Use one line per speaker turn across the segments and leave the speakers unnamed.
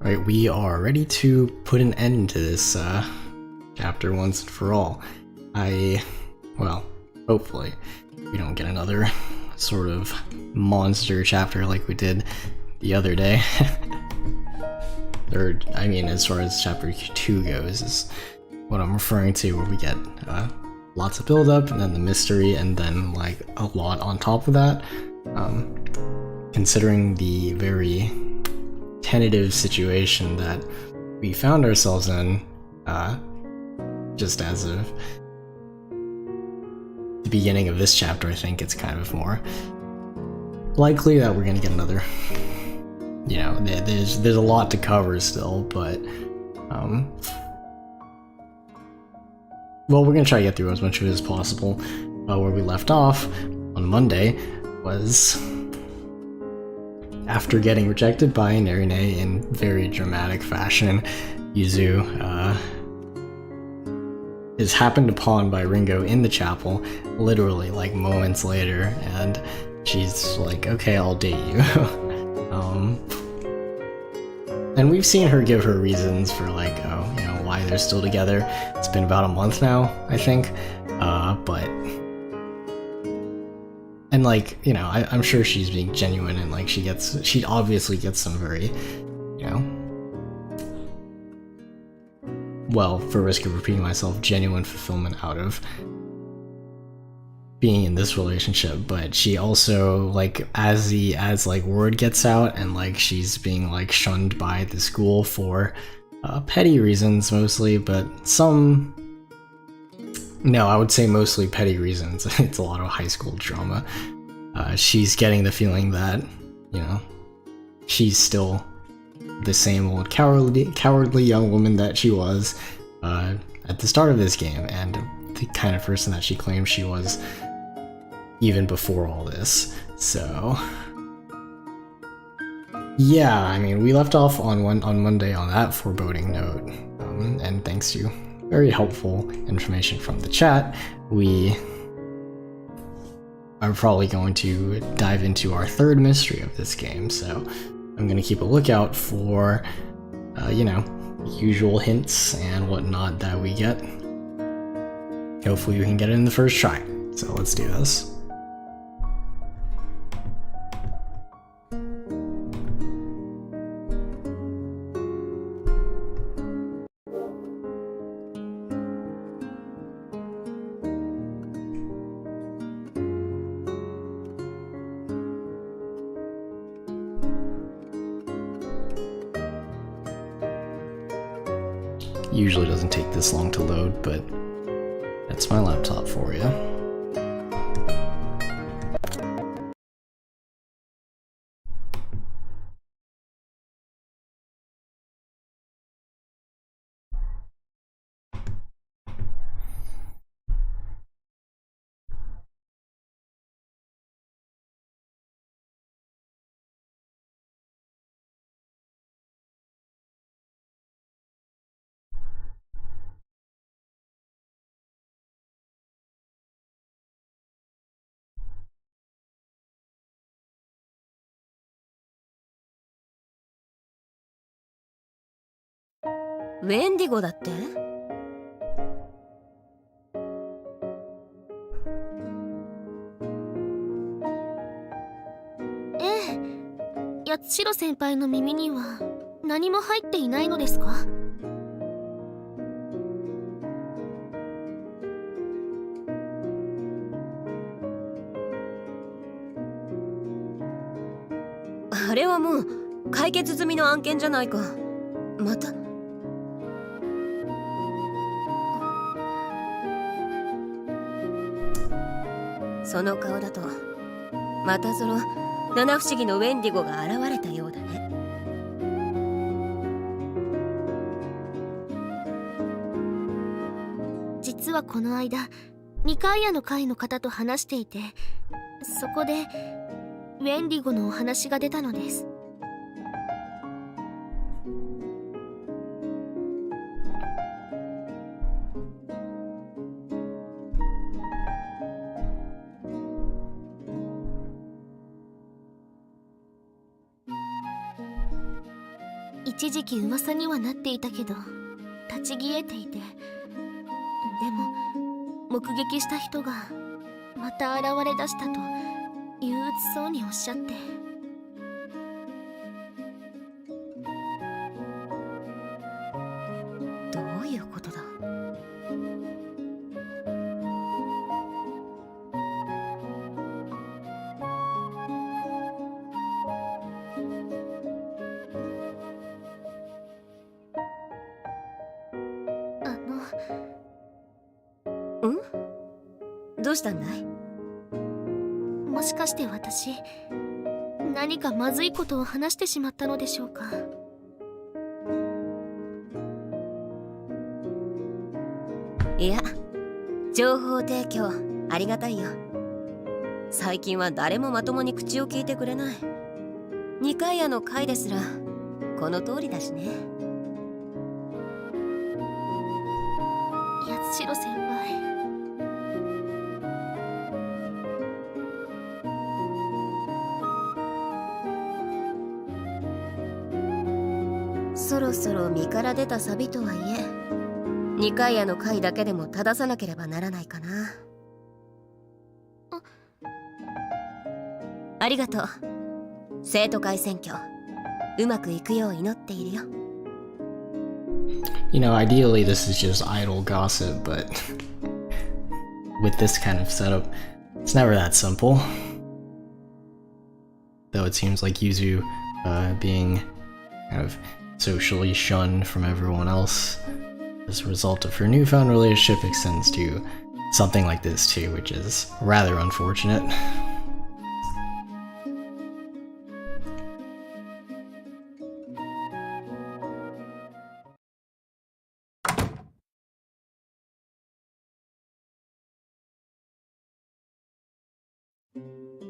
Right, we are ready to put an end to this chapter once and for all. Well, hopefully we don't get another sort of monster chapter like we did the other day. Or, I mean, as far as chapter 2 goes, is what I'm referring to, where we get lots of build-up, and then the mystery, and then, like, a lot on top of that. Considering the very tentative situation that we found ourselves in, just as of the beginning of this chapter, I think it's kind of more likely that we're gonna get another, you know, there's a lot to cover still, but well, we're gonna try to get through as much of it as possible. Where we left off on Monday was after getting rejected by Nerine in very dramatic fashion. Yuzu is happened upon by Ringo in the chapel, literally like moments later, and she's like, okay, I'll date you. And we've seen her give her reasons for, like, oh, you know, why they're still together. It's been about a month now, I think, and, like, you know, I'm sure she's being genuine, and, like, she obviously gets some very, you know, well, for risk of repeating myself, genuine fulfillment out of being in this relationship. But she also, like, as like word gets out, and, like, she's being, like, shunned by the school for petty reasons mostly, but I would say mostly petty reasons. It's a lot of high school drama. She's getting the feeling that, you know, she's still the same old cowardly young woman that she was at the start of this game, and the kind of person that she claimed she was even before all this. So yeah, I mean, we left off on Monday on that foreboding note, and thanks to very helpful information from the chat, we are probably going to dive into our third mystery of this game. So I'm going to keep a lookout for, you know, usual hints and whatnot that we get. Hopefully we can get it in the first try. So let's do this. Usually doesn't take this long to load, but that's my laptop for you.
ウェンディゴだって？ええ、八代先輩の耳には何も入っていないのですか？あれはもう解決済みの案件じゃないか。またその顔だとまたその七不思議のウェンディゴが現れたようだね。
実はこの間ニカイアの会の方と話していて、そこでウェンディゴのお話が出たのです。一時期噂にはなっていたけど立ち消えていて、でも目撃した人がまた現れ出したと憂鬱そうにおっしゃって。
どういうことだ？どうしたんだい？
もしかして私何かまずいことを話してしまったのでしょうか。
いや、情報提供ありがたいよ。最近は誰もまともに口を聞いてくれない。二階屋の会ですらこの通りだしね。
八代先輩、
そろそろ身から出たサビとはいえ、二階屋の会だけでも正さなければならないかな。ありがとう。生徒会選挙うまくいくよう祈っているよ。
You know, ideally this is just idle gossip, but with this kind of setup, it's never that simple. Though it seems like Yuzu being kind of socially shunned from everyone else as a result of her newfound relationship extends to something like this too, which is rather unfortunate.
「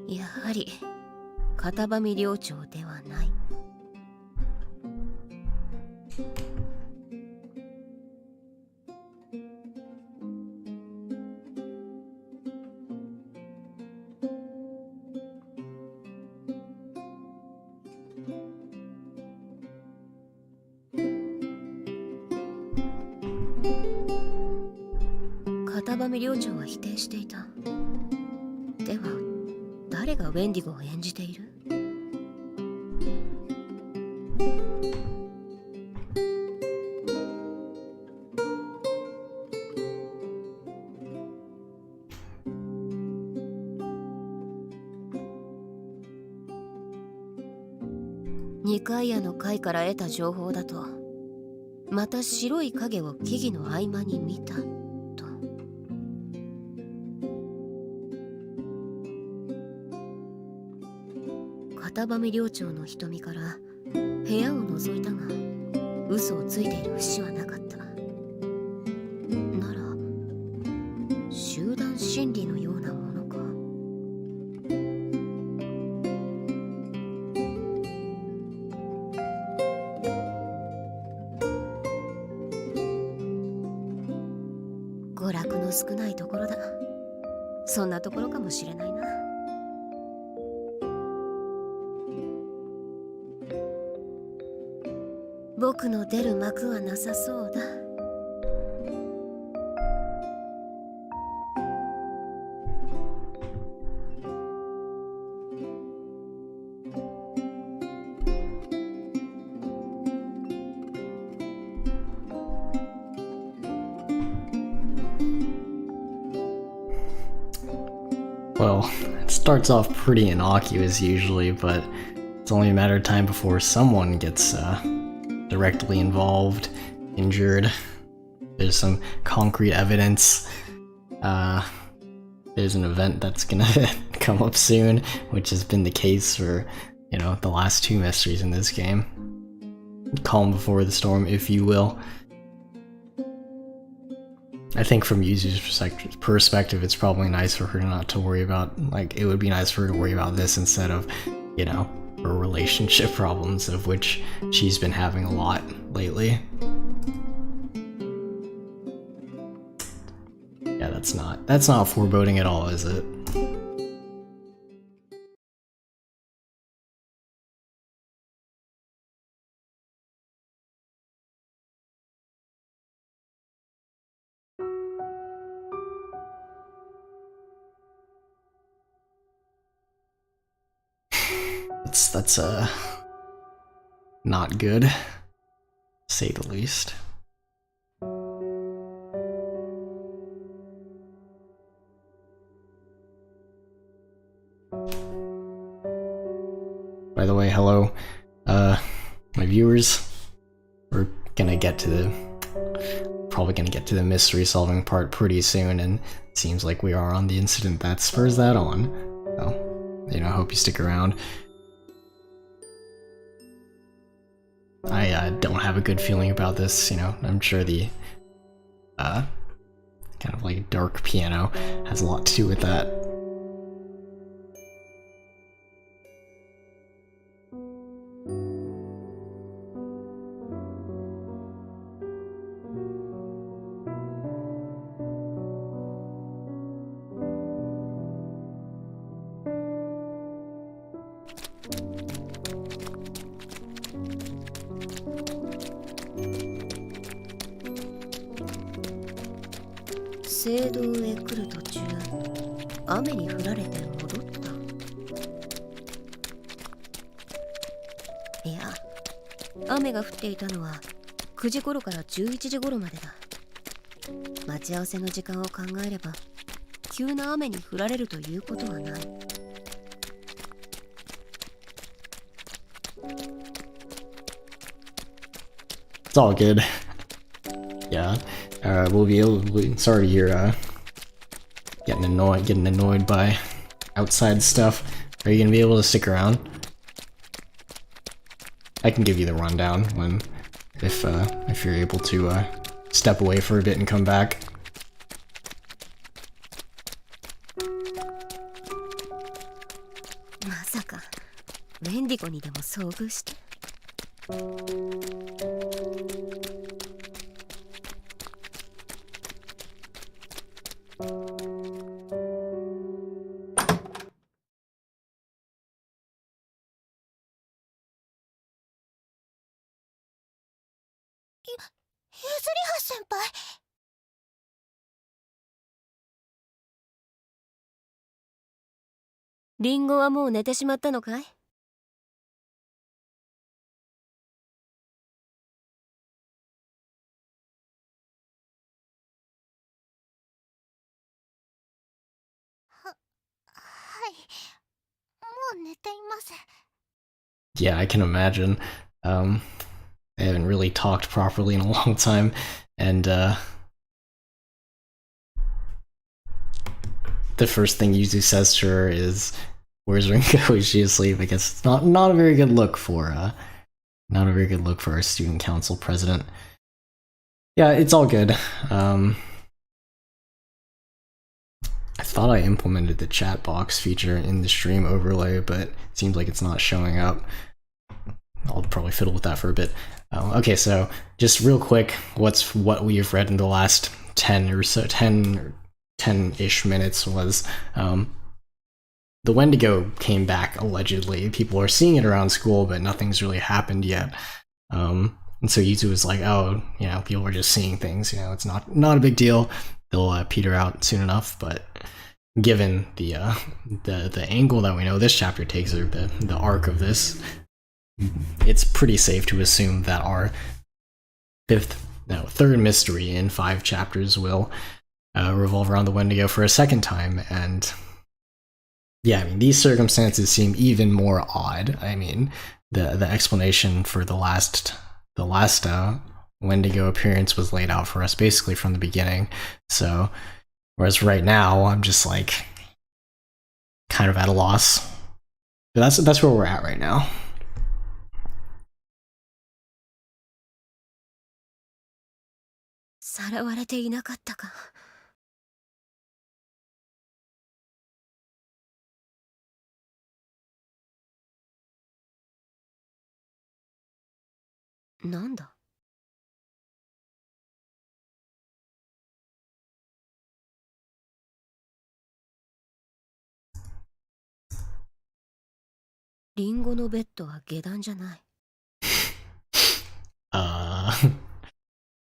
やはり片喰寮長ではない」。片喰寮長は否定していた。では誰がウェンディゴを演じている？二階屋の会から得た情報だと、また白い影を木々の合間に見たと。片喰寮長の瞳から部屋を覗いたが、嘘をついている節はなかった。なら集団心理のようなものか。娯楽の少ないところだ。そんなところかもしれないな。僕の出る幕はなさそうだ。
Well, it starts off pretty innocuous usually, but it's only a matter of time before someone gets directly involved, injured. There's some concrete evidence. There's an event that's gonna come up soon, which has been the case for, you know, the last two mysteries in this game. Calm before the storm, if you will. I think from Yuzu's perspective, it's probably nice for her not to worry about, like, it would be nice for her to worry about this instead of, you know, her relationship problems, of which she's been having a lot lately. Yeah, that's not foreboding at all, is it? That's not good, to say the least. By the way, hello, my viewers. We're gonna get to the mystery solving part pretty soon, and it seems like we are on the incident that spurs that on. So, you know, I hope you stick around. I don't have a good feeling about this, you know. I'm sure the kind of like dark piano has a lot to do with that.
聖堂へ来る途中、雨に降られて戻った。いや、雨が降っていたのは9時頃から11時頃までだ。待ち合わせの時間を考えれば、急な雨に降られるということはない。
It's all good. Yeah. We'll be able to, sorry you're getting annoyed by outside stuff. Are you gonna be able to stick around? I can give you the rundown if you're able to step away for a bit and come back.
Masaka, ウェンディゴにでも遭遇して。
先輩。
リンゴはもう寝てしまったのかい？
はい。もう寝ています。
Yeah, I can imagine. They haven't really talked properly in a long time, and the first thing Yuzu says to her is, "Where's Rinko? Is she asleep?" I guess it's not a very good look for our student council president. Yeah, it's all good. I thought I implemented the chat box feature in the stream overlay, but it seems like it's not showing up. I'll probably fiddle with that for a bit. Okay, so just real quick, what we have read in the last 10-ish minutes was the Wendigo came back allegedly. People are seeing it around school, but nothing's really happened yet. And so Yuzu was like, "Oh, you know, people are just seeing things. You know, it's not a big deal. They'll peter out soon enough." But given the angle that we know this chapter takes, or the arc of this, it's pretty safe to assume that our third mystery in 5 chapters will revolve around the Wendigo for a second time. And yeah, I mean, these circumstances seem even more odd. I mean, the explanation for the last Wendigo appearance was laid out for us basically from the beginning. So, whereas right now I'm just like kind of at a loss. But that's where we're at right now.
さらわれていなかったか。なんだ？リンゴのベッドは下段じゃない。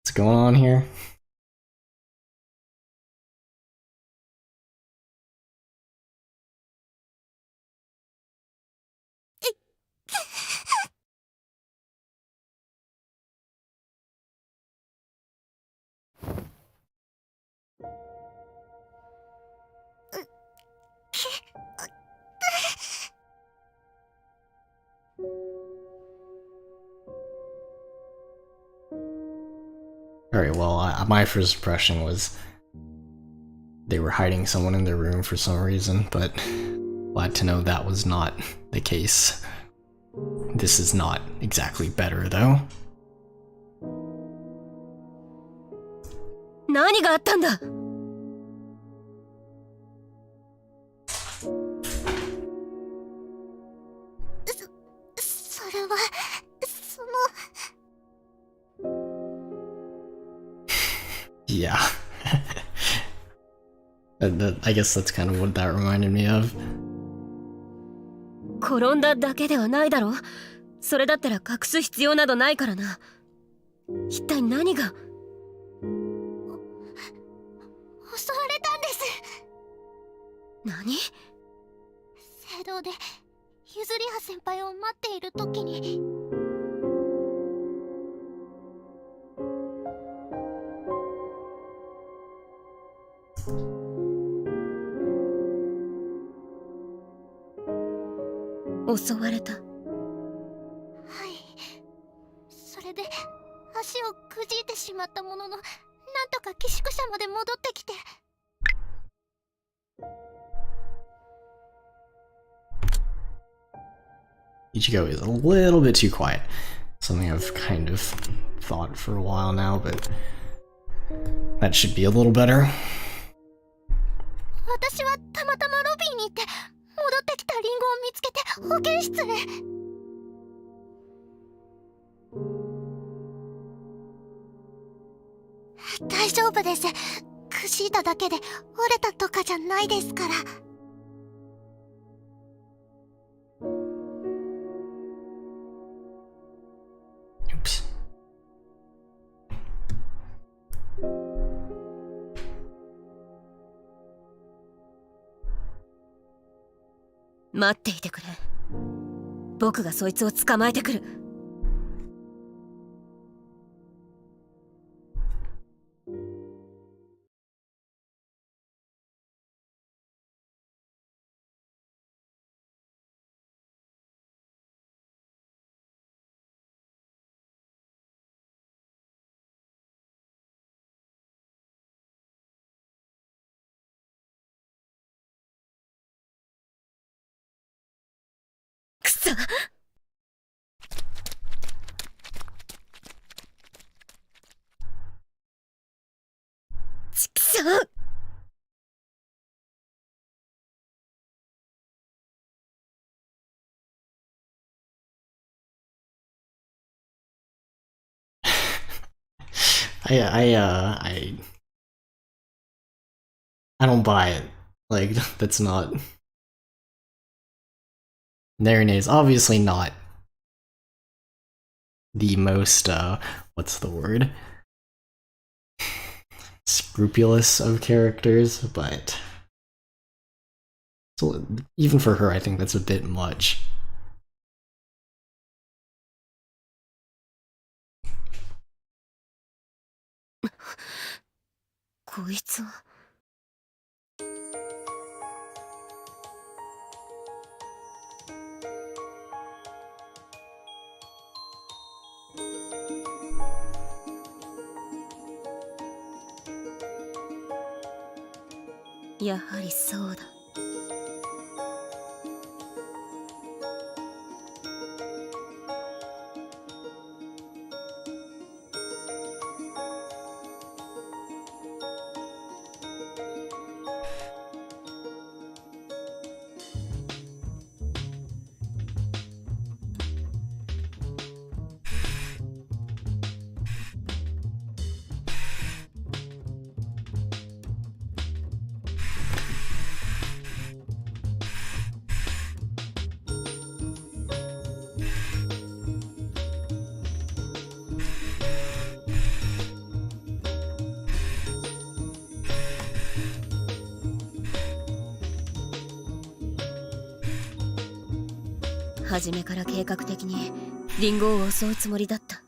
What's going on here? Alright, well, my first impression was they were hiding someone in their room for some reason, but glad to know that was not the case. This is not exactly better, though.
何があったんだ。
それはその
Yeah. I guess that's kind of what that reminded me of.
転んだだけではないだろ。それだったら隠す必要などないからな。一体何が。
襲われたんです。
何？
聖堂でゆずりは先輩を待っている時に。
襲われた。
はい。それで足をくじいてしまったものの、なんとか寄宿舎まで戻ってきて。
Ichigo is a little bit too quiet. Something I've kind of thought for a while now, but that should be a little better.
私はたまたまロビーに行って戻ってきたリンゴを見つけて保健室へ。大丈夫です。くじいただけで折れたとかじゃないですから。
Oops.
待っていてくれ。僕がそいつを捕まえてくる。くそ。ちくしょう。
I don't buy it. Like, that's not... Nerine is obviously not the most, what's the word? Scrupulous of characters, but... So, even for her, I think that's a bit much.
こいつは。やはりそうだ。初めから計画的にリンゴを襲うつもりだった。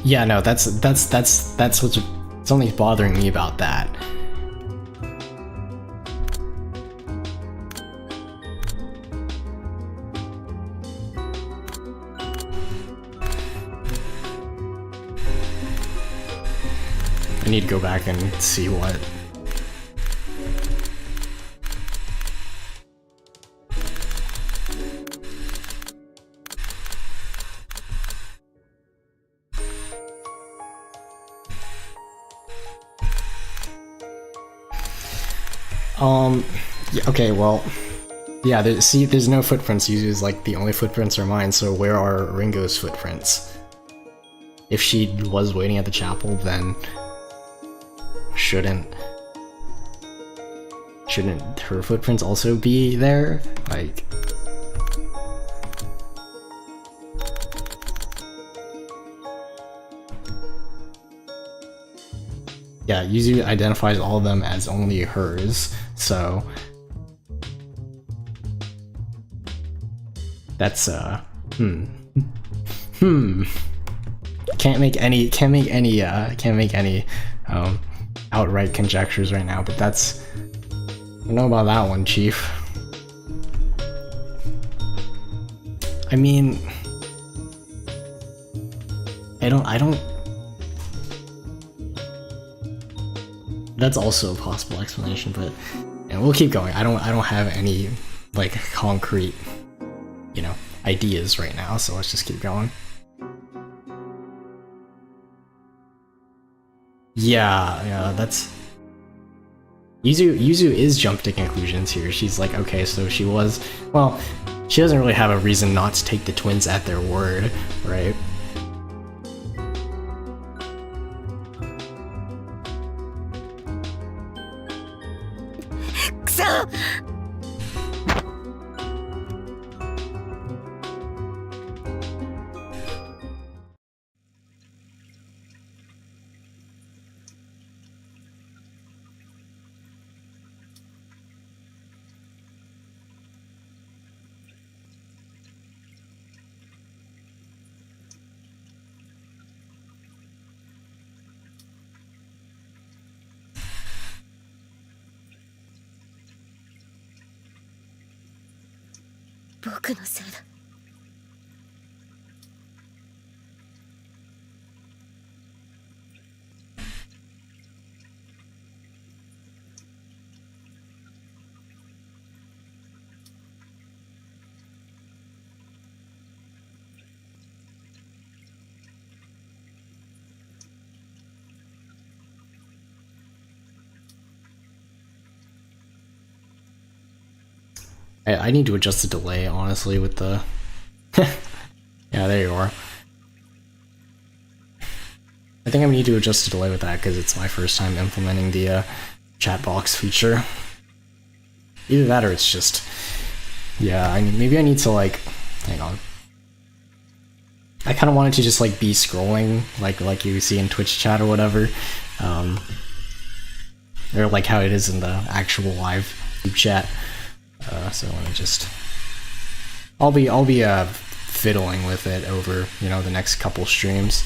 Yeah, no, that's what's something's bothering me about that. I need to go back and see what. Yeah, okay, well, yeah, there's no footprints. Yuzu's like, the only footprints are mine, so where are Ringo's footprints? If she was waiting at the chapel, then shouldn't her footprints also be there? Like, yeah, Yuzu identifies all of them as only hers, so that's can't make any outright conjectures right now, but that's, I don't know about that one, Chief. I mean, I don't that's also a possible explanation, but yeah, we'll keep going. I don't have any like concrete, you know, ideas right now, so let's just keep going. Yeah, that's Yuzu is jumping to conclusions here. She's like, okay, so she was, well, she doesn't really have a reason not to take the twins at their word, right? I need to adjust the delay, honestly, with the... Yeah, there you are. I think I need to adjust the delay with that because it's my first time implementing the chat box feature. Either that or it's just... Yeah, I mean, maybe I need to, like... Hang on. I kind of wanted to just, like, be scrolling, like you see in Twitch chat or whatever. Or like how it is in the actual live chat. So let me just... I'll be fiddling with it over, you know, the next couple streams.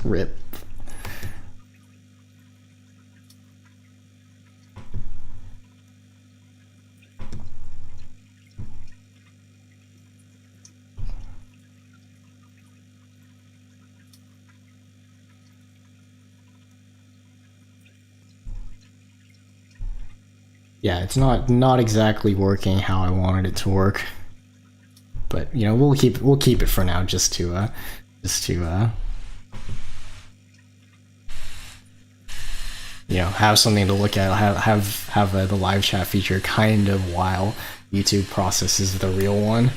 Rip. Yeah, it's not exactly working how I wanted it to work, but you know, we'll keep it for now, just to you know, have something to look at, have the live chat feature kind of while YouTube processes the real one.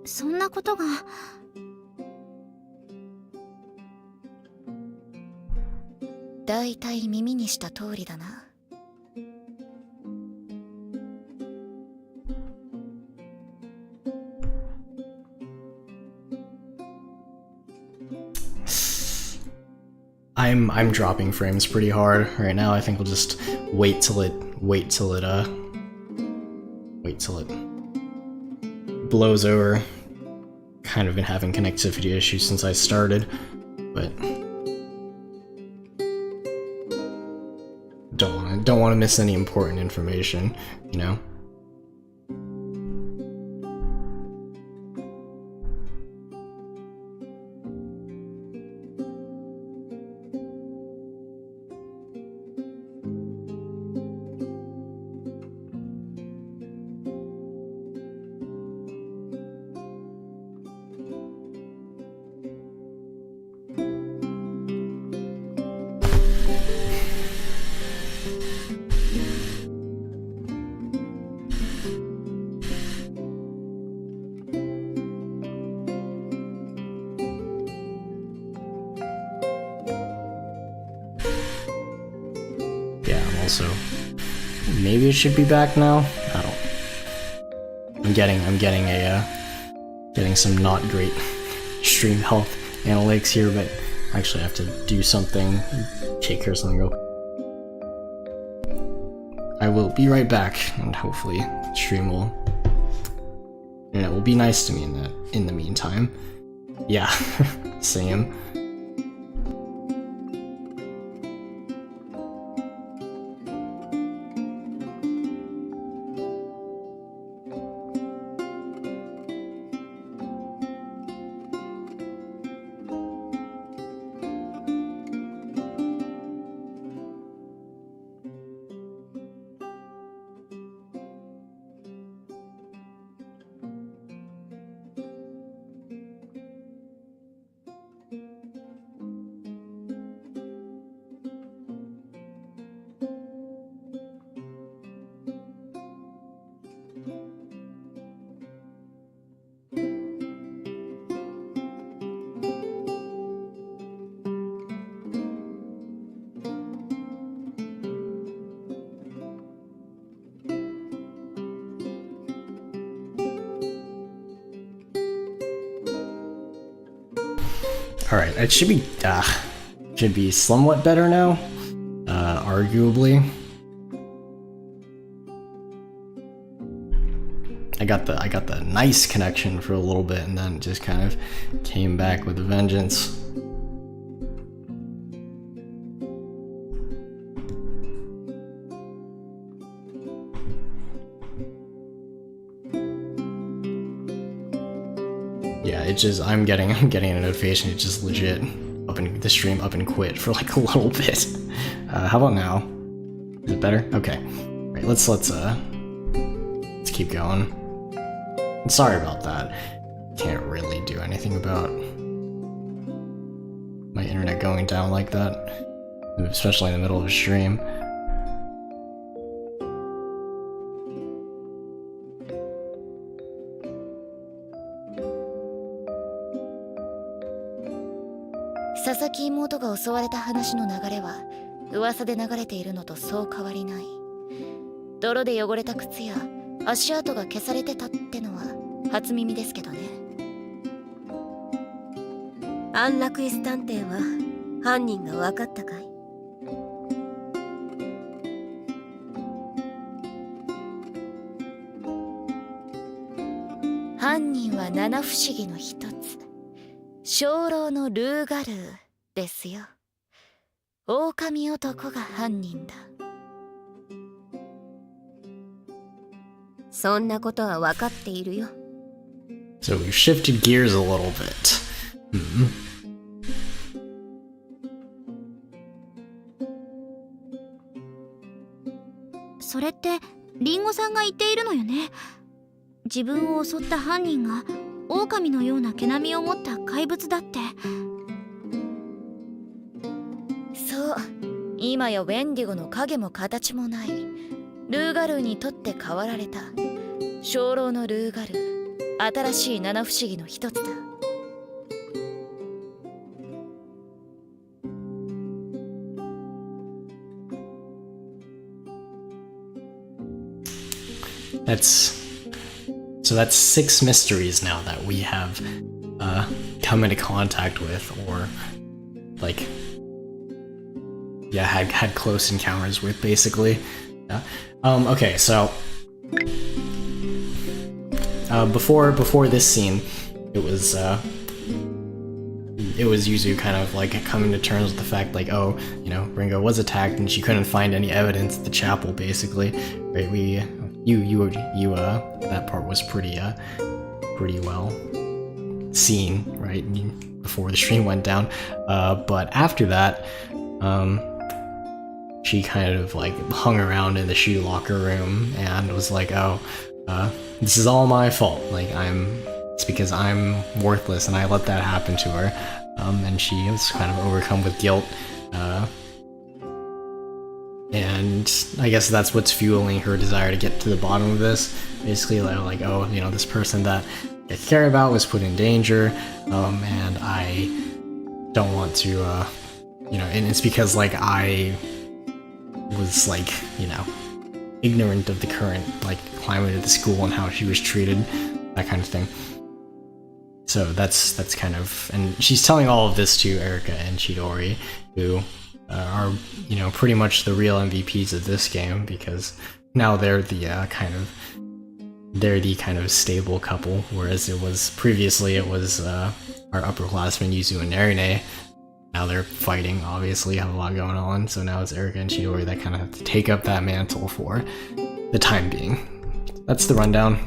そんなことが。
だいたい耳にした通りだな。
I'm dropping frames pretty hard right now. I think we'll just wait till it blows over. Kind of been having connectivity issues since I started, but don't want to miss any important information, you know? Also, maybe it should be back now. I don't. I'm getting some not great stream health analytics here, but I actually have to do something, take care of something real quick. I will be right back, and hopefully, stream internet will be nice to me in the meantime. Yeah, same. Alright, it should be somewhat better now, arguably. I got the nice connection for a little bit, and then just kind of came back with a vengeance. Yeah, it just I'm getting a notification. It just legit the stream up and quit for like a little bit. How about now? Is it better? Okay. Right, let's keep going. I'm sorry about that. Can't really do anything about my internet going down like that, especially in the middle of a stream.
佐々木妹が襲われた話の流れは噂で流れているのとそう変わりない。泥で汚れた靴や足跡が消されてたってのは初耳ですけどね。
安楽椅子探偵は犯人が分かったかい？
犯人は七不思議の一つ、鐘楼のルーガルーですよ。狼男が犯人だ。
そんなことは分かっているよ。
So we've shifted gears a little bit.
Hmm. それってリンゴさんが言っているのよね。自分を襲った犯人が狼のような毛並みを持った怪物だって。
そう、今やウェンディゴの影も形もないルーガルーにとって変わられた鐘楼のルーガルー。新しい七不思議の一つだ。
So that's 6 mysteries now that we have come into contact with, or like, yeah, had close encounters with, basically. Yeah. Okay, so before this scene, it was Yuzu kind of like coming to terms with the fact, like, oh, you know, Ringo was attacked and she couldn't find any evidence at the chapel, basically. Right? That part was pretty well seen, right, before the stream went down. But after that, she kind of like hung around in the shoe locker room and was like, oh, this is all my fault. Like, it's because I'm worthless and I let that happen to her. And she was kind of overcome with guilt. And I guess that's what's fueling her desire to get to the bottom of this. Basically, like, oh, you know, this person that I care about was put in danger, and I don't want to, you know, and it's because, like, I was, like, you know, ignorant of the current, like, climate of the school and how she was treated, that kind of thing. So that's kind of, and she's telling all of this to Erika and Chidori, who are, you know, pretty much the real MVPs of this game, because now they're the kind of stable couple, whereas it was previously our upperclassmen Yuzu and Nerine. Now they're fighting, obviously, have a lot going on, so now it's Erika and Chidori that kind of have to take up that mantle for the time being. That's the rundown.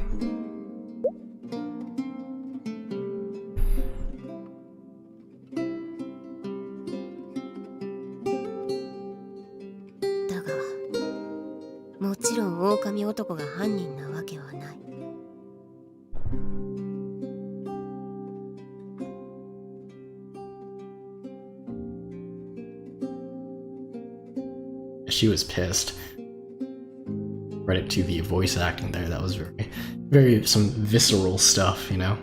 Automne男が犯人なわけはない。
She was pissed. Credit to the voice acting there. That was very some visceral stuff, you know.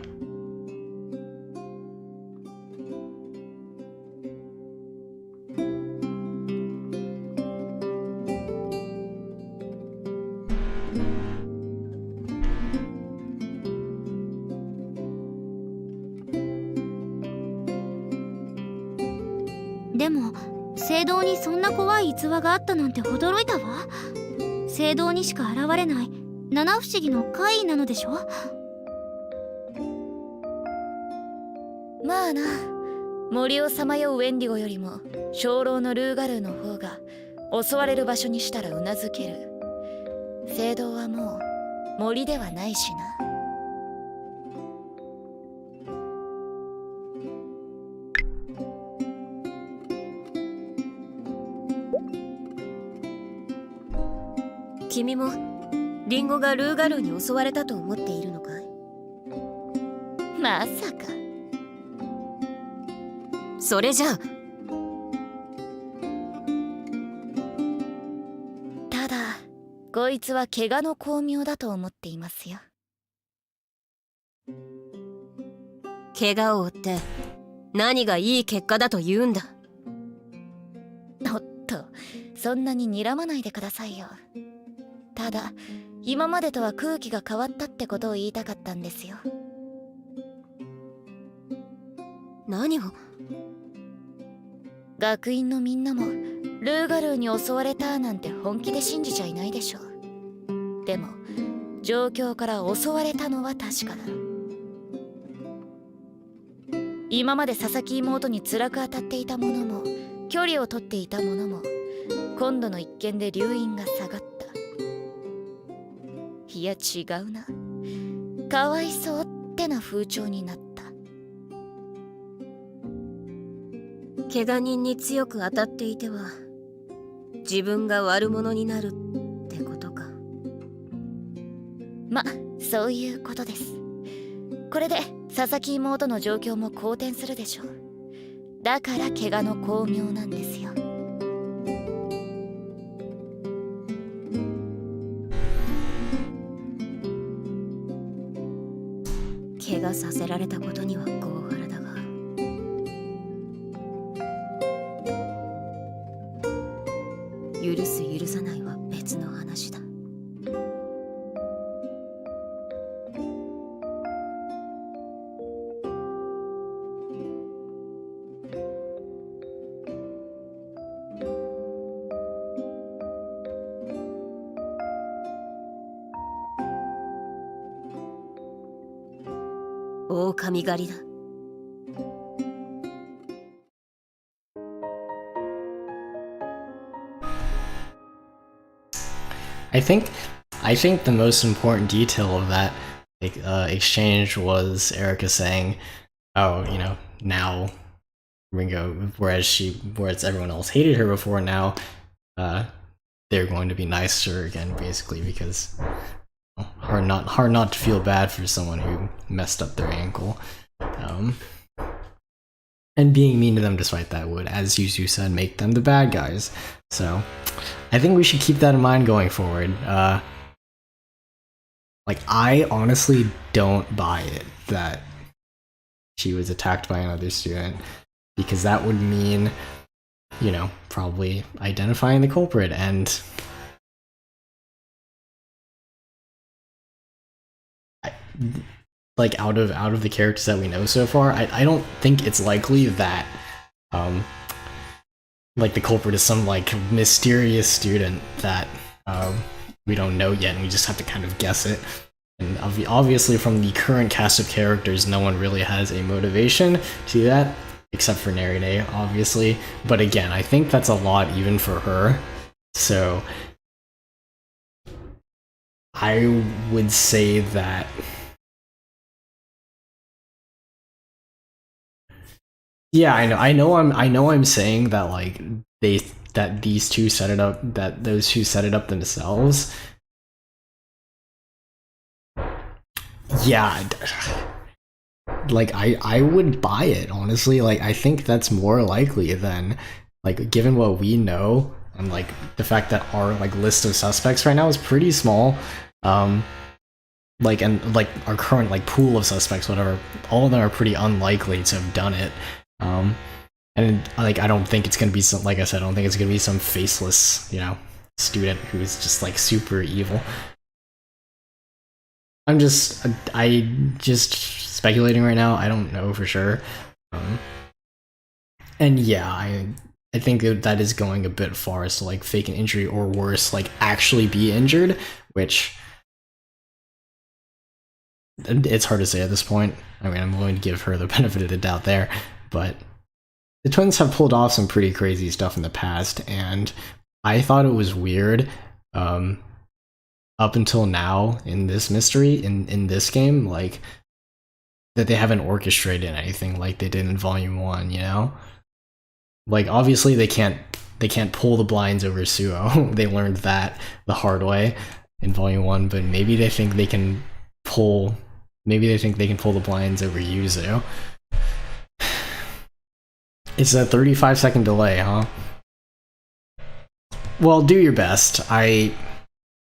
でも聖堂にそんな怖い逸話があったなんて驚いたわ。聖堂にしか現れない七不思議の怪異なのでしょ。
まあな、森をさまようウェンディゴよりも鐘楼のルーガルーの方が襲われる場所にしたらうなずける。聖堂はもう森ではないしな。君もリンゴがルーガルーに襲われたと思っているのかい？まさか。それじゃあ。ただこいつは怪我の巧妙だと思っていますよ。怪我を負って何がいい結果だと言うんだ。おっと、そんなに睨まないでくださいよ。ただ今までとは空気が変わったってことを言いたかったんですよ。何を？学院のみんなもルーガルーに襲われたなんて本気で信じちゃいないでしょ。でも状況から襲われたのは確かだ。今まで佐々木妹に辛く当たっていたものも距離を取っていたものも今度の一件で留飲が下がった。いや違うな、かわいそうってな風潮になった。怪我人に強く当たっていては自分が悪者になるってことか。ま、そういうことです。これで佐々木妹の状況も好転するでしょう。だから怪我の巧妙なんですよ。させられたことには業腹だが、許す許さないは別の話だ。狼狩りだ。
I think the most important detail of that exchange was Erica saying, "Oh, you know, now Ringo, whereas everyone else hated her before, now they're going to be nice to her again, basically, because hard not to feel bad for someone who messed up their ankle, and being mean to them despite that would, as Yuzu said, make them the bad guys. So I think we should keep that in mind going forward. Like, I honestly don't buy it that she was attacked by another student, because that would mean, you know, probably identifying the culprit, and like out of the characters that we know so far, I don't think it's likely that like the culprit is some like mysterious student that we don't know yet, and we just have to kind of guess it. And obviously from the current cast of characters, no one really has a motivation to do that, except for Nerine, obviously. But again, I think that's a lot even for her. So I would say that yeah, I know I'm saying that like these two set it up, that those two set it up themselves. Yeah, like I would buy it, honestly. Like, I think that's more likely than, like, given what we know and like the fact that our like list of suspects right now is pretty small, like, and like our current like pool of suspects, whatever, all of them are pretty unlikely to have done it. And like, I don't think it's gonna be some, like I said, I don't think it's gonna be some faceless, you know, student who's just like super evil. I just speculating right now. I don't know for sure. And yeah, I think that is going a bit far as to like fake an injury, or worse, like actually be injured, which it's hard to say at this point. I mean, I'm willing to give her the benefit of the doubt there, but the twins have pulled off some pretty crazy stuff in the past, and I thought it was weird up until now in this mystery, in this game, like, that they haven't orchestrated anything like they did in Volume 1, you know? Like, obviously they can't pull the blinds over Suo. They learned that the hard way in Volume 1, but maybe they think they can pull the blinds over Yuzu. It's a 35-second delay, huh? Well, do your best.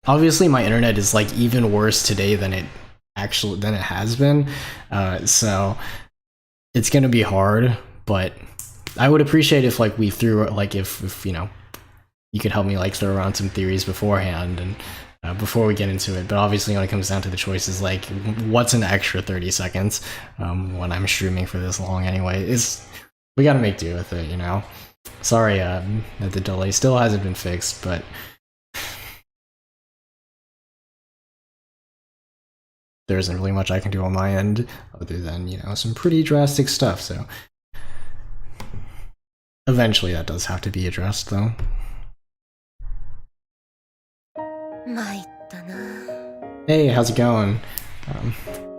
Obviously my internet is like even worse today than it has been, so it's gonna be hard, but I would appreciate if like we threw, like, if you know, you could help me like throw around some theories beforehand, and before we get into it. But obviously when it comes down to the choices, like, what's an extra 30 seconds when I'm streaming for this long anyway, is we gotta make do with it, you know? Sorry that the delay still hasn't been fixed, but there isn't really much I can do on my end other than, you know, some pretty drastic stuff, so eventually that does have to be addressed, though. Hey, how's it going?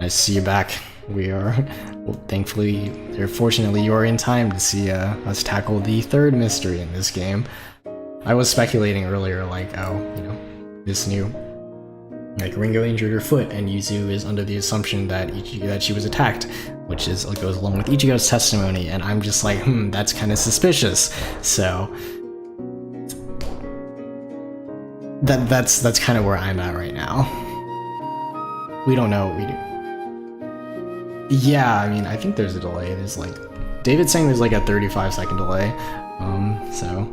Nice to see you back. We are, well, thankfully, or fortunately, you are in time to see us tackle the third mystery in this game. I was speculating earlier, like, oh, you know, this new, like, Ringo injured her foot, and Yuzu is under the assumption that she was attacked, which is like goes along with Ichigo's testimony, and I'm just like, that's kind of suspicious. So that's kind of where I'm at right now. We don't know what we do. Yeah, I mean, I think there's a delay. There's like, David's saying there's like a 35-second delay. So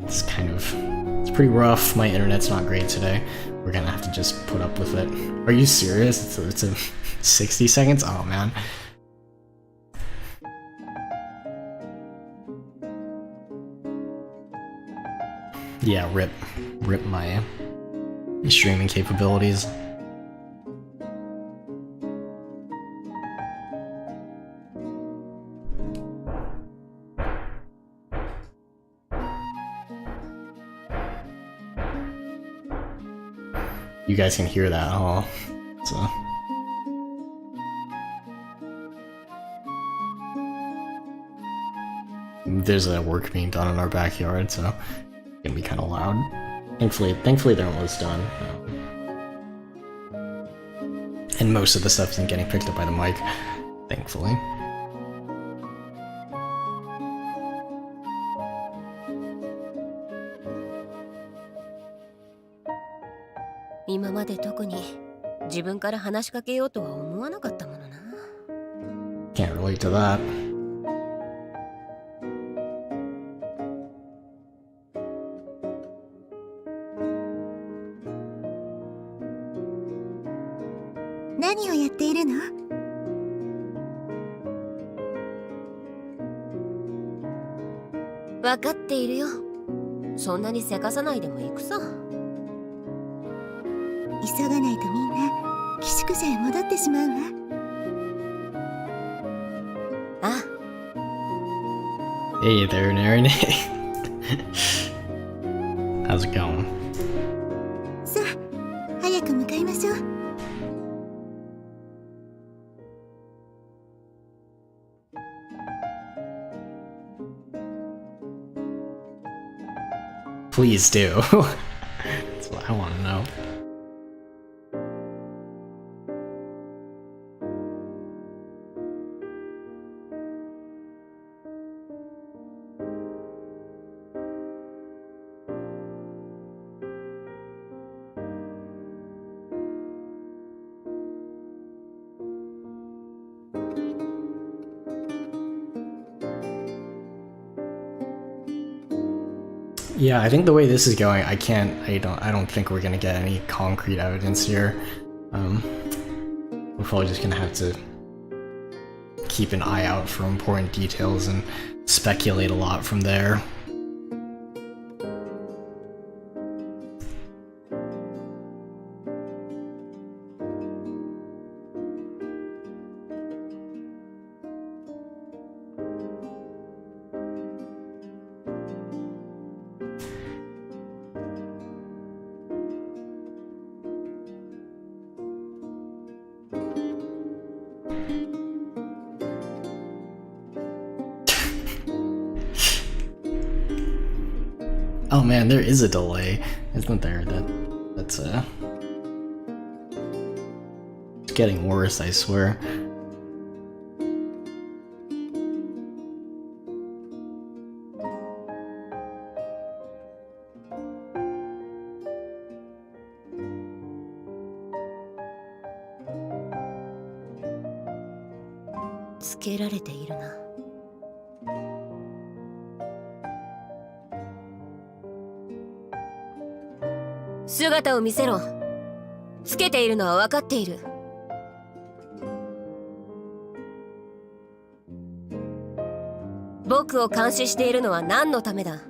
it's kind of, it's pretty rough. My internet's not great today. We're gonna have to just put up with it. Are you serious? It's a 60 seconds? Oh man. Yeah, rip my streaming capabilities. You guys can hear that, huh? So. There's a work being done in our backyard, so it's gonna be kind of loud. Thankfully they're almost done. And most of the stuff isn't getting picked up by the mic, thankfully.
今まで特に自分から話しかけようとは思わなかったものな。
Can't relate to that.
What are you doing?
分かっているよ。そんなにせかさないでも行くさ。
急がないとみんな寄宿舎へ戻ってしまうわ。
あ。
Hey there, Nerine. How's it going?
さあ、早く向かいましょう。
Please do. That's what I want to know. Yeah, I think the way this is going, I don't think we're gonna get any concrete evidence here. We're probably just gonna have to keep an eye out for important details and speculate a lot from there. Oh man, there is a delay, isn't there? That's it's getting worse, I swear.
つけられているな。姿を見せろ。つけているのは分かっている。僕を監視しているのは何のためだ。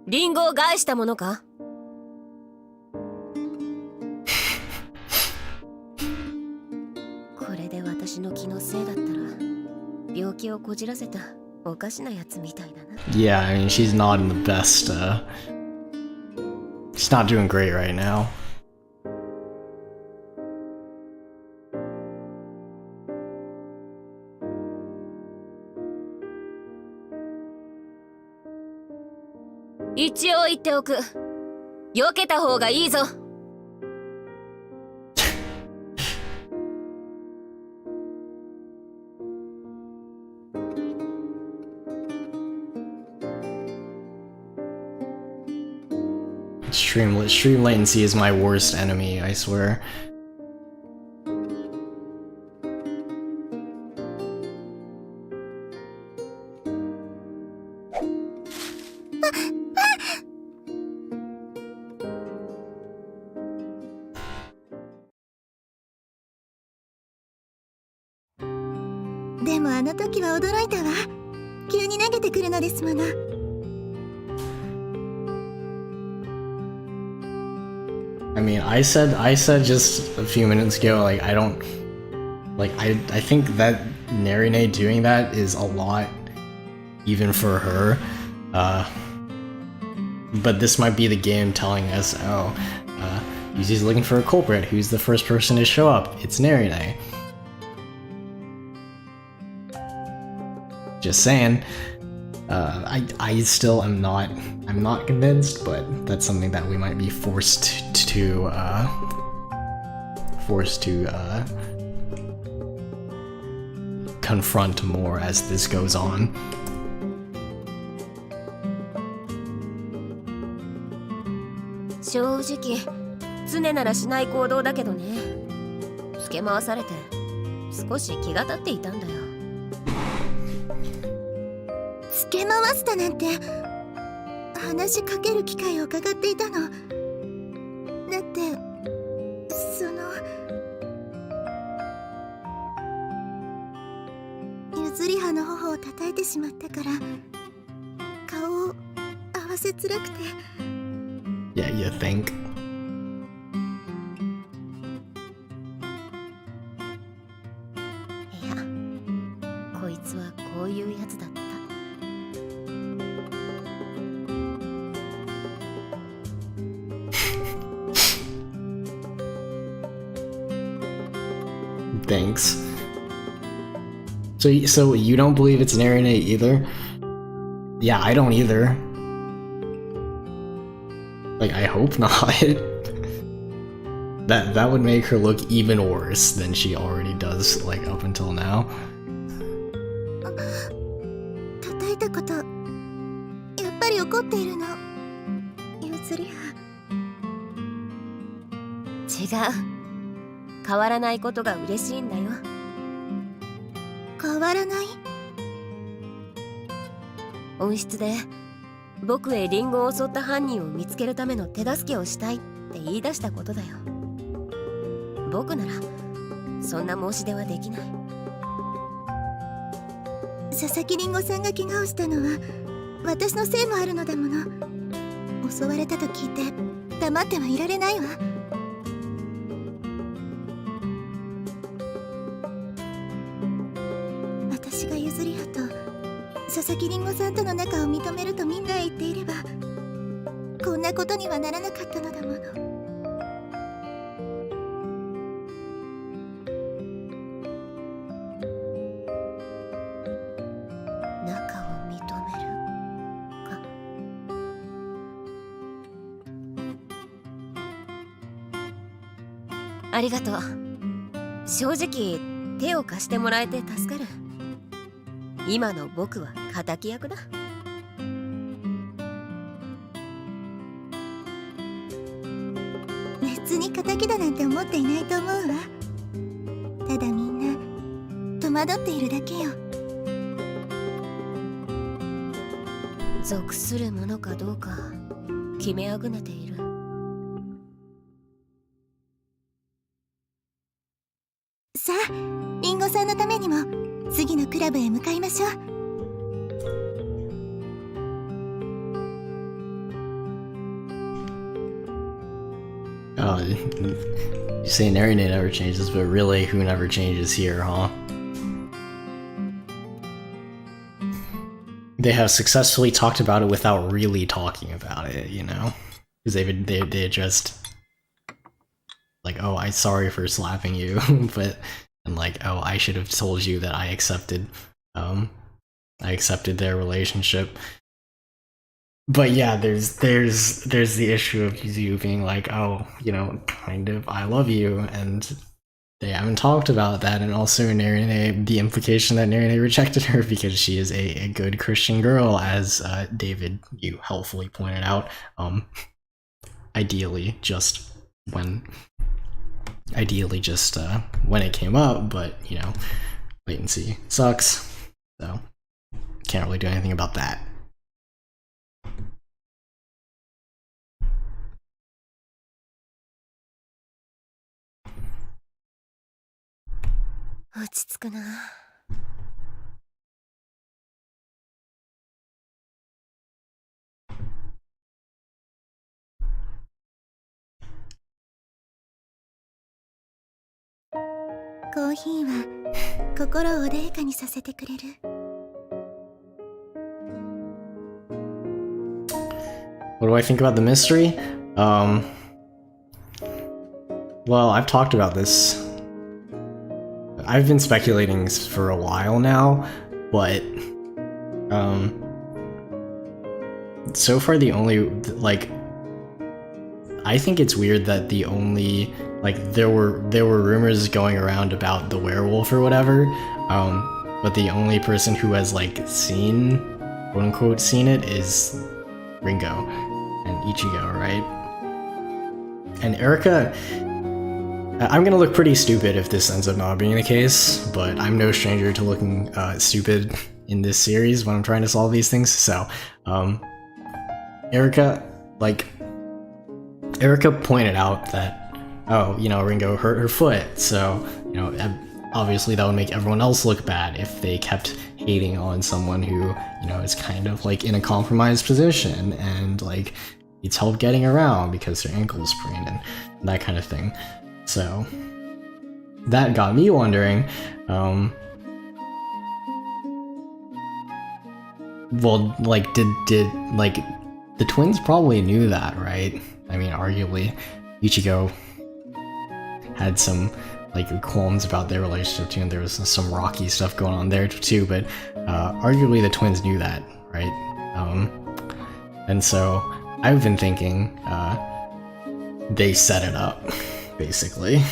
リンゴを害したものか。これで私の気のせいだったら病気をこじらせたおかしなやつみたいだな。
Yeah, I mean, she's not in the best, she's not doing great right now.
一応言っておく。避けた方がいいぞ。
Stream latency is my worst enemy, I swear.
でもあの時は驚いたわ。急に投げてくるのですもの。
I mean, I said just a few minutes ago, like, I don't, like, I think that Nerine doing that is a lot, even for her, but this might be the game telling us, oh, Yuzu's looking for a culprit, who's the first person to show up? It's Nerine. Just saying. I still am not, I'm not convinced, but that's something that we might be forced to confront more as this goes on.
正直、常ならしない行動だけどね。つけ回されて少し気が立っていたんだよ。つけ回したなんて話しかける機会を伺っていたの。だってその譲り葉の頬を叩いてしまったから顔を合わせづらくて。
Yeah, you think?
いや、こいつはこういうやつだった。
Thanks. So you don't believe it's Nerine either? Yeah, I don't either. Like, I hope not. That would make her look even worse than she already does, like, up until now.
叩いたこと、やっぱり怒っているの。譲り葉。違う。変わらないことが嬉しいんだよ。変わらない？温室で僕へリンゴを襲った犯人を見つけるための手助けをしたいって言い出したことだよ。僕ならそんな申し出はできない。佐々木りんごさんが怪我をしたのは私のせいもあるのだもの。襲われたと聞いて黙ってはいられないわ。私が譲り葉と佐々木りんごさんとの仲を認めるとみんなへ言っていればこんなことにはならなかったのだもの。仲を認めるか。ありがとう。正直手を貸してもらえて助かる。今の僕は敵役だ。別に敵だなんて思っていないと思うわ。ただみんな戸惑っているだけよ。属するものかどうか決めあぐねている。さあ、リンゴさんのためにも次のクラブへ向かいましょう。
Oh, you say Nerine never changes, but really, who never changes here, huh? They have successfully talked about it without really talking about it, you know? Because they just like, oh, I'm sorry for slapping you, but and like, oh, I should have told you that I accepted their relationship. But yeah, there's the issue of Yuzu being like, oh, you know, kind of, I love you, and they haven't talked about that, and also Nerine, the implication that Nerine rejected her because she is a good Christian girl, as David, you helpfully pointed out. Ideally, just when it came up, but you know, wait and see. Sucks. So can't really do anything about that.
落ち着くな。コーヒーは心を穏やかにさせてくれる。
What do I think about the mystery? Well, I've talked about this. I've been speculating for a while now, but so far the only, like, I think it's weird that the only, like, there were rumors going around about the werewolf or whatever, but the only person who has, like, seen, quote unquote, seen it is Ringo and Ichigo, right? And Erika, I'm gonna look pretty stupid if this ends up not being the case, but I'm no stranger to looking stupid in this series when I'm trying to solve these things, so, Erika pointed out that, oh, you know, Ringo hurt her foot, so, you know, obviously that would make everyone else look bad if they kept hating on someone who, you know, is kind of, like, in a compromised position, and, like, needs help getting around because their ankle is sprained, and that kind of thing. So, that got me wondering, well, like, did, like, the twins probably knew that, right? I mean, arguably, Ichigo had some, like, qualms about their relationship too, and there was some rocky stuff going on there too, but arguably the twins knew that, right? And so, I've been thinking, they set it up, basically.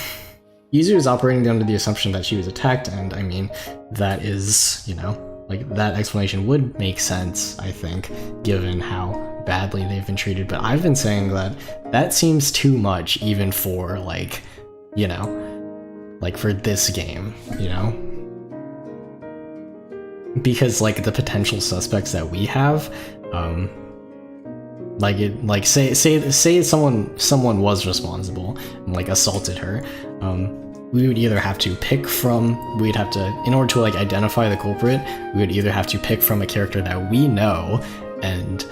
Yuzu is operating under the assumption that she was attacked, and I mean, that is, you know, like, that explanation would make sense, I think, given how badly they've been treated, but I've been saying that seems too much even for, like, you know, like, for this game, you know? Because, like, the potential suspects that we have, say someone was responsible and, like, assaulted her, we would either have to pick from, in order to, like, identify the culprit, we would either have to pick from a character that we know, and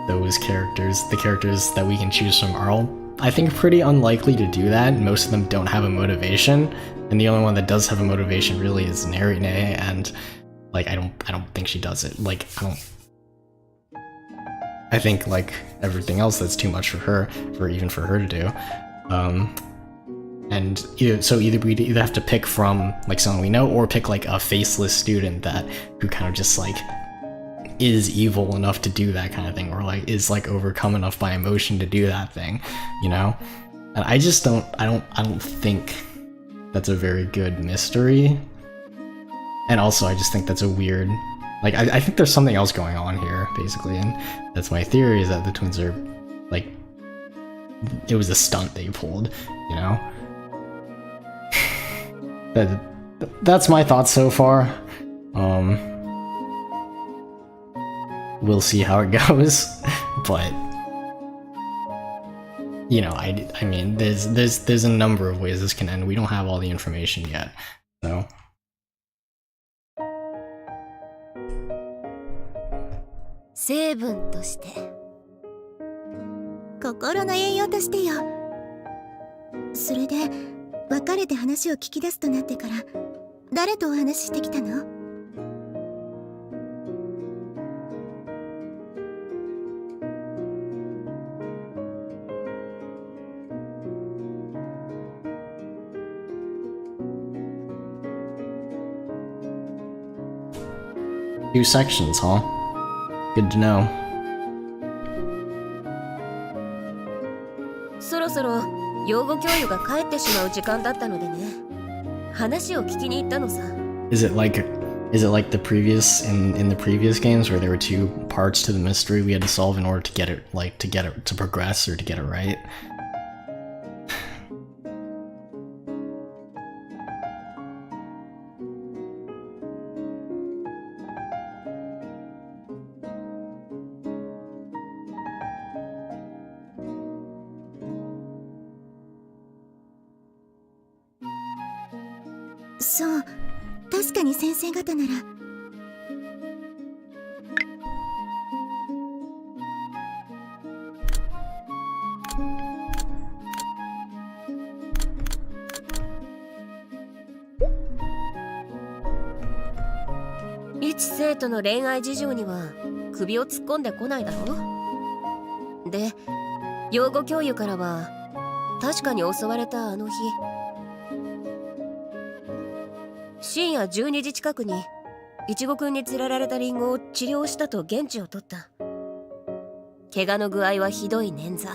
those characters, the characters that we can choose from, are all, I think, pretty unlikely to do that. Most of them don't have a motivation, and the only one that does have a motivation really is Nerine, and, like, I don't think she does it. Like, I think, like, everything else, that's too much for her, even for her to do. And either we'd either have to pick from, like, someone we know, or pick, like, a faceless student who kind of just, like, is evil enough to do that kind of thing, or, like, is, like, overcome enough by emotion to do that thing, you know? And I just don't think that's a very good mystery. And also, I just think that's a weird, like, I think there's something else going on here, basically, and that's my theory, is that the twins are, like, it was a stunt they pulled, you know? That's my thoughts so far. We'll see how it goes, but, you know, I mean, there's a number of ways this can end. We don't have all the information yet, so.
成分として心の栄養としてよ。それで別れて話を聞き出すとなってから誰とお話ししてきたの？
2 sections, huh? Good to know.
そろそろ養護教諭が帰ってしまう時間だったのでね。話を聞きに行ったのさ。
Is it like the previous in the previous games where there were 2 parts to the mystery we had to solve in order to get it to progress or to get it right?
そう、確かに先生方なら。一生徒の恋愛事情には首を突っ込んでこないだろ。で、養護教諭からは確かに襲われたあの日、深夜12時近くにいちごくんに連れられたリンゴを治療したと言質を取った。怪我の具合はひどい捻挫。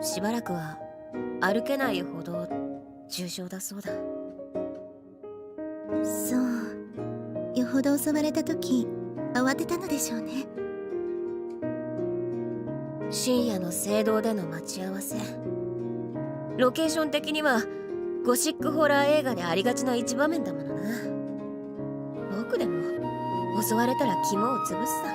しばらくは歩けないほど重傷だそうだ。そう、よほど襲われた時慌てたのでしょうね。深夜の聖堂での待ち合わせ、ロケーション的にはゴシックホラー映画でありがちな一場面だものな。僕でも襲われたら肝を潰すさ。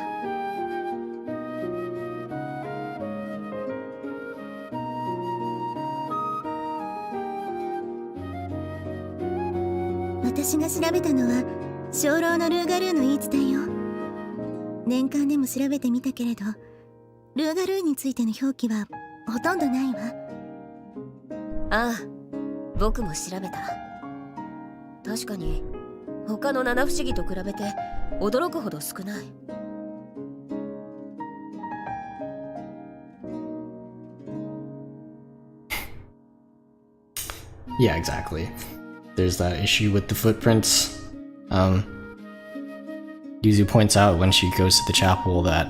私が調べたのは鐘楼のルーガルーの言い伝えよ。年間でも調べてみたけれど、ルーガルーについての表記はほとんどないわ。ああ、僕も調べた。確かに他の七不思議と比べて驚くほど少ない。
Yeah, exactly. There's that issue with the footprints. Yuzu points out when she goes to the chapel that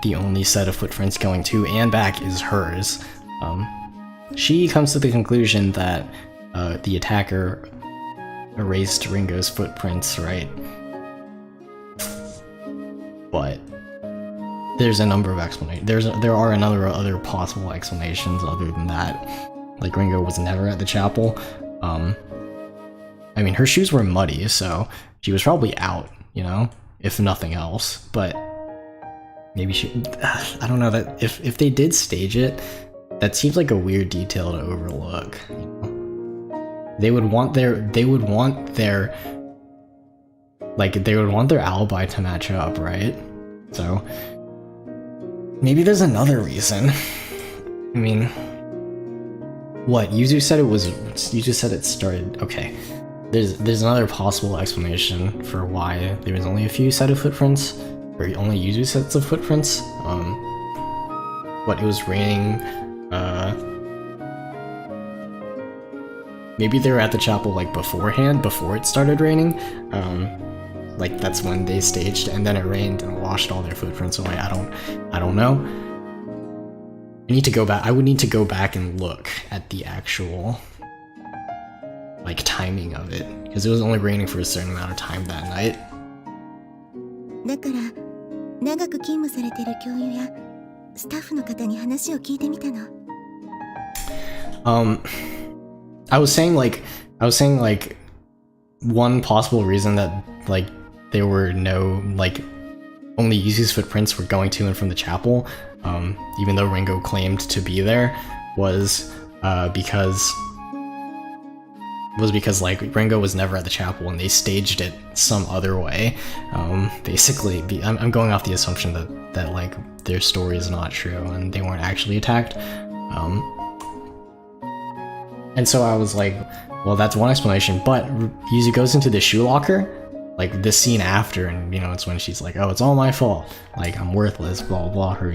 the only set of footprints going to and back is hers. She comes to the conclusion that the attacker erased Ringo's footprints, right? But there's a number of explanations. There are other possible explanations other than that. Like, Ringo was never at the chapel. I mean, her shoes were muddy, so she was probably out, you know, if nothing else. But maybe she, I don't know, that if they did stage it, that seems like a weird detail to overlook. You know? They would want their alibi to match up, right? So maybe there's another reason. I mean, what Yuzu said it started. Okay, there's another possible explanation for why there was only a few set of footprints, or only Yuzu sets of footprints. It was raining. Maybe they were at the chapel like beforehand, before it started raining. Like that's when they staged, and then it rained and washed all their footprints away. I don't know. I would need to go back and look at the actual like timing of it, because it was only raining for a certain amount of time that night.
だから長く勤務されている教諭やスタッフの方に話を聞いてみたの。
I was saying like one possible reason that like there were no like only Yuzu's footprints were going to and from the chapel, even though Ringo claimed to be there, was because like Ringo was never at the chapel and they staged it some other way. Basically, I'm going off the assumption that like their story is not true and they weren't actually attacked. And so I was like, well, that's one explanation. But Yuzu goes into the shoe locker, like this scene after, and you know, it's when she's like, oh, it's all my fault, like I'm worthless, blah blah blah.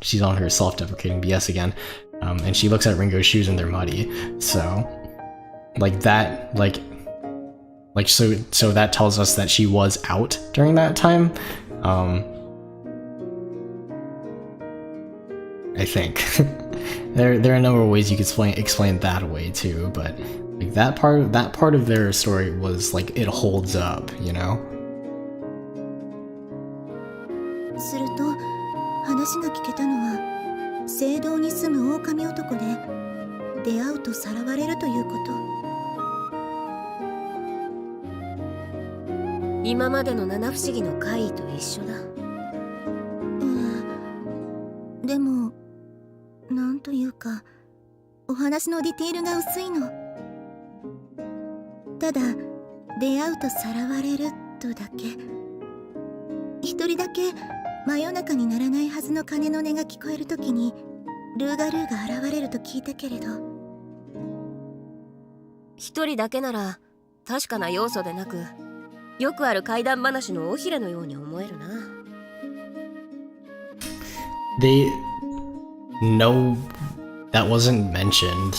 She's on her self-deprecating BS again, and she looks at Ringo's shoes and they're muddy. So like that, so that tells us that she was out during that time. I think there are a number of ways you could explain that away too, but like that part of their story was like it holds up, you know.
すると話が聞けたのは聖堂に住む狼男で出会うとさらわれるということ。今までの七不思議の怪異と一緒だ。でもなんというかお話のディテールが薄いの。ただ出会うとさらわれるとだけ。一人だけ真夜中にならないはずの鐘の音が聞こえるときにルーガルーが現れると聞いたけれど。
一人だけなら確かな要素でなく、よくある怪談話の尾ひれのように思えるな。
No, that wasn't mentioned.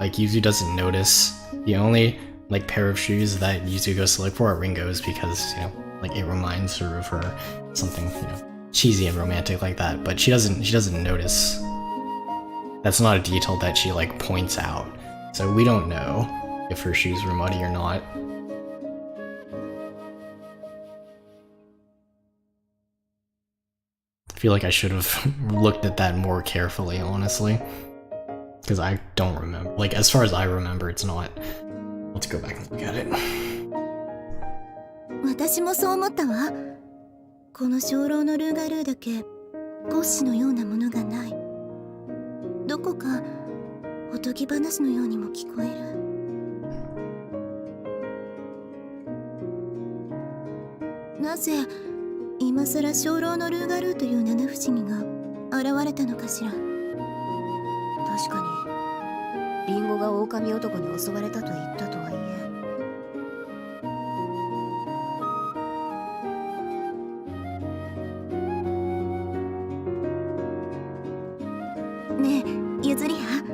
Like, Yuzu doesn't notice. The only, like, pair of shoes that Yuzu goes to look for are Ringo's because, you know, like, it reminds her of her something, you know, cheesy and romantic like that. But she doesn't notice. That's not a detail that she, like, points out. So we don't know if her shoes were muddy or not. I feel like I should have looked at that more carefully, honestly. Because I don't remember. Like, as far as I remember, it's not. Let's go back and look at it.
私もそう思ったわ。この鐘楼のルーガルーだけ骨子のようなものがない。どこかおとぎ話のようにも聞こえる。なぜ今さら鐘楼のルーガルーという七不思議が現れたのかしら。
確かにリンゴが狼男に襲われたと言ったとはい
え。ねえ、ゆずりは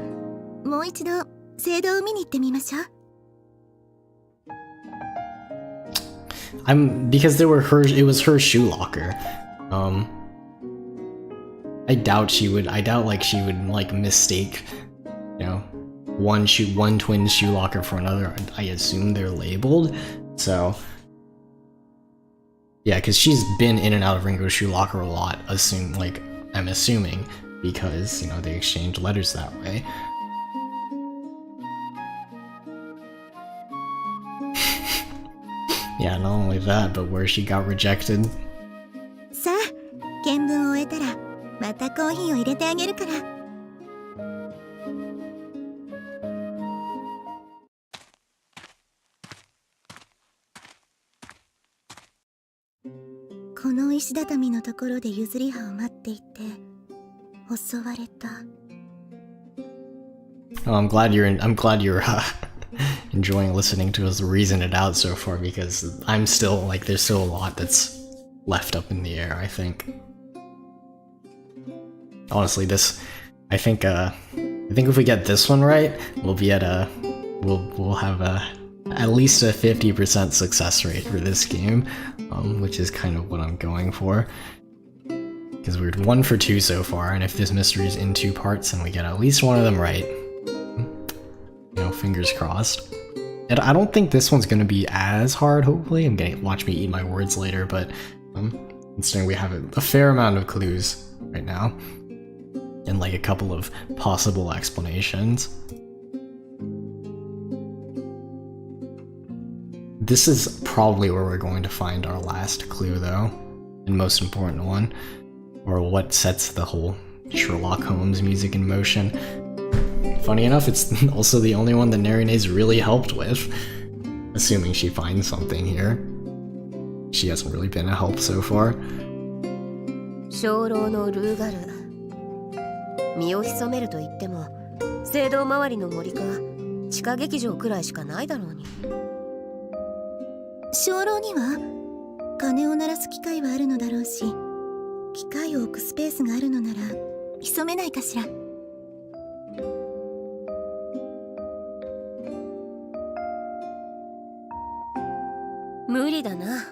もう一度聖堂を見に行ってみましょう。
Because it was her shoe locker. I doubt she would like mistake, you know, one twin shoe locker for another. I assume they're labeled. So yeah, because she's been in and out of Ringo's shoe locker a lot, I'm assuming, because, you know, they exchange letters that way. Yeah, not only that, but where she got rejected.
さあ、見聞を終えたらまたコーヒーを入れてあげるから。この石畳のところで譲り葉を待っていて襲われた。
Oh, I'm glad you're enjoying listening to us reason it out so far, because I'm still, like, there's still a lot that's left up in the air, I think. Honestly, I think if we get this one right, we'll be at we'll have at least a 50% success rate for this game, which is kind of what I'm going for. Because we're 1 for 2 so far, and if this mystery is in 2 parts and we get at least one of them right, you know, fingers crossed. And I don't think this one's gonna be as hard, hopefully. I'm gonna watch me eat my words later, but considering we have a fair amount of clues right now, and like a couple of possible explanations. This is probably where we're going to find our last clue, though, and most important one, or what sets the whole Sherlock Holmes music in motion. Funny enough, it's also the only one that Nerine's really helped with, assuming she finds something here. She hasn't really been a help so far.
鐘楼のルーガルー。身を潜めると言っても聖堂周りの森か地下劇場くらいしかないだろうに。
鐘楼には鐘を鳴らす機械はあるのだろうし、機械を置くスペースがあるのなら潜めないかしら。
無理だな。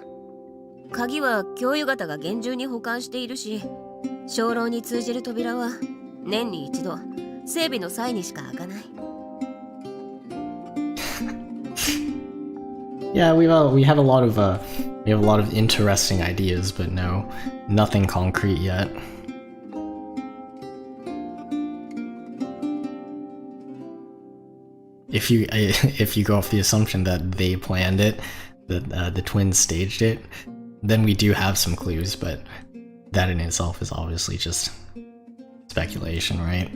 鍵は教諭方が厳重に保管しているし、鐘楼に通じる扉は年に一度整備の際にしか開かない。
Yeah, we have a lot of interesting ideas, but nothing concrete yet. If you go off the assumption that they planned it, that the twins staged it, then we do have some clues, but that in itself is obviously just speculation, right?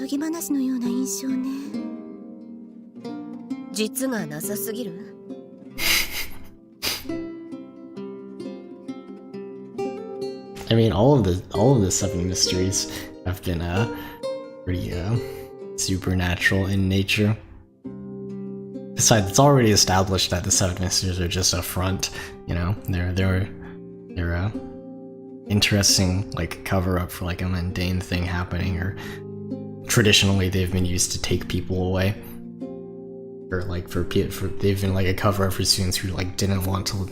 ぎ話のような印象ね。
実がなさすぎる。
I mean, all of the seven mysteries have been pretty supernatural in nature. Besides, it's already established that the seven mysteries are just a front. You know, they're interesting like cover up for like a mundane thing happening, or traditionally they've been used to take people away, or like for they've been like a cover up for students who like didn't want to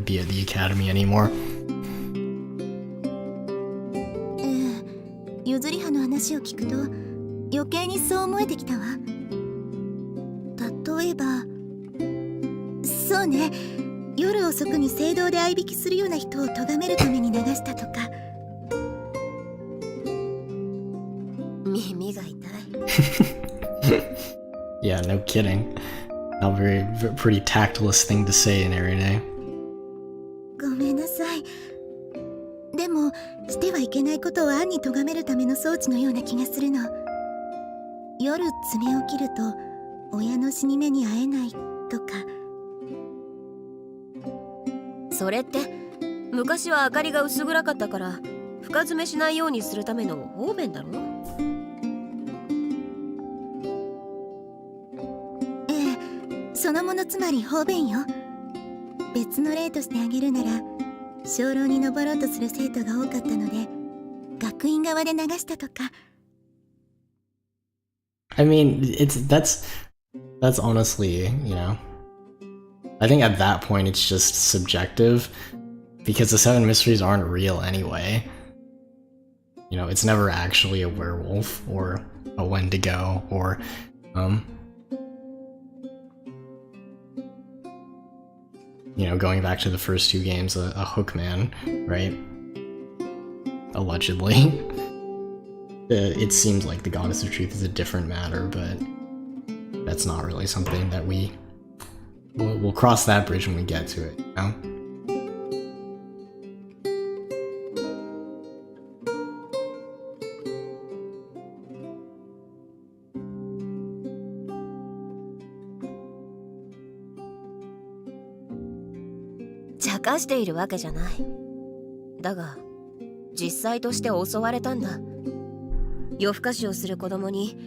be at the academy anymore.
ゆずりはの話を聞くと余計にそう思えてきたわ。例えば、そうね、夜遅くに聖堂で相引きするような人を咎めるために流したとか。
耳が痛い。
Yeah, no kidding. Not pretty tactless thing to say in Nerine.
ごめんなさい。でもしてはいけないことを暗に咎めるための装置のような気がするの。夜爪を切ると親の死に目に会えないとか。
それって昔は明かりが薄暗かったから深爪しないようにするための方便だろ。
ええ、そのものつまり方便よ。別の例として挙げるなら、鐘楼に登ろうとする生徒が多かったので学院側で流したとか。
I mean, that's honestly, you know, I think at that point it's just subjective, because the seven mysteries aren't real anyway. You know, it's never actually a werewolf or a Wendigo or you know, going back to the first two games, a hookman, right? Allegedly. It seems like the Goddess of Truth is a different matter, but that's not really something that we'll cross that bridge when we get to it, you know?
「茶化しているわけじゃない。だが実際として襲われたんだ。夜更かしをする子供に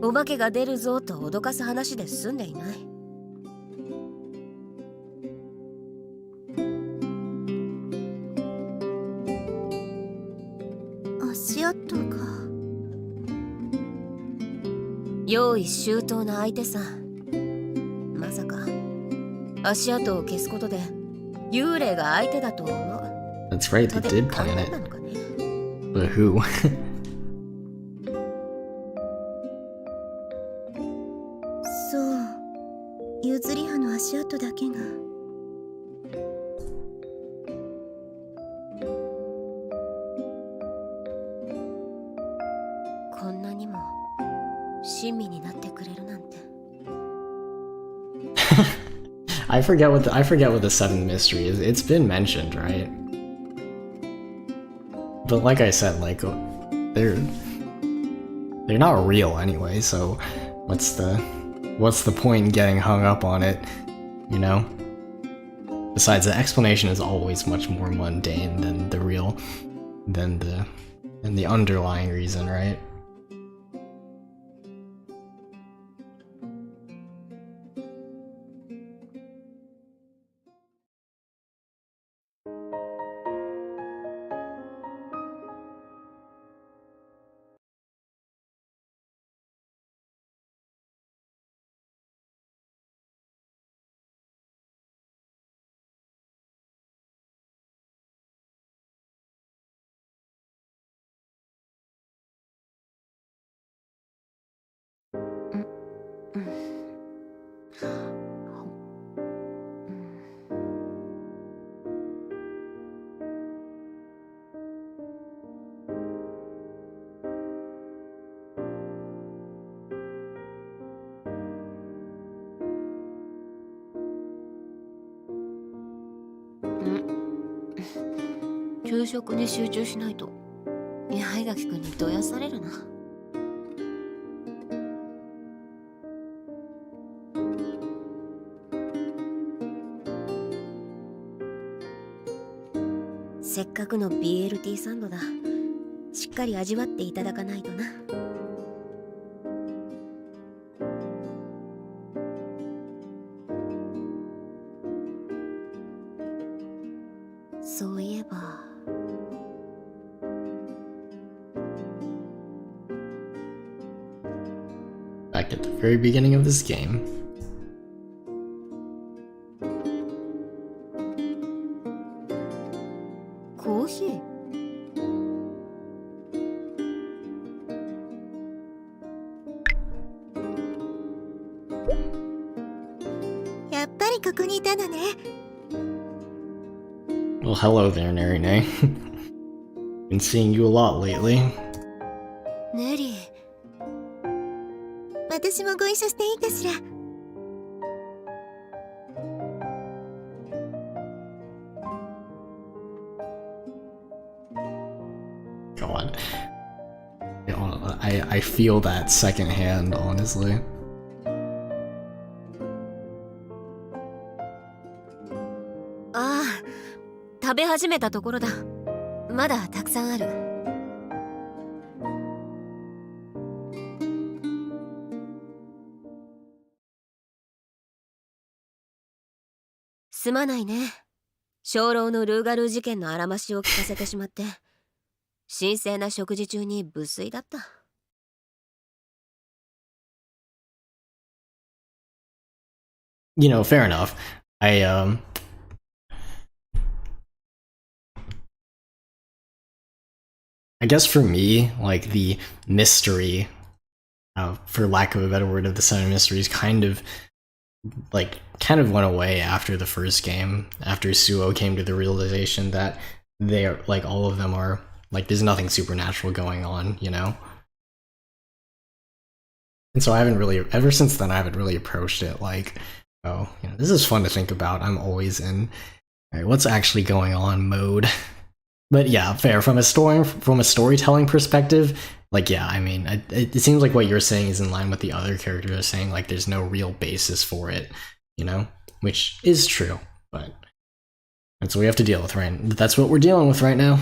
お化けが出るぞと脅かす話で済んでいない。
足跡が。
用意周到な相手さ。まさか足跡を消すことで幽霊が相手だと思う。
That's right, they did plan it. But who?
そう、ゆずり葉の足跡だけが。
こんなにも親身になってくれるなんて。
I forget what the seventh mystery is. It's been mentioned, right? But like I said, like they're not real anyway, so what's the point in getting hung up on it, you know? Besides, the explanation is always much more mundane than the underlying reason, right?
Mm. 給食に集中しないと八重垣くんにどやされるな。せっかくの BLT サンドだ。しっかり味わっていただかないとな。そういえば
Back at the very beginning of this game.
コーヒー。
やっぱりここにいたのね。
Well, hello there, Nerine. Been seeing you a lot lately.
ネリー、私もご一緒していいかしら。
God. I feel that secondhand, honestly.
ああ、食べ始めたところだ。まだたくさんある。すまないね。鐘楼のルーガルー事件のあらましを聞かせてしまって、神聖な食事中に無粋だった。
You know, fair enough. I guess for me, like, the mystery, for lack of a better word, of the Seven Mysteries kind of went away after the first game, after Suo came to the realization that they are, like, all of them are, like, there's nothing supernatural going on, you know? And so I haven't really, ever since then, I haven't really approached it like, oh, you know, this is fun to think about. I'm always in, alright, what's actually going on mode. But yeah, fair. From a storytelling perspective, like, yeah, I mean, it seems like what you're saying is in line with the other characters are saying, like, there's no real basis for it, you know? Which is true, but that's what we have to deal with, right? That's what we're dealing with right now.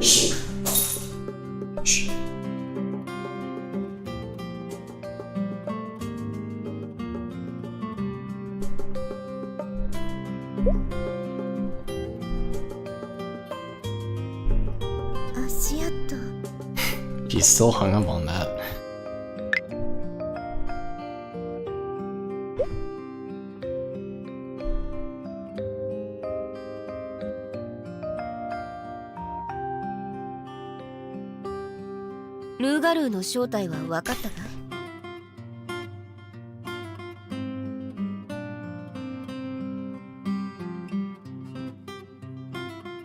Shh. She's still hung up on that.
Louガルーの正体は分かったか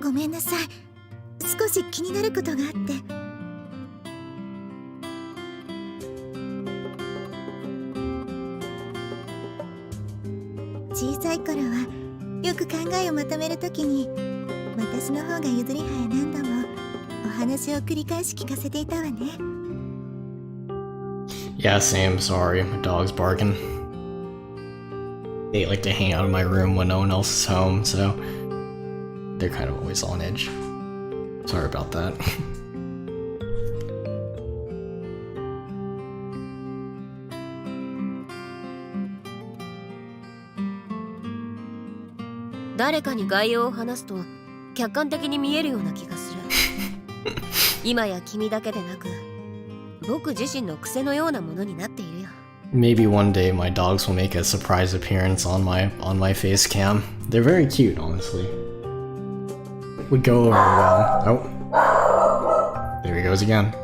い？
ごめんなさい。少し気になることがあって。小さい頃はよく考えをまとめるときに私の方が譲りはや何度もお話を繰り返し聞かせていたわね。
Yeah, same. Sorry, my dog's barking. They like to hang out in my room when no one else is home, so they're kind of always on edge. Sorry about that.
誰かに概要を話すと客観的に見えるような気がする。今や君だけでなく僕自身の癖のようなものになっているよ。
maybe one day my dogs will make a surprise appearance on my face cam. They're very cute, honestly. Would go over well. Oh, there he goes again.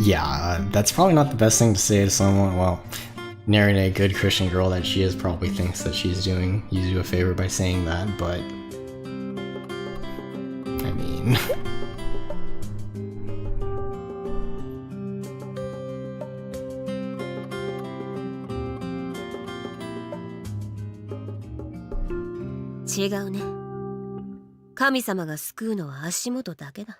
Yeah, that's probably not the best thing to say to someone. Well, Nerine, a good Christian girl that she is, probably thinks that she's doing Yuzu a favor by saying that, but I mean,
違うね。神様が救うのは足元だけだ。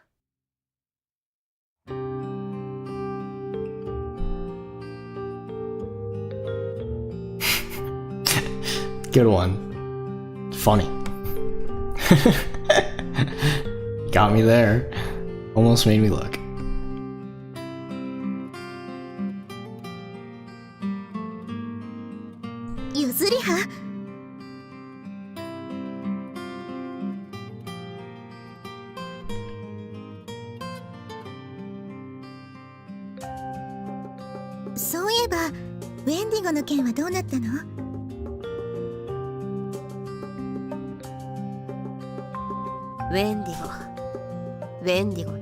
good one. Funny. Got me there. Almost made me look.
Yuzuriha? So, ウェンディゴの件はどうなったの？
ウェンディゴね。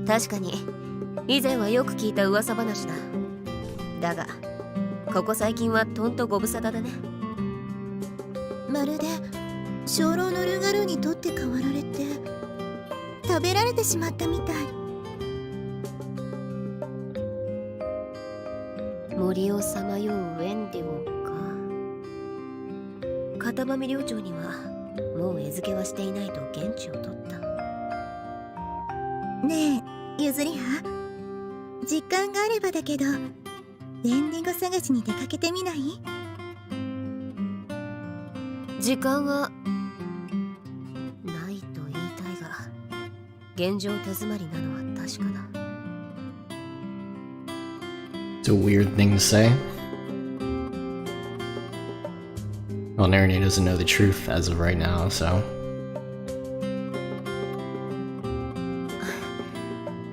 確かに以前はよく聞いた噂話だ。だがここ最近はとんとご無沙汰だね。
まるで精霊のルガルーに取って代わられて食べられてしまったみたい。
森をさまようウェンディゴか。片場領長にはもう餌付けはしていないと言質を取った。
ねえ、ゆずりは、時間があればだけど、ウェンディゴ探しに出かけてみない？
時間はないと言いたいが、現状手詰まりなのは確かだ。
It's a weird thing to say. Well, Nerine doesn't know the truth as of right now, so.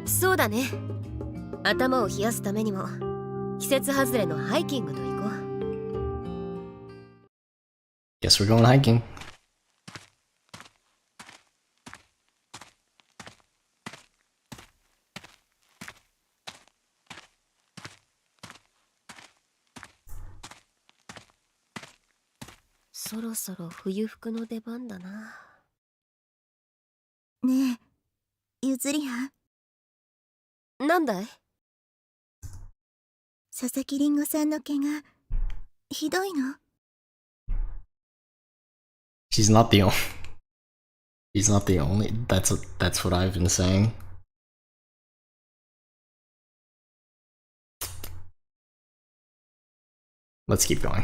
そうだね。頭を冷やすためにも季節外れのハイキングと行こう。
Guess we're going hiking.
そろそろ冬服の出番だな。
ねえ、ゆずりは。
なんだい？
佐々木りんごさんの怪我、ひどいの？
She's not the only. She's not the only. That's what I've been saying. Let's keep going.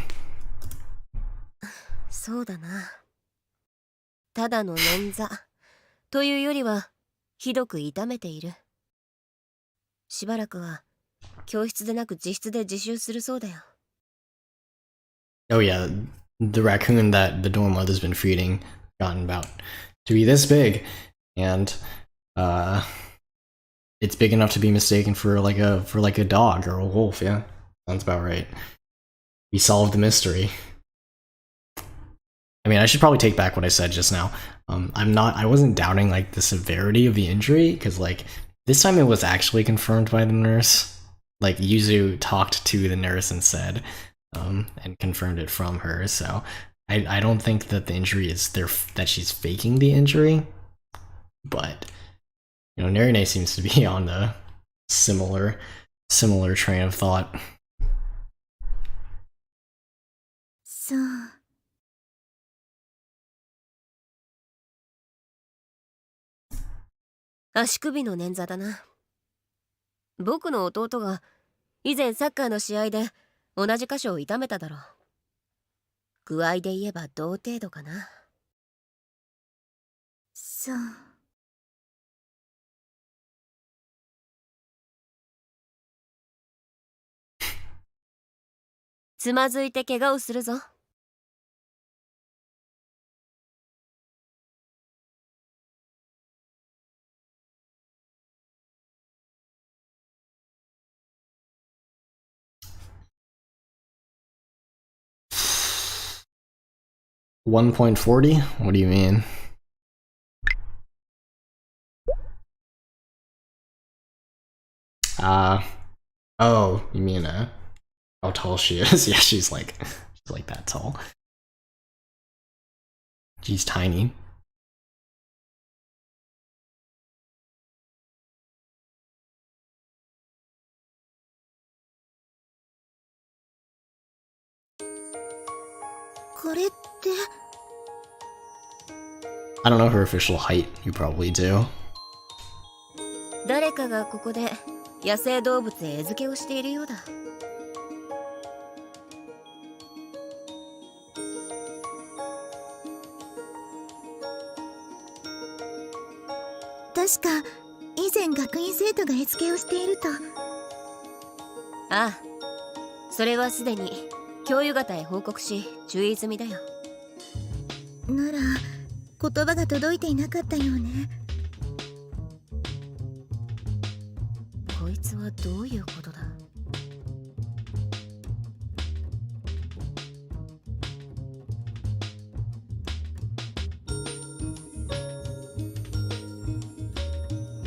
そうだな。ただの捻挫というよりはひどく痛めている。しばらくは教室でなく自室で自習するそうだよ。
Oh yeah, the raccoon that the dorm mother's been feeding gotten about to be this big, and it's big enough to be mistaken for like a dog or a wolf. Yeah, sounds about right. We solved the mystery. I mean, I should probably take back what I said just now. I wasn't doubting like the severity of the injury, because like this time it was actually confirmed by the nurse. Like Yuzu talked to the nurse and said, and confirmed it from her. So I don't think that the injury is there, that she's faking the injury. But you know, Nerine seems to be on a similar train of thought.
そう。
足首の捻挫だな。僕の弟が以前サッカーの試合で同じ箇所を痛めただろう。具合で言えば同程度かな。
そう。
つまずいて怪我をするぞ。
1.40? What do you mean? Oh, you mean how tall she is? Yeah, she's like that tall. She's tiny. I don't know her official height. You probably do.
誰かがここで野生動物へ餌付けをしているようだ。
確か以前学院生徒が餌付けをしていると。
ああ、それはすでに教諭方へ報告し注意済みだよ。
なら言葉が届いていなかったようね。
こいつはどういうことだ。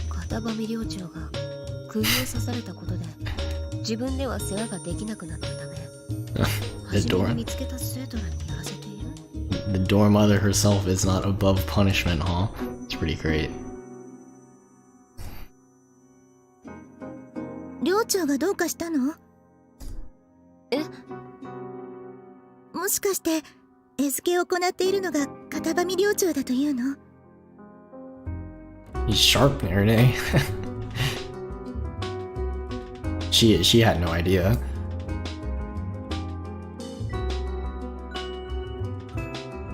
片羽寮長が釘を刺されたことで自分では世話ができなくなったため初めに見つけた生徒らにやらせている。
The dorm mother herself is not above punishment, huh? It's pretty great.
寮長がどうかしたの？
え？
もしかして餌付けを行っているのが片羽寮長だというの？
He's sharp, Nerine. She had no idea.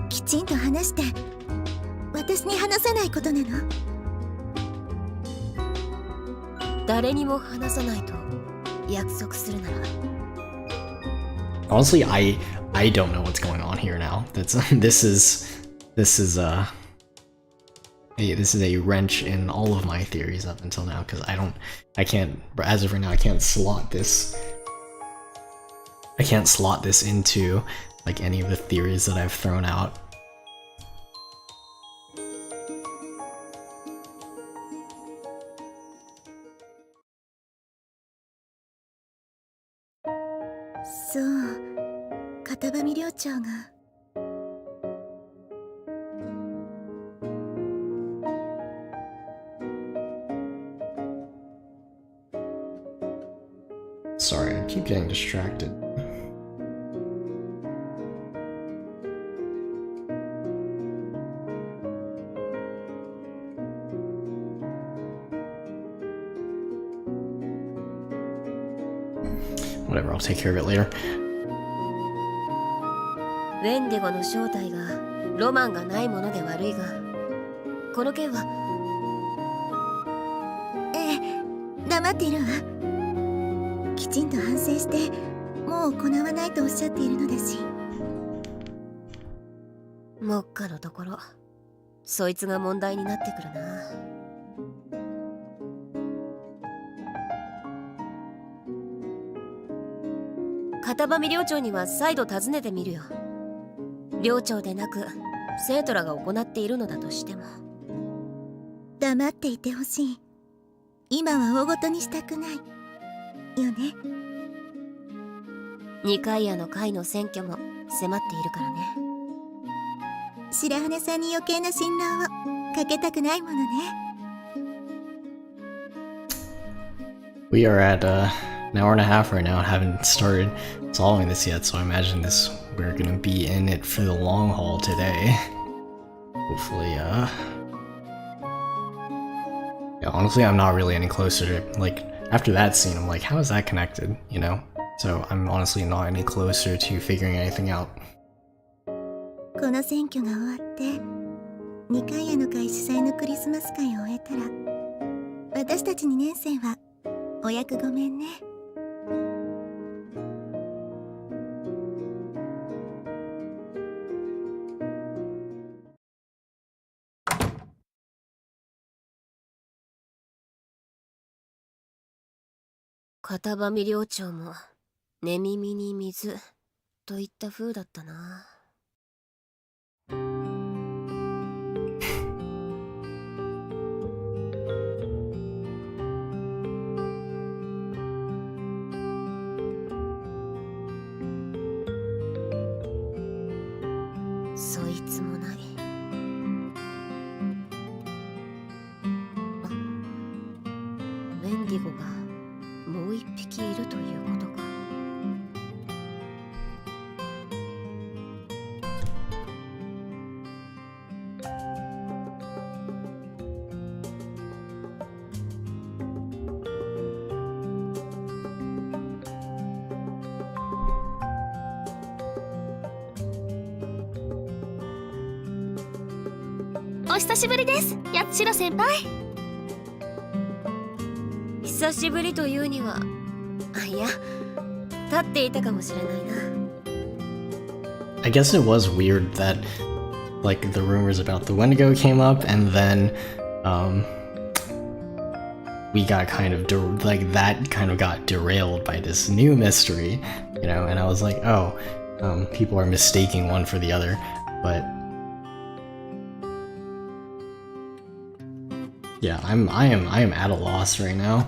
きちんと話して私に話さないことなの？
誰にも話さないと約束するなら。
Honestly, I don't know what's going on here now. This is a wrench in all of my theories up until now, because I can't, as of right now, I can't slot this into like any of the theories that I've thrown out.
So, 片羽寮長が。
Sorry, I keep getting distracted. Whatever, I'll take care of it later.
ウェンディゴの正体がロマンがないもので悪いが、この件は。
ええ、黙っているわ。きちんと反省してもう行わないとおっしゃっているのだし。
目下のところそいつが問題になってくるな。片羽寮長には再度尋ねてみるよ。寮長でなく生徒らが行っているのだとしても。
黙っていてほしい。今は大ごとにしたくないよね。
二階屋の会の選挙も迫っているからね。
白羽さんに余計な辛労をかけたくないものね。
We are at an hour and a half right now and haven't started solving this yet, so I imagine this we're gonna be in it for the long haul today. Hopefully, yeah, honestly, I'm not really any closer to, like, after that scene, I'm like, how is that connected, you know? So I'm honestly not any closer to figuring anything out.
この選挙が終わって2回屋の会主催のクリスマス会を終えたら、私たち2年生はお役ごめんね。
片場寮長も寝耳に水といった風だったな。そいつもない。あ、ウェンディゴがもう一匹いるということか。
お久しぶりです、八代先輩。
久しぶりというには、いや、立っていたかもしれないな。
I guess it was weird that, like, the rumors about the Wendigo came up, and then, we got kind of, that kind of got derailed by this new mystery, you know, and I was like, oh, people are mistaking one for the other, but yeah, I am at a loss right now.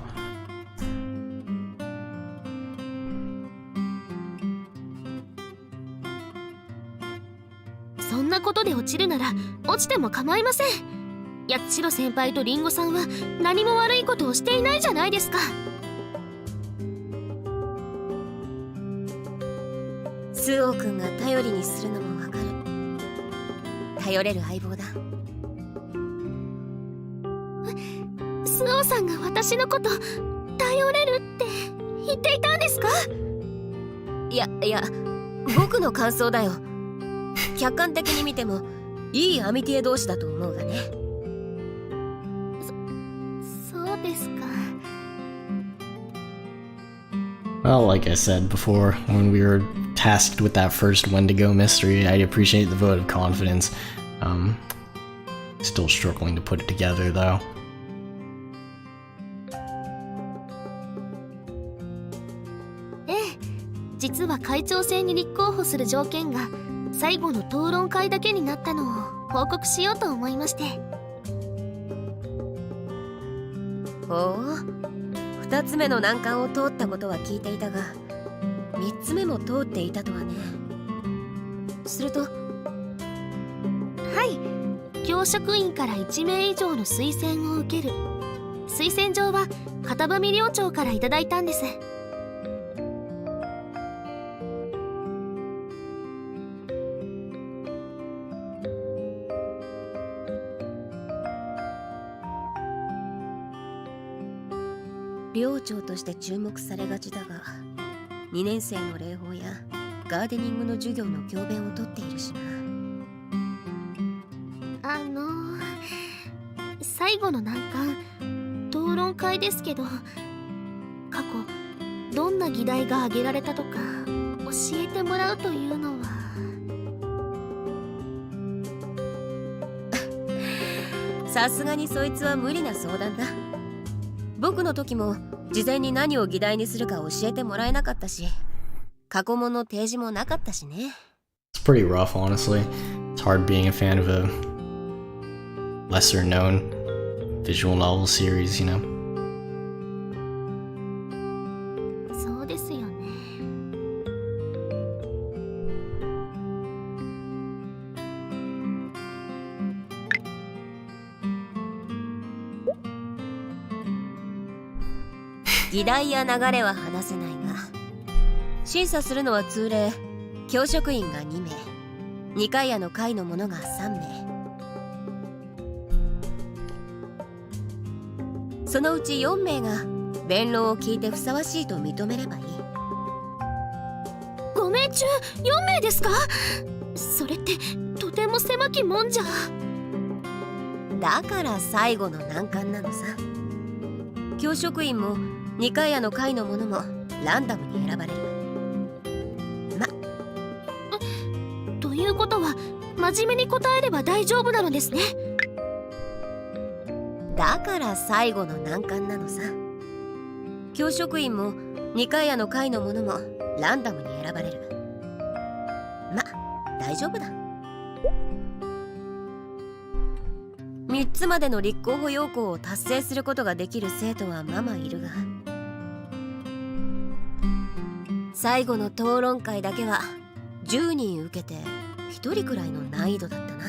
そんなことで落ちるなら落ちても構いません。八代先輩とリンゴさんは何も悪いことをしていないじゃないですか。
スオ君が頼りにするのもわかる。頼れる相棒だ。
スオさんが私のこと頼れるって言っていたんですか？
いや、僕の感想だよ。客観的に見てもいいアミティエ同士だと思うがね。
そうですか。
Well, like I said before, when we were tasked with that first Wendigo mystery, I appreciate the vote of confidence. Still struggling to put it together, though.
実は会長選に立候補する条件が最後の討論会だけになったのを報告しようと思いまして。
ほう、2つ目の難関を通ったことは聞いていたが、3つ目も通っていたとはね。すると、
はい、教職員から1名以上の推薦を受ける。推薦状は片場寮長からいただいたんです。
寮長として注目されがちだが、2年生の礼法やガーデニングの授業の教鞭をとっているしな。
最後の難関討論会ですけど、過去どんな議題が挙げられたとか教えてもらうというのは。
さすがにそいつは無理な相談だ。僕の時も事前に何を議題にするか教えてもらえなかったし、過去問の提示もなかったしね。
It's pretty rough, honestly. It's hard being a fan of a lesser known visual novel series, you know?
そうですよね。
議題や流れは話せないが、審査するのは通例。教職員が2名、二階屋の会の者が3名。そのうち4名が弁論を聞いてふさわしいと認めればいい。
5名中4名ですか？それってとても狭きもんじゃ。
だから最後の難関なのさ。教職員も二階屋の会の者もランダムに選ばれる。
ということは真面目に答えれば大丈夫なのですね。
だから最後の難関なのさ。教職員も二階屋の会の者もランダムに選ばれる。大丈夫だ。3つまでの立候補要項を達成することができる生徒はままいるが、最後の討論会だけは10人受けて1人くらいの難易度だったな。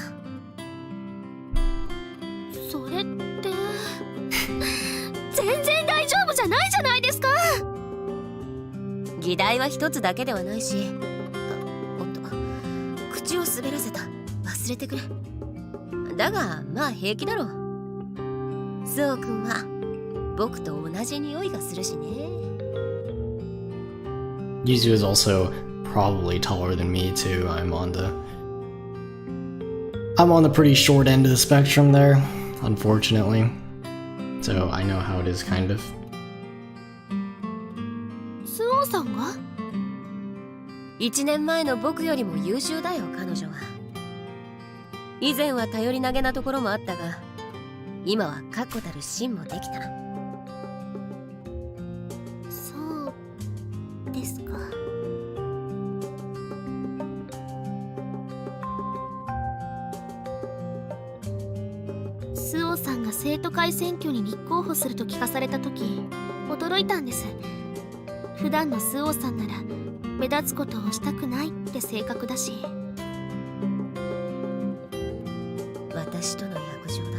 それって全然大丈夫じゃないじゃないですか。
議題は1つだけではないし、口を滑らせた。忘れてくれ。だがまあ平気だろう。スオ君は僕と同じ匂いがするしね。
Yuzu is also probably taller than me too. I'm on the pretty short end of the spectrum there, unfortunately. So I know how it is kind of.
スオさんが
1年前の僕よりも優秀だよ、彼女は。以前は頼り投げなところもあったが、今は確固たる芯もできた。
そうですか。スオさんが生徒会選挙に立候補すると聞かされた時、驚いたんです。普段のスオさんなら目立つことをしたくないって性格だし。
私との約定だ。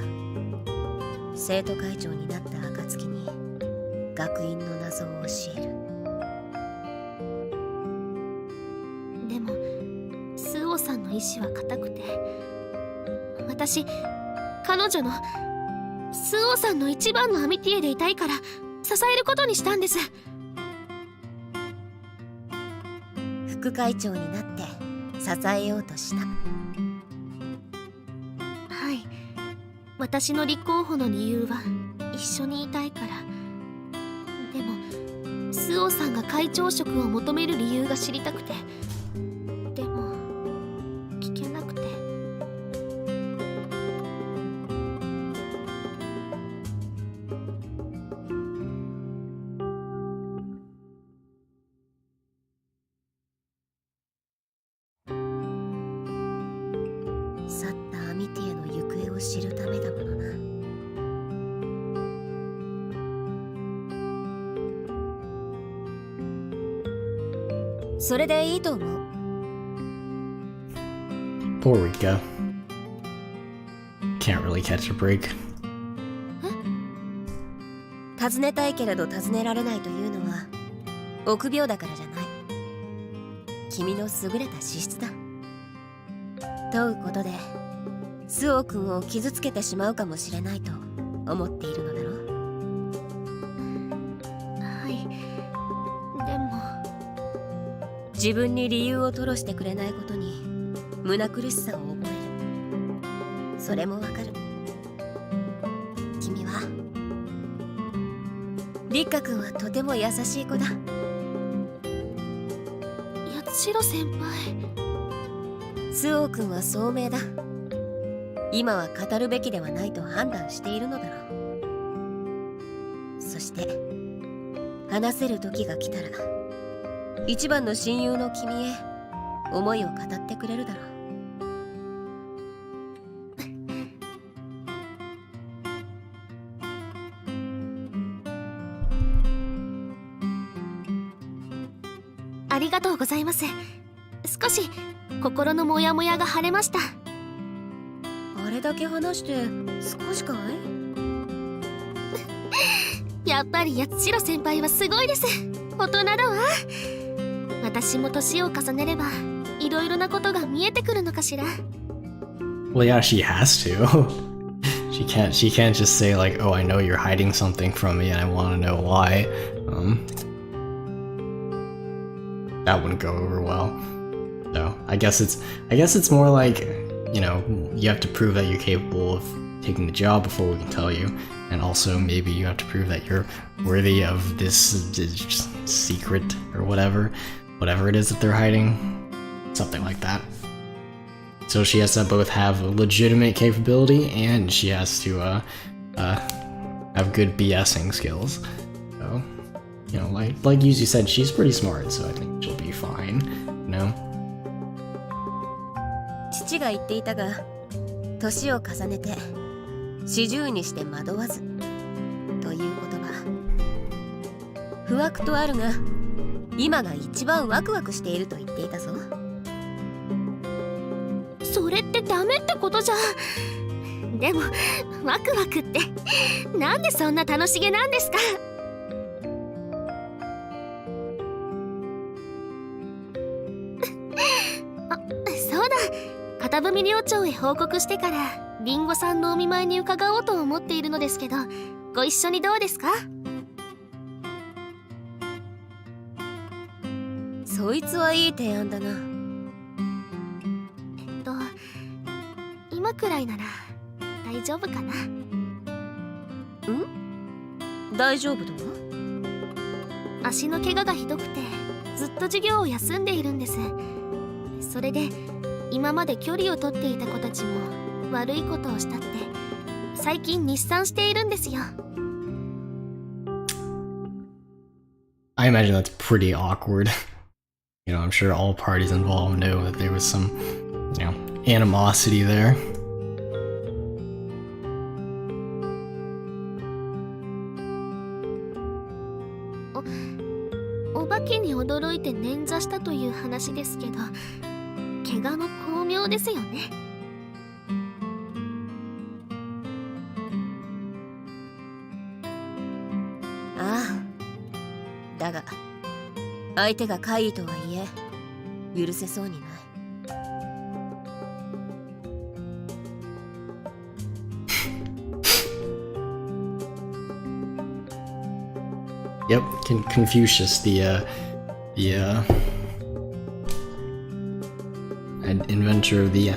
生徒会長になった暁に学院の謎を教える。
でもスオさんの意志は固くて、私彼女のスオさんの一番のアミティエでいたいから支えることにしたんです。
副会長になって支えようとした。
はい、私の立候補の理由は一緒にいたいから。でもスオさんが会長職を求める理由が知りたくて、でも聞けなくて。
去ったアミティエの行方を知るためだものな。それでいいと思う。
Poor Rika. Can't really catch a break.
尋ねたいけれど尋ねられないというのは臆病だからじゃない。君の優れた資質だ。問うことでスオ君を傷つけてしまうかもしれないと思っているのだろう。
はい、でも
自分に理由を吐露してくれないことに胸苦しさを覚える。それもわかる。君はリッカ君はとても優しい子だ。
八代先輩。
スオ君は聡明だ。今は語るべきではないと判断しているのだろう。そして話せる時が来たら一番の親友の君へ思いを語ってくれるだろう。
ありがとうございます。少し心のモヤモヤが晴れました。
あれだけ話して少しかい？
やっぱり八代先輩はすごいです。大人だわ。私も年を重ねればいろいろなことが見えてくるのかしら。
Well, yeah, she has to. She can't just say like, oh, I know you're hiding something from me and I want to know why. That wouldn't go over well. So I guess it's more like, you know, you have to prove that you're capable of taking the job before we can tell you, and also maybe you have to prove that you're worthy of this secret or whatever it is that they're hiding, something like that. So she has to both have a legitimate capability and she has to have good BSing skills. So, you know, like Yuzu said, she's pretty smart, so I think she'll be fine, you know?
父が言っていたが、年を重ねて40にして惑わずという言葉。不惑とあるが、今が一番ワクワクしていると言っていたぞ。
それってダメってことじゃ。でもワクワクってなんでそんな楽しげなんですか。あ、そうだ、片踏寮長へ報告してからリンゴさんのお見舞いに伺おうと思っているのですけど、ご一緒にどうですか。
そいつはいい提案だな。
今くらいなら大丈夫かな。
大丈夫とは？
足の怪我がひどくてずっと授業を休んでいるんです。それで今まで距離を取っていた子たちも悪いことをしたって最近日産しているんですよ。
I imagine that's pretty awkward. You know, I'm sure all parties involved know that there was some, you know, animosity there.
お化けに驚いて捻挫したという話ですけど、怪我の巧妙ですよね。
ああ、だが相手が怪異とはいえ許せそうにない。
Yep, Confucius, the inventor of the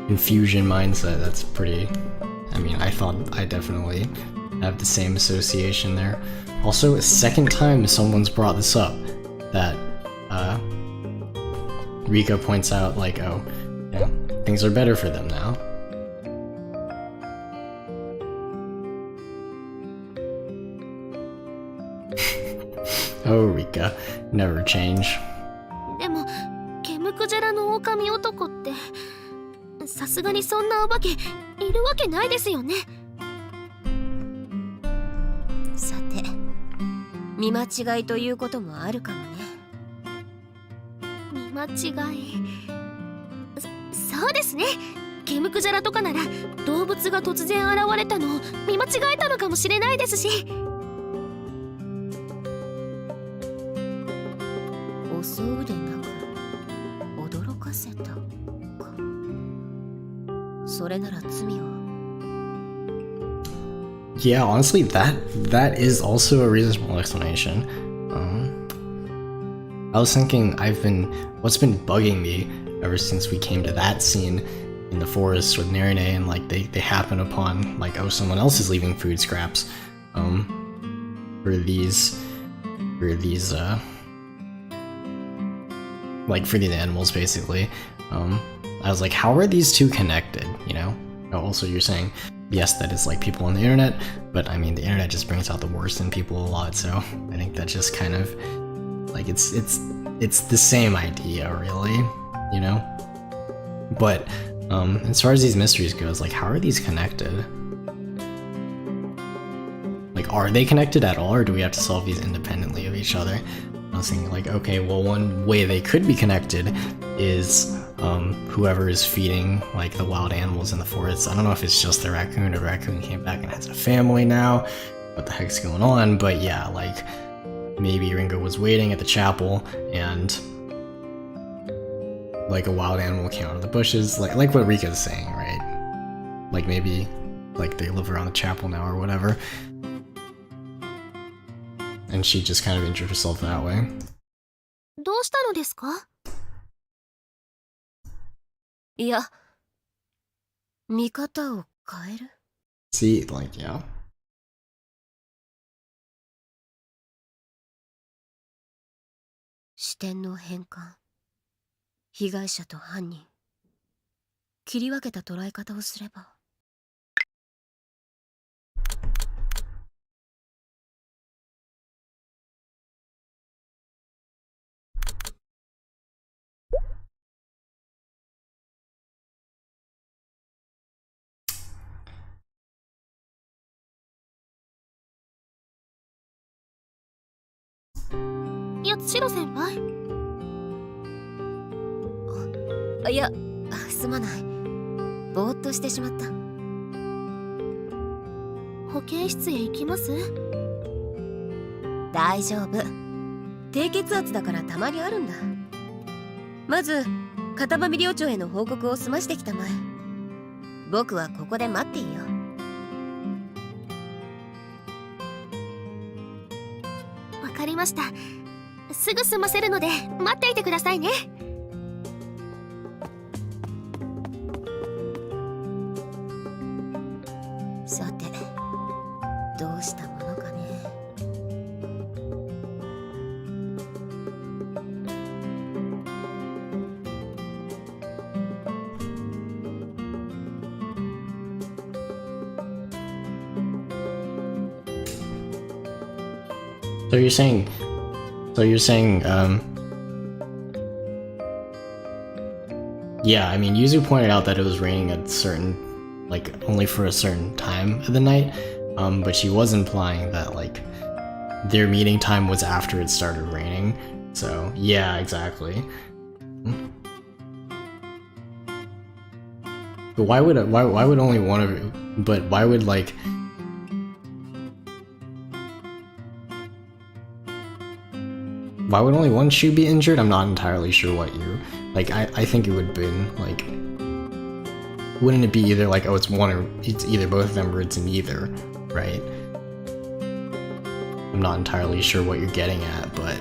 confusion mindset. That's pretty. I mean, I thought I definitely have the same association there. Also, a second time someone's brought this up, that Rika points out like, oh, you know, things are better for them now. Oh, Rika, never change.
でもケムクジャラの狼男ってさすがにそんなお化けいるわけないですよね。
さて、見間違いということもあるかもね。
見間違い。そうですね。ケムクジャラとかなら動物が突然現れたのを見間違えたのかもしれないですし。
襲うでなく驚かせたか。それなら罪を。
Yeah, honestly, that is also a reasonable explanation. I was thinking what's been bugging me ever since we came to that scene in the forest with Nerine, and like they happen upon like, oh, someone else is leaving food scraps for these like for these animals basically. I was like, how are these two connected, you know? Also, you're saying yes, that is like people on the internet, but I mean the internet just brings out the worst in people a lot, so I think that just kind of like it's the same idea really, you know? But as far as these mysteries goes, like how are these connected? Like, are they connected at all, or do we have to solve these independently of each other? I was thinking like, okay, well, one way they could be connected is whoever is feeding like the wild animals in the forest. I don't know if it's just the raccoon, or the raccoon came back and has a family now, what the heck's going on, but yeah, like maybe Ringo was waiting at the chapel and like a wild animal came out of the bushes, like what Rika's saying, right? Like maybe like they live around the chapel now or whatever. And she just kind of injured herself that way.
どうしたのですか？
いや、見方を変える？
See, like, yeah.
視点の変換。被害者と犯人。切り分けた捉え方をすれば。
八代先輩？
いや、すまない。ぼーっとしてしまった。
保健室へ行きます？
大丈夫。低血圧だからたまにあるんだ。まず片場寮長への報告を済ましてきたまえ。僕はここで待っていよ
う。わかりました。すぐ済ませるので待っていてくださいね。
さて、どうしたものかね。
So you're saying, yeah, I mean, Yuzu pointed out that it was raining at certain, like, only for a certain time of the night, but she was implying that, like, their meeting time was after it started raining, so, yeah, exactly. But why would only one of you, but why would, like, why would only one shoe be injured? I'm not entirely sure what you... Like, I think it would have been, like... Wouldn't it be either like, oh, it's one or... It's either both of them or it's neither, right? I'm not entirely sure what you're getting at, but...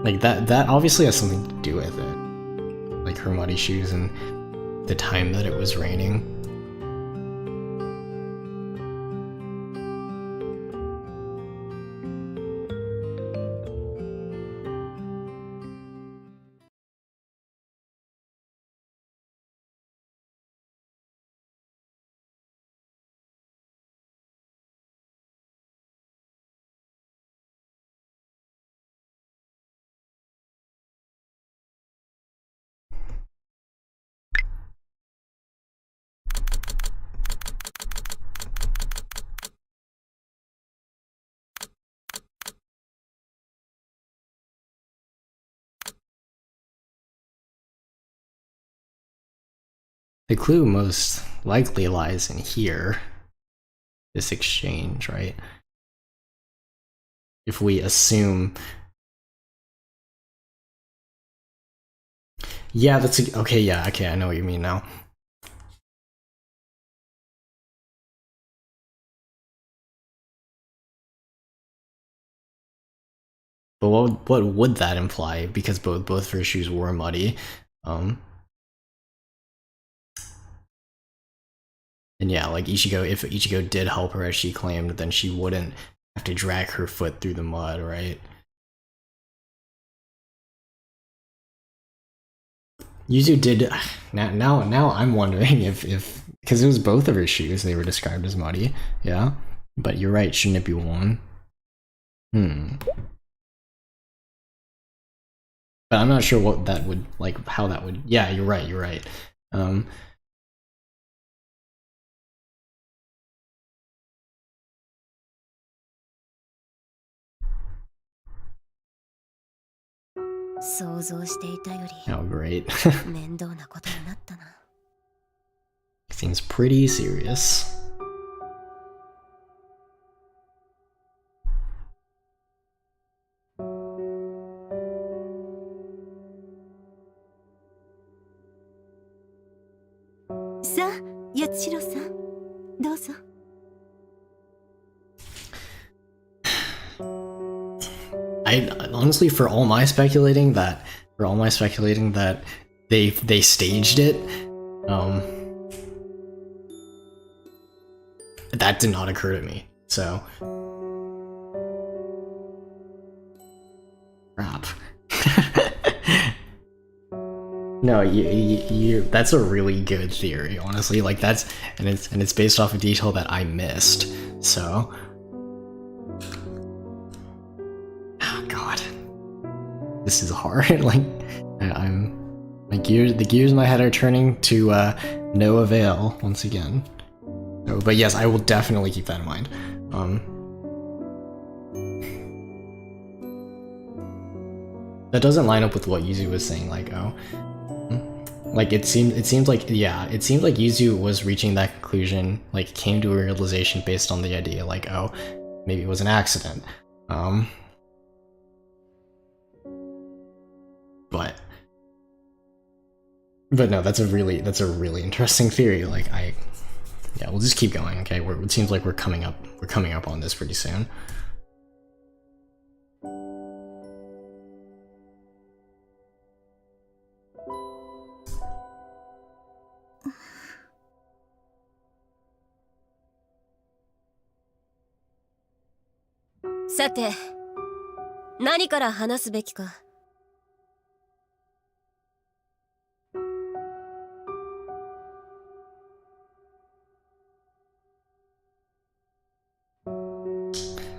Like, that obviously has something to do with it. Like, her muddy shoes and the time that it was raining. The clue most likely lies in here. This exchange, right? If we assume... Yeah, that's... Okay, yeah, okay, I know what you mean now. But what would that imply? Because both of her shoes were muddy. And yeah, like Ichigo, if Ichigo did help her as she claimed, then she wouldn't have to drag her foot through the mud, right? Yuzu did... Now I'm wondering if... Because it was both of her shoes, they were described as muddy, yeah? But you're right, shouldn't it be one? But I'm not sure what that would... Like, how that would... Yeah, you're right. Oh, great. Seems pretty serious.
八郎さん、どうぞ。
I honestly, for all my speculating that they staged it, that did not occur to me. So, crap. No, you that's a really good theory, honestly. Like and it's based off a detail that I missed. So, oh god, this is hard. Like, the gears in my head are turning to no avail once again. So, but yes, I will definitely keep that in mind. That doesn't line up with what Yuzu was saying. Like, like it seemed like Yuzu was reaching that conclusion, like came to a realization based on the idea, like, oh, maybe it was an accident. But no, that's a really interesting theory. Like, yeah, we'll just keep going. Okay, it seems like we're coming up on this pretty soon.
さて、何から話すべきか。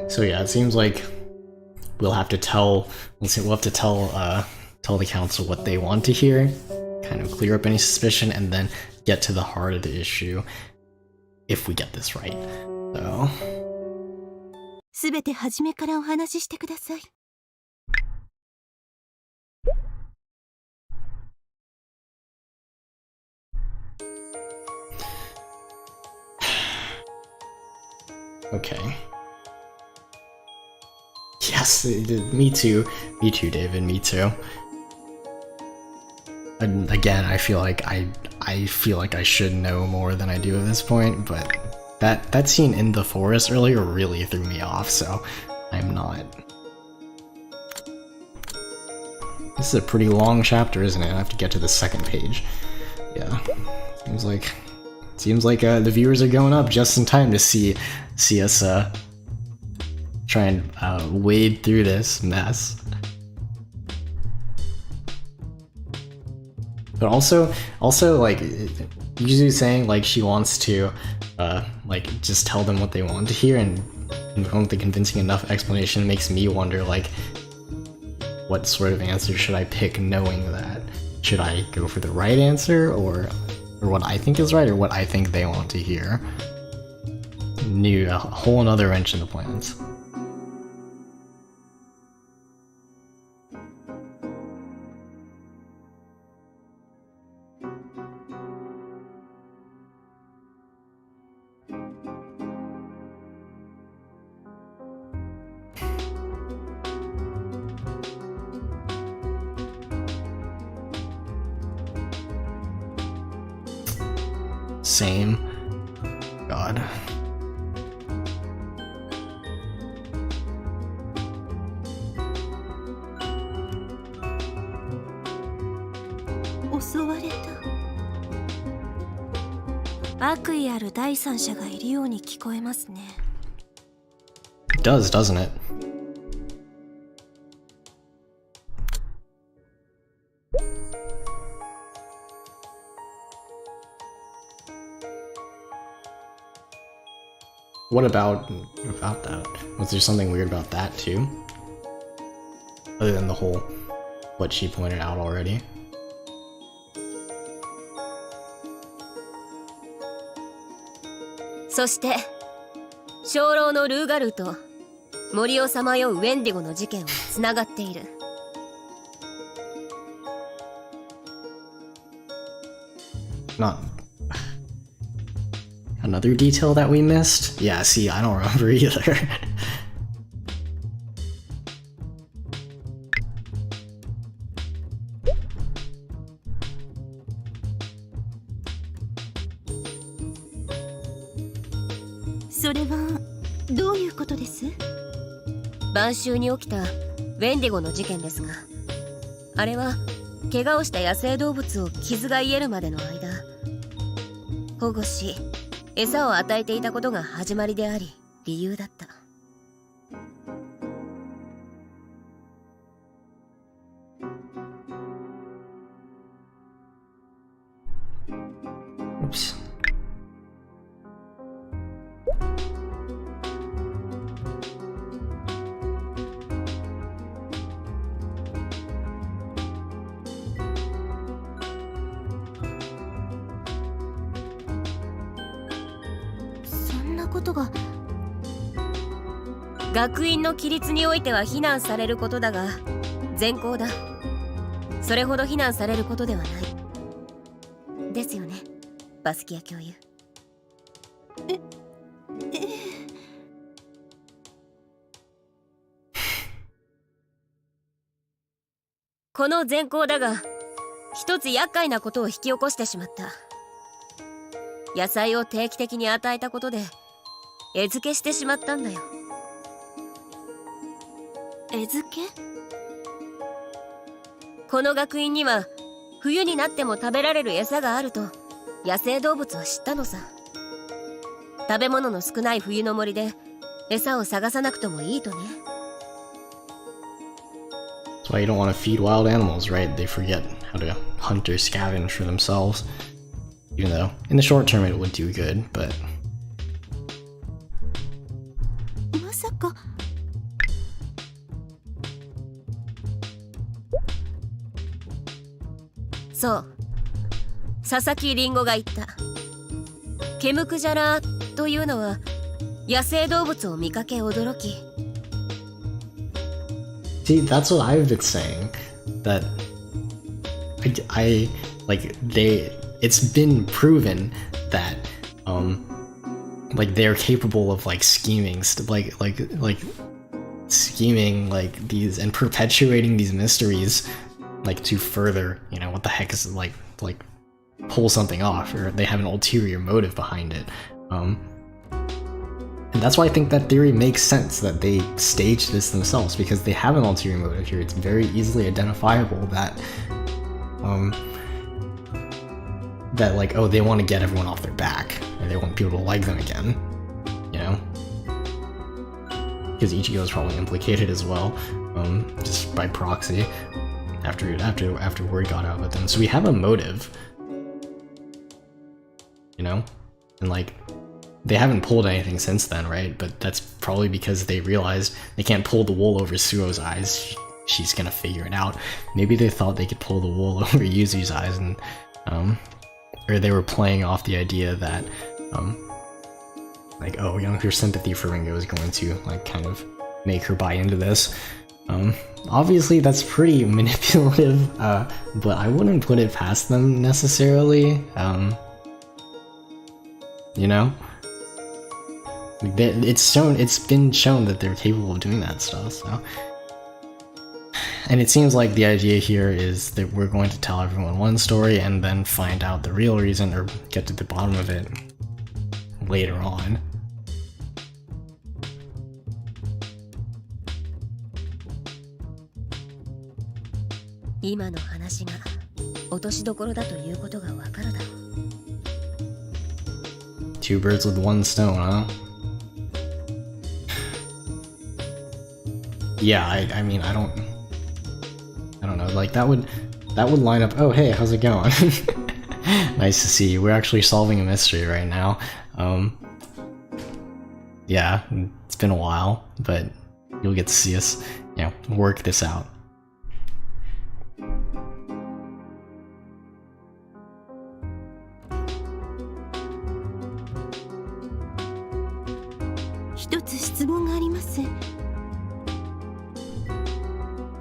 So yeah, it seems like we'll have to tell the council what they want to hear, kind of clear up any suspicion, and then get to the heart of the issue if we get this right. So.
すべて初めからお話ししてください。
Okay. Yes, me too, David, me too. And again, I feel like I should know more than I do at this point, but that scene in the forest earlier really threw me off, so I'm not. This is a pretty long chapter, isn't it? I have to get to the second page. Yeah, seems like the viewers are going up just in time to see us try and wade through this mess. But also like Yuzu saying like she wants to like just tell them what they want to hear and come with a convincing enough explanation makes me wonder like what sort of answer should I pick knowing that? Should I go for the right answer or what I think is right or what I think they want to hear? A whole another wrench in the plans. Same. God.
襲われた。
悪意ある第三者がいるように聞こえますね。
It does, doesn't it? What about that? Was there something weird about that too? Other than the whole what she pointed out already?
So, 鐘楼のルーガルと森をさまようウェンディゴの事件はつながっている。
Not another detail that we missed? Yeah, see, I don't remember either.
それはどういうことです？
晩秋に起きたウェンディゴの事件ですが、あれは怪我をした野生動物を傷が癒えるまでの間保護し餌を与えていたことが始まりであり理由だった。
Oops.
そんなことが。
学院の規律においては非難されることだが善行だ。それほど非難されることではないですよね、バスキア教諭。この善行だが一つ厄介なことを引き起こしてしまった。野菜を定期的に与えたことで餌付けしてしまったんだよ。
餌付け？
この学院には冬になっても食べられる餌があると野生動物は知ったのさ。食べ物の少ない冬の森で餌を探さなくともいいとね。
That's why you don't want to feed wild animals, right? They forget how to hunt or scavenge for themselves. Even though, in the short term, it would do good, but...
まさか。
そう、佐々木りんごが言った。ケムクジャラというのは野生動物を見かけ驚き。
See, that's what I've been saying. That I like it's been proven that like they're capable of like scheming scheming like these and perpetuating these mysteries like to further, you know, what the heck is like pull something off, or they have an ulterior motive behind it. And that's why I think that theory makes sense, that they staged this themselves, because they have an ulterior motive here. It's very easily identifiable that that like, oh, they want to get everyone off their back, and they want people to like them again, you know? Because Ichigo is probably implicated as well, just by proxy, after word got out about them. So we have a motive, you know? And like, they haven't pulled anything since then, right? But that's probably because they realized they can't pull the wool over Suo's eyes. She's gonna figure it out. Maybe they thought they could pull the wool over Yuzu's eyes, and or they were playing off the idea that like, oh, you know, your sympathy for Ringo is going to like kind of make her buy into this. Obviously that's pretty manipulative, but I wouldn't put it past them necessarily. You know, it's been shown that they're capable of doing that stuff. So, and it seems like the idea here is that we're going to tell everyone one story and then find out the real reason, or get to the bottom of it later on. Two birds with one stone, huh? Yeah, I mean, I don't know, like that would line up. Oh, hey, how's it going? Nice to see you. We're actually solving a mystery right now. Yeah, it's been a while, but you'll get to see us, you know, work this out.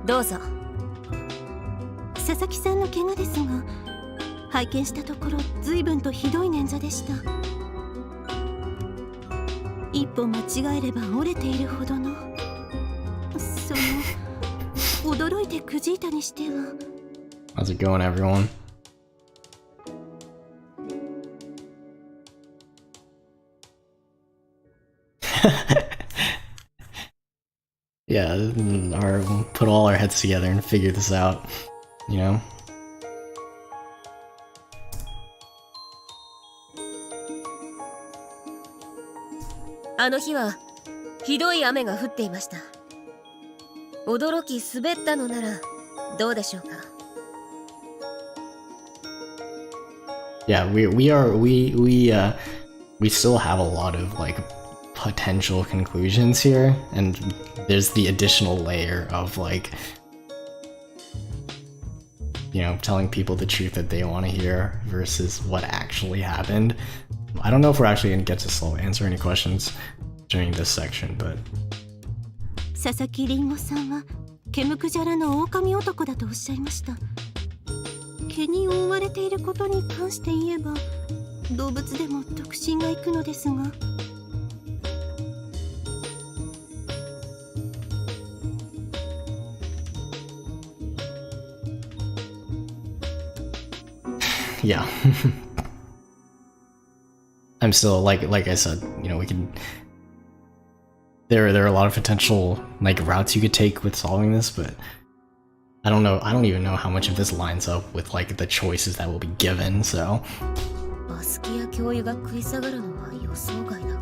Dozo. 佐々木さんの怪我ですが、拝見したところ随分とひどい捻挫でした。一歩間違えれば折れているほどの、驚いてくじいたにしては。
How's it going, everyone? Yeah, put all our heads together and figure this out, you know?
あの日はひどい雨が降っていました。驚き滑ったのならどうでしょうか。
Yeah, we still have a lot of like potential conclusions here, and there's the additional layer of like, you know, telling people the truth that they want to hear versus what actually happened. I don't know if we're actually going to get to answer any questions during this section, but
佐々木りんごさんは毛むくじゃらの狼男だとおっしゃいました。毛に覆われていることに関して言えば動物でも特進がいくのですが。
yeah. I'm still like I said, you know, we can. There are a lot of potential like routes you could take with solving this, but I don't know. I don't even know how much of this lines up with like the choices that will be given. So.
バスキや教諭が食い下がるのは予想外だが。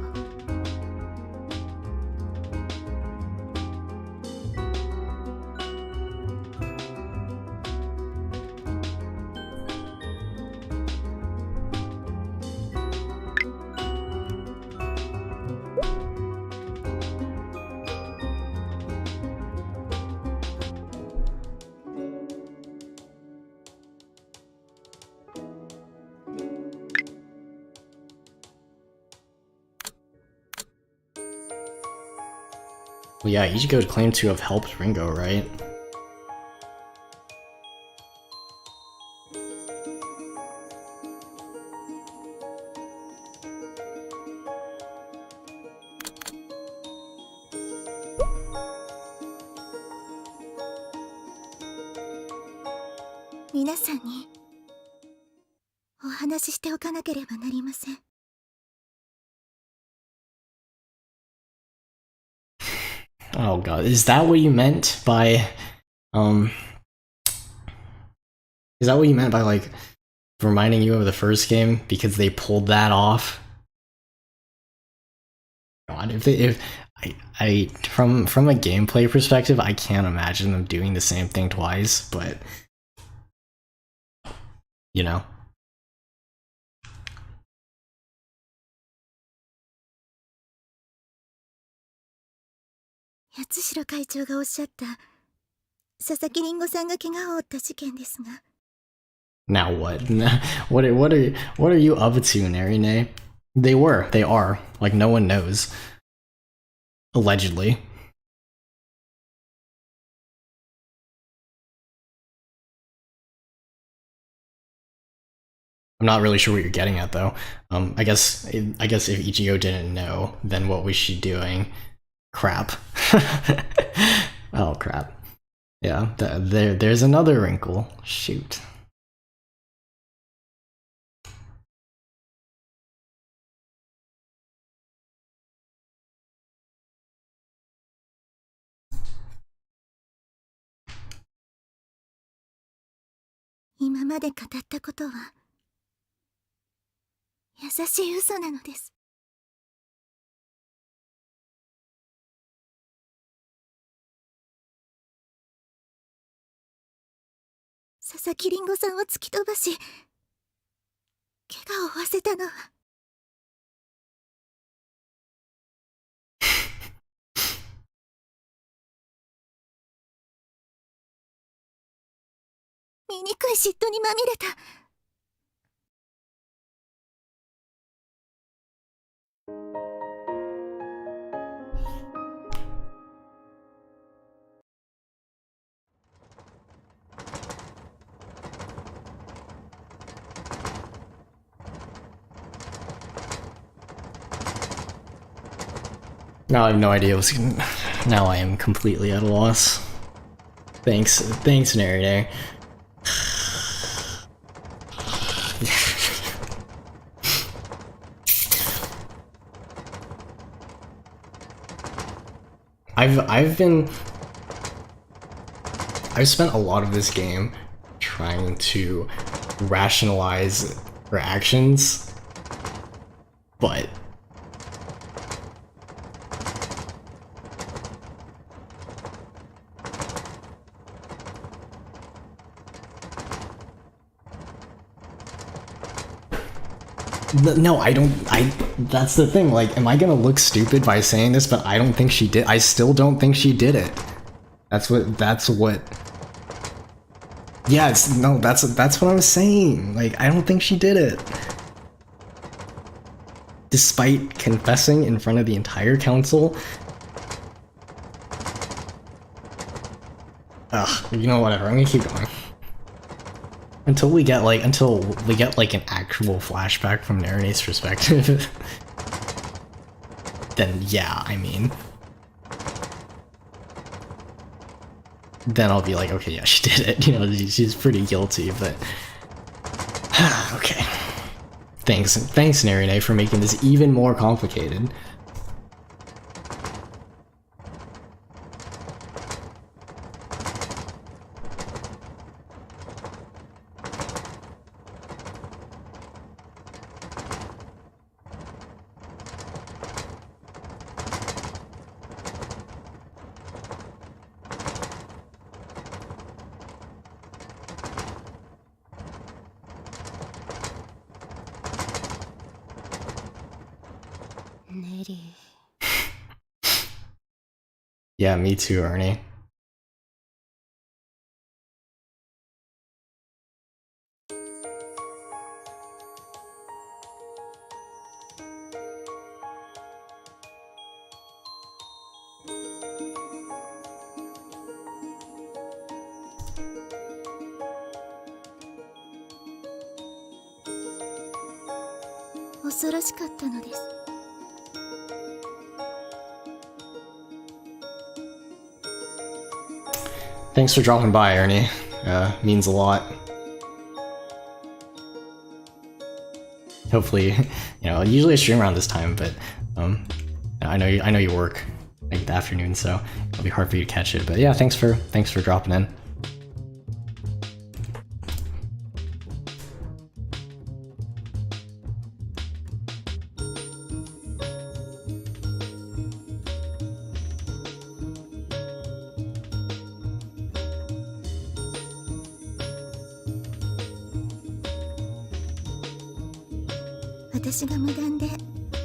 Well, yeah, Ichigo claimed to have helped Ringo, right?
「皆さんにお話ししておかなければなりません。
Oh god, is that what you meant by, is that what you meant by, like, reminding you of the first game because they pulled that off? God, from a gameplay perspective, I can't imagine them doing the same thing twice, but, you know.
八代会長がおっしゃった佐々木りんごさんが怪我を負った事件ですが。
Now what? what are you up to, Nerine? They are. Like, no one knows. Allegedly. I'm not really sure what you're getting at, though. I guess if Ichigo didn't know, then what was she doing? Crap. Oh, crap. Yeah, there's another wrinkle. Shoot.
「今まで語ったことは優しい嘘なのです。 佐々木りんごさんを突き飛ばし怪我を負わせたのは醜い嫉妬にまみれた。
Now I have no idea what's gonna... Now I am completely at a loss. Thanks, Nerine. I've spent a lot of this game trying to rationalize her actions, but no, that's the thing, like, am I gonna look stupid by saying this, but I don't think she did. I still don't think she did it. That's what yeah, that's what I'm saying. Like, I don't think she did it. Despite confessing in front of the entire council. Ugh, you know, whatever, I'm gonna keep going. Until we get like an actual flashback from Narine's perspective. Then yeah, I mean, then I'll be like, okay, yeah, she did it. You know, she's pretty guilty, but okay. Thanks, Nerine, for making this even more complicated. Yeah, me too, Ernie. Thanks for dropping by, Ernie. Means a lot. Hopefully, you know, usually I stream around this time, but I know you work like the afternoon, so it'll be hard for you to catch it. But yeah, thanks for dropping in.
私が無断で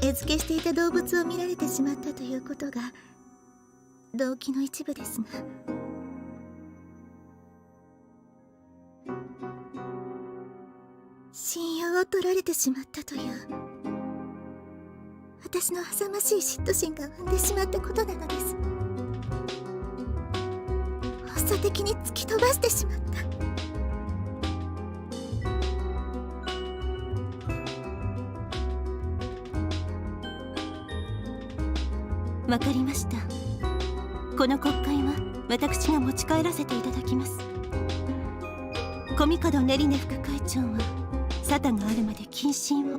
餌付けしていた動物を見られてしまったということが動機の一部ですが、信用を取られてしまったという私の浅ましい嫉妬心が生んでしまったことなのです。発作的に突き飛ばしてしまった。わかりました。この国会は私が持ち帰らせていただきます。コミカド・ネリネ副会長は沙汰があるまで謹慎を。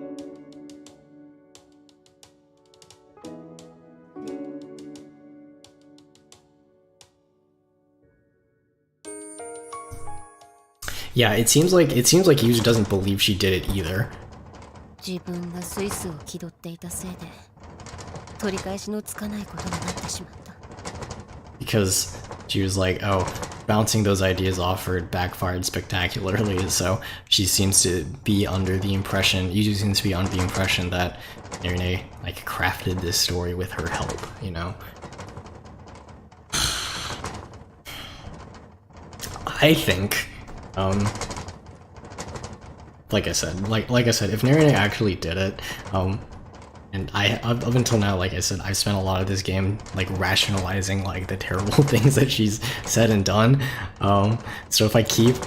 Yeah, it seems like Yuzu doesn't believe she did it either.
自分がスイスを気取っていたせいで取り返しのつかないことになってしまった。
Because she was like, oh, bouncing those ideas off her backfired spectacularly, so she seems to be under the impression, Yuzu seems to be under the impression that Nerine like crafted this story with her help, you know? I think, like I said, if Nerine actually did it, and up until now, like I said, I've spent a lot of this game like rationalizing like the terrible things that she's said and done. So if I keep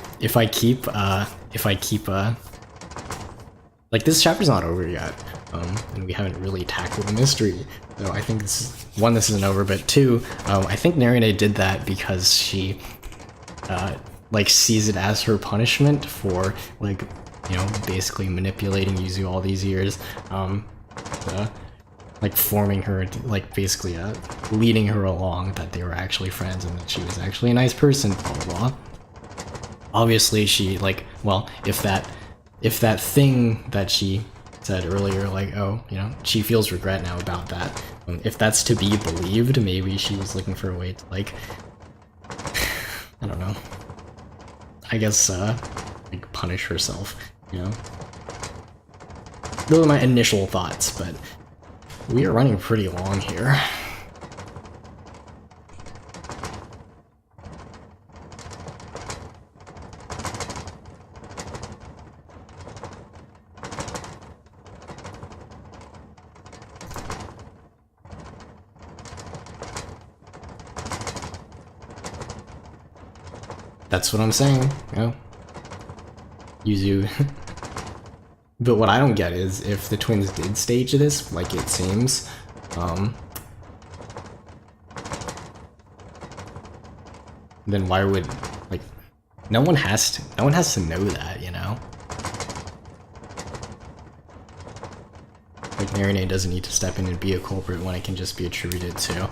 like, this chapter's not over yet, and we haven't really tackled the mystery. So I think this isn't over, but two, I think Nerine did that because she like sees it as her punishment for like, you know, basically manipulating Yuzu all these years. like forming her, like basically leading her along that they were actually friends and that she was actually a nice person, blah blah blah. Obviously she like, well, if that thing that she said earlier, like, oh, you know, she feels regret now about that, if that's to be believed, maybe she was looking for a way to, like, I don't know, I guess like punish herself, you know. Those are my initial thoughts, but we are running pretty long here. That's what I'm saying, you know. Yuzu. But what I don't get is if the twins did stage this, like it seems, then why would, like, no one has to know that, you know? Like, Nerine doesn't need to step in and be a culprit when it can just be attributed to.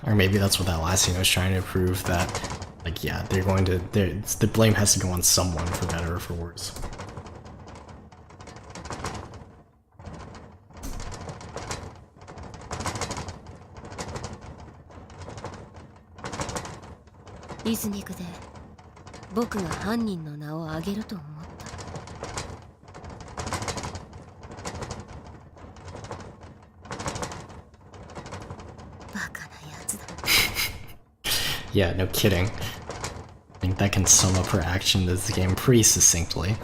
Or maybe that's what that last scene was trying to prove, that, like, yeah, they're going to, the blame has to go on someone, for better or for worse.
リズニックで僕が犯人の名を挙げると思った。バカなやつだ。
Yeah, no kidding. I think that can sum up her action in this game pretty succinctly.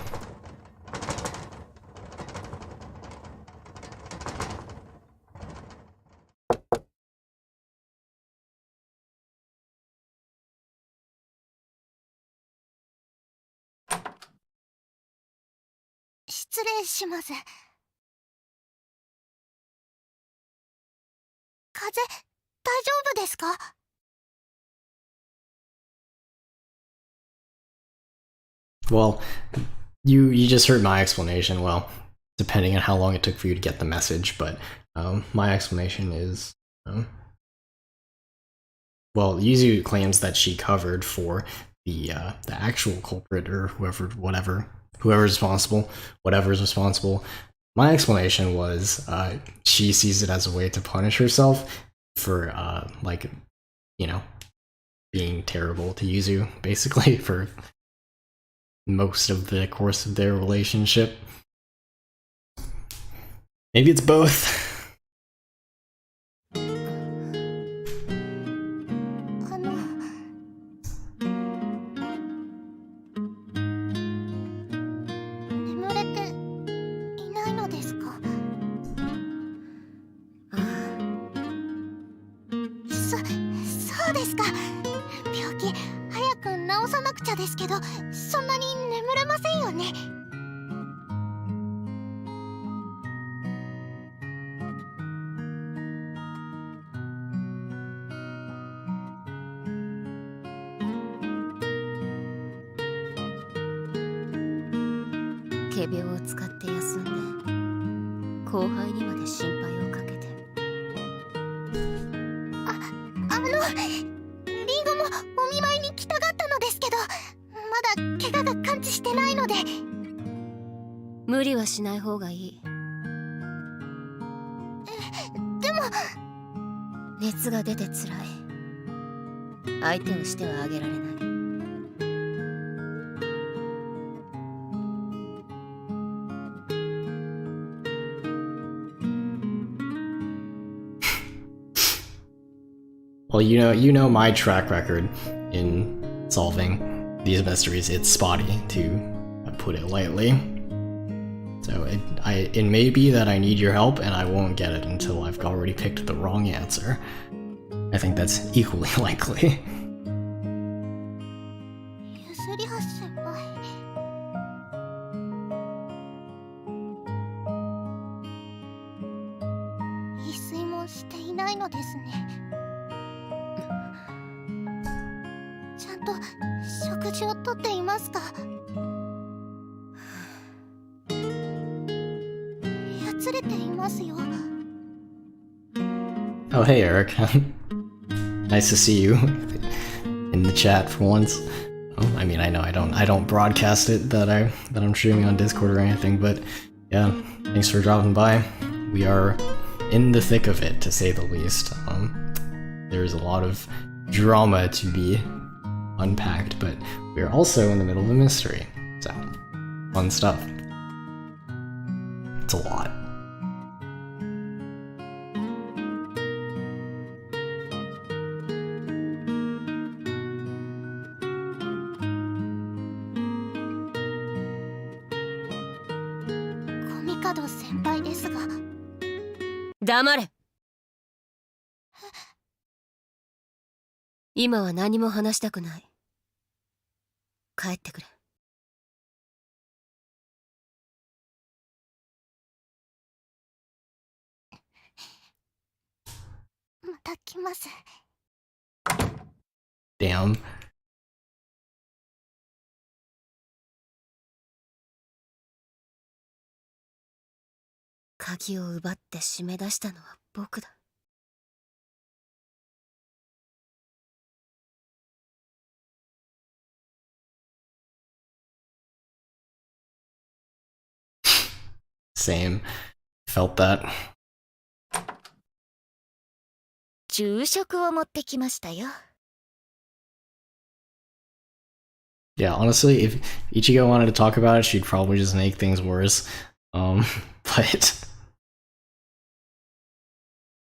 Well, you just heard my explanation. Well, depending on how long it took for you to get the message, but my explanation is, well, Yuzu claims that she covered for the actual culprit, or whoever's responsible, whatever's responsible. My explanation was she sees it as a way to punish herself for like, you know, being terrible to Yuzu, basically, for most of the course of their relationship. Maybe it's both.
しない方がいい。
でも
熱が出て辛い。相手をしてはあげられない。
Well, you know my track record in solving these mysteries. It's spotty, to put it lightly. So it may be that I need your help, and I won't get it until I've already picked the wrong answer. I think that's equally likely. Oh, hey, Eric. Nice to see you in the chat for once. I mean, I know I don't broadcast it that I'm streaming on Discord or anything, but yeah, thanks for dropping by. We are in the thick of it, to say the least. There's a lot of drama to be unpacked, but we're also in the middle of a mystery, so fun stuff. It's a lot.
黙れ。今は何も話したくない。帰ってくれ。
また来ます。
Damn.
鍵を奪って締め出したのは僕だ。
Same. Felt that.
昼食を持ってきましたよ。
Yeah, honestly, if Ichigo wanted to talk about it, she'd probably just make things worse. But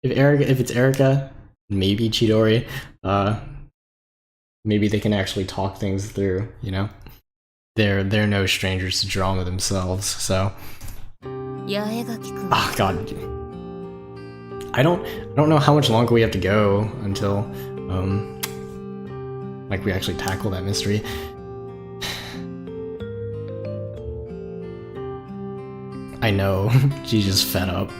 if it's Erica, maybe Chidori, maybe they can actually talk things through, you know? They're no strangers to drama themselves, so. Oh god. I don't know how much longer we have to go until like we actually tackle that mystery. I know, she's just fed up.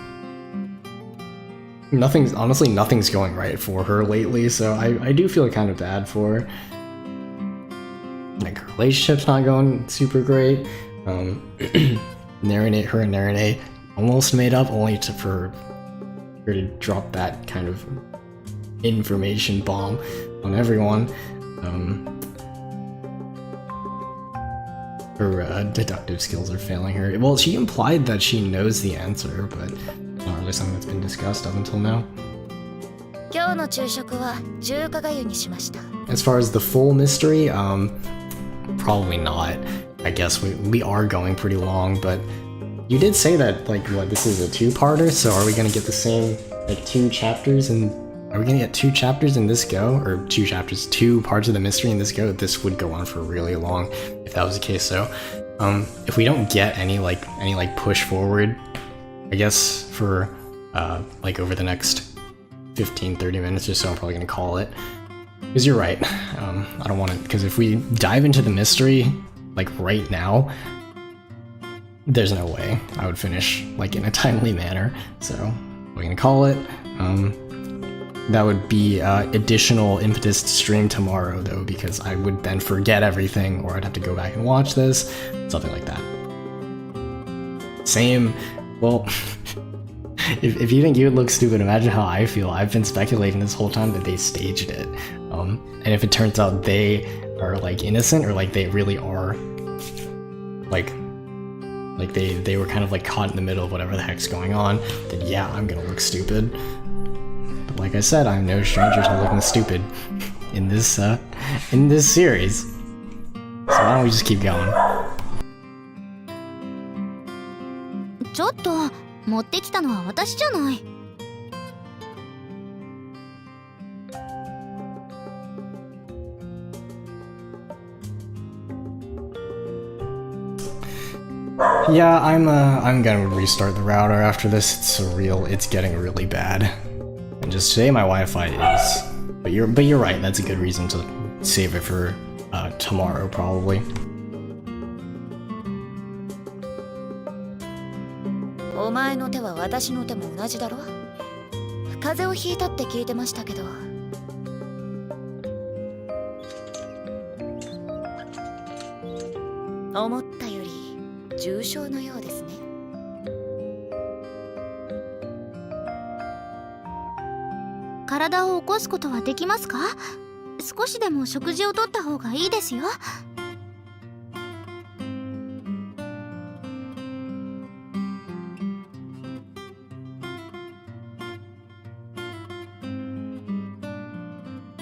Honestly, nothing's going right for her lately, so I do feel kind of bad for her. Like, her relationship's not going super great. Nerine, her and Nerine almost made up, only for her to drop that kind of information bomb on everyone. Her deductive skills are failing her. Well, she implied that she knows the answer, but it's not really something that's been discussed up until now. As far as the full mystery, probably not. I guess we are going pretty long, but you did say that, like, what, this is a two-parter, so are we gonna get the same, like, 2 chapters in... Are we gonna get 2 chapters in this go? Or 2 chapters, 2 parts of the mystery in this go? This would go on for really long, if that was the case, so... if we don't get any push forward, I guess, for, like, over the next 15-30 minutes or so, I'm probably gonna call it. Because you're right, I don't want to... Because if we dive into the mystery, like, right now, there's no way I would finish, like, in a timely manner, so we're gonna call it. That would be additional impetus to stream tomorrow, though, because I would then forget everything, or I'd have to go back and watch this, something like that. Same, well, if you think you would look stupid, imagine how I feel. I've been speculating this whole time that they staged it, and if it turns out they are, like, innocent, or, like, they really are, like they were kind of, like, caught in the middle of whatever the heck's going on, then yeah, I'm gonna look stupid. But like I said, I'm no stranger to looking stupid in this series. So why don't we just keep going?
ちょっと持ってきたのは私じゃない。
Yeah, I'm gonna restart the router after this. It's getting really bad. And just today my Wi-Fi is, but you're right. That's a good reason to save it for tomorrow probably.
お前の手は私の手も同じだろ。風邪をひいたって聞いてましたけど。思ったより重症のようですね。
体を起こすことはできますか？少しでも食事をとった方がいいですよ。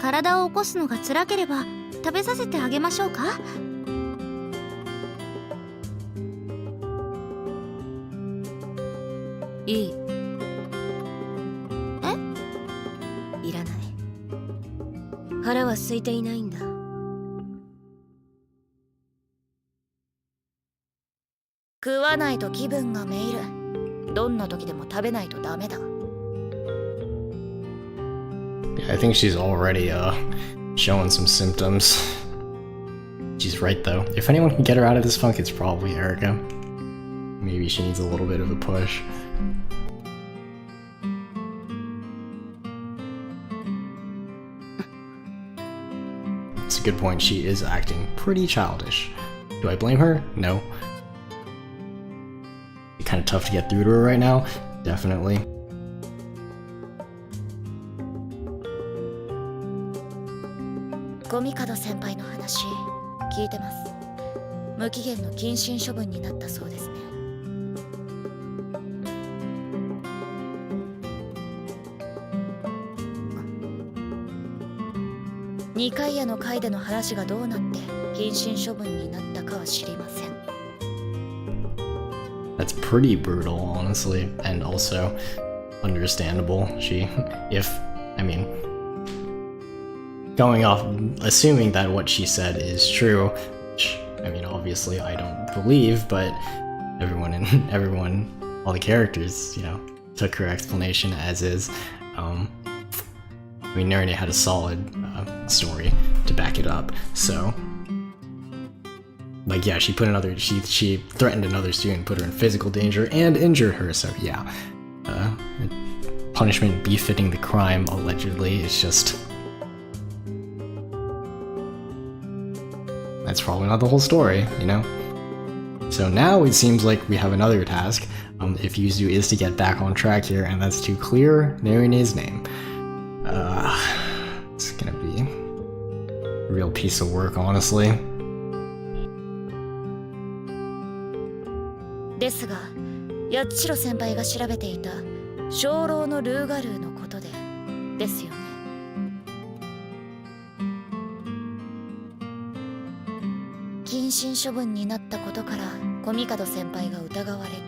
体を起こすのが辛ければ食べさせてあげましょうか？
いい。
え？
いらない。腹は空いていないんだ。
食わないと気分がめいる。どんな時でも食べないとダメだ。
Yeah, I think she's already showing some symptoms. She's right though. If anyone can get her out of this funk, it's probably Erica. Maybe she needs a little bit of a push. It's a good point. She is acting pretty childish. Do I blame her? No. Kind of tough to get through to her right now. Definitely.
コミカド先輩の話聞いてます。無期限の謹慎処分になったそうですね。2回屋の会での話がどうなって謹慎処分になったかは知りません。
That's pretty brutal, honestly, and also understandable. Going off, assuming that what she said is true, which, I mean, obviously I don't believe, but everyone, all the characters, took her explanation as is. Nerine had a solid story to back it up, so... Like, yeah, she threatened another student, put her in physical danger, and injured her, so yeah. Punishment befitting the crime, allegedly, is just... That's probably not the whole story, So now it seems like we have another task, if Yuzu is to get back on track here, and that's to clear Narine's name. It's gonna be a real piece of work, honestly.
ですが、八代先輩が調べていた鐘楼のルーガルーのことでですよね。謹慎処分になったことからコミカド先輩が疑われて、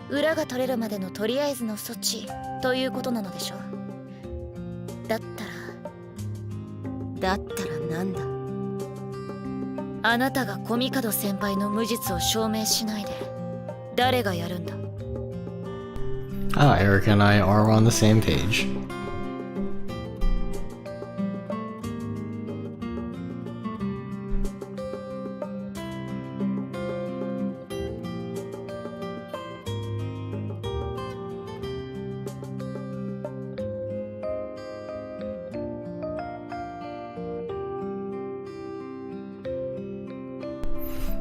裏が取れるまでのとりあえずの措置ということなのでしょう。だったらなんだ。あなたがコミカド先輩の無実を証明しないで誰がやるんだ。
Ah, Erica and I are on the same page.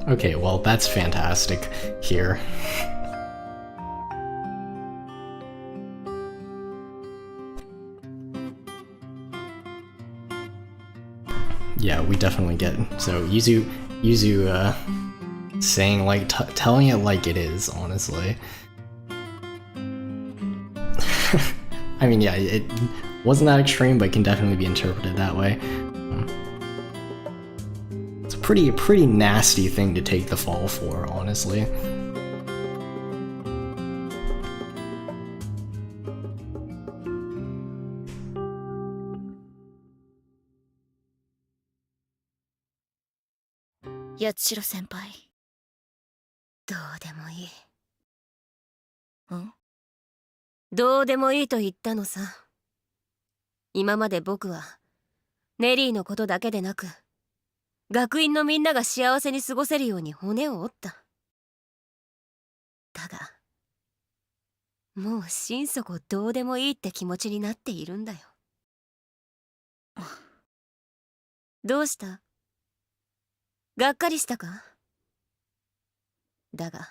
Okay, well, that's fantastic here. Yeah, we definitely get so Yuzu saying telling it like it is, honestly. I mean, yeah, it wasn't that extreme, but can definitely be interpreted that way. It's a pretty nasty thing to take the fall for, honestly.
Yatsuro senpai.
どうでもいい。どうでもいいと言ったのさ。今まで僕はネリーのことだけでなく、学院のみんなが幸せに過ごせるように骨を折った。だが、もう心底どうでもいいって気持ちになっているんだよ。どうした？がっかりしたか？だが、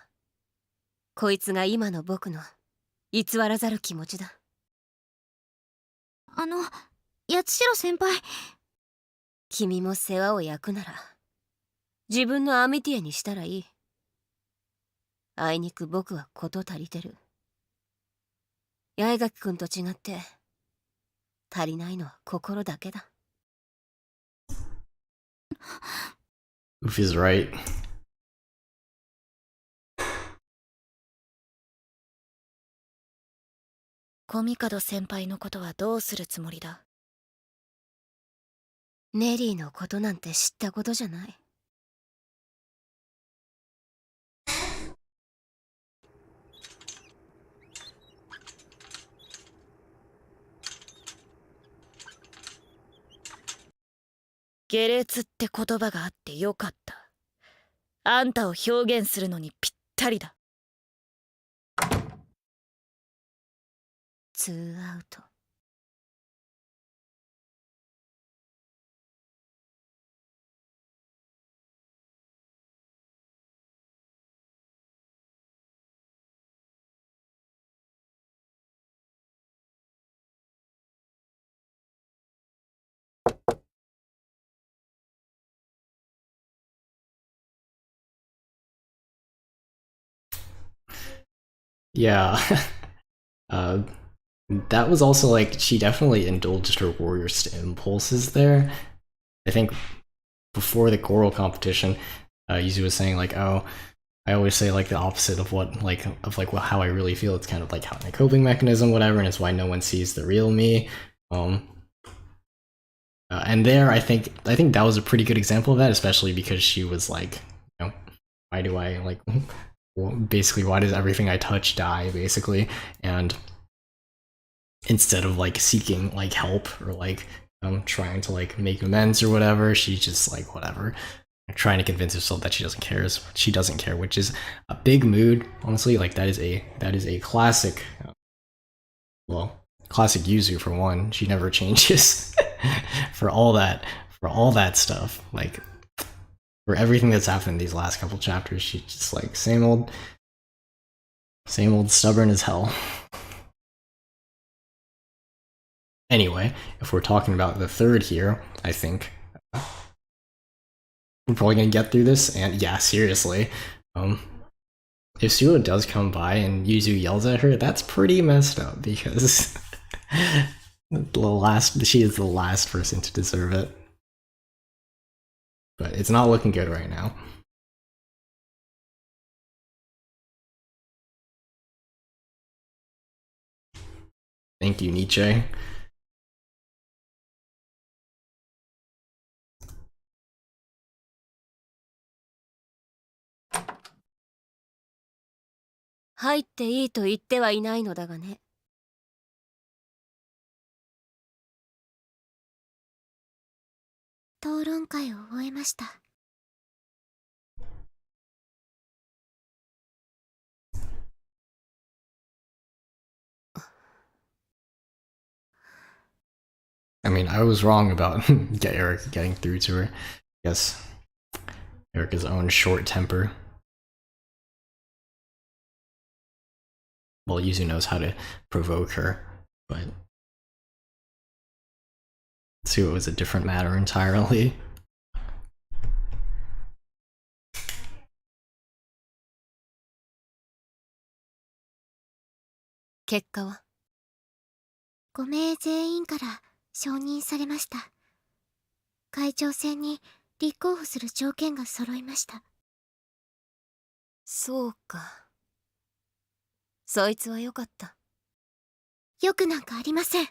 こいつが今の僕の偽らざる気持ちだ。
八代先輩。
君も世話を焼くなら自分のアミティエにしたらいい。あいにく僕は事足りてる。八重垣君と違って足りないのは心だけだ。
Oof is right.
コミカド先輩のことはどうするつもりだ？
ネリーのことなんて知ったことじゃない。
下劣って言葉があってよかった。あんたを表現するのにぴったりだ。
2アウト。
Yeah. That was also like, she definitely indulged her warrior's impulses there. I think before the choral competition, Yuzu was saying like, oh, I always say like the opposite of what how I really feel. It's kind of like how my coping mechanism, whatever, and it's why no one sees the real me. And there, I think that was a pretty good example of that, especially because she was like, you know, why do I like, basically, why does everything I touch die, basically? And instead of like seeking like help or like trying to like make amends or whatever, she's just like whatever, trying to convince herself that she doesn't care, which is a big mood, honestly. Like that is a classic, classic Yuzu for one. She never changes for all that stuff. Like for everything that's happened in these last couple chapters, she's just like same old stubborn as hell. Anyway, if we're talking about the third here, I think we're probably gonna get through this, and yeah, seriously, if Suo does come by and Yuzu yells at her, that's pretty messed up, because she is the last person to deserve it. But it's not looking good right now. Thank you, Nietzsche.
入っていいと言ってはいないのだがね。
討論会を終えました。
I mean, I was wrong about Eric getting through to her. I guess Erica's own short temper. Well, Yuzu knows how to provoke her, but Suo was a different matter entirely.
結果は
5名全員から承認されました。会長選に立候補する条件が揃いました。
そうか。そいつは良かった。
よくなんかありません。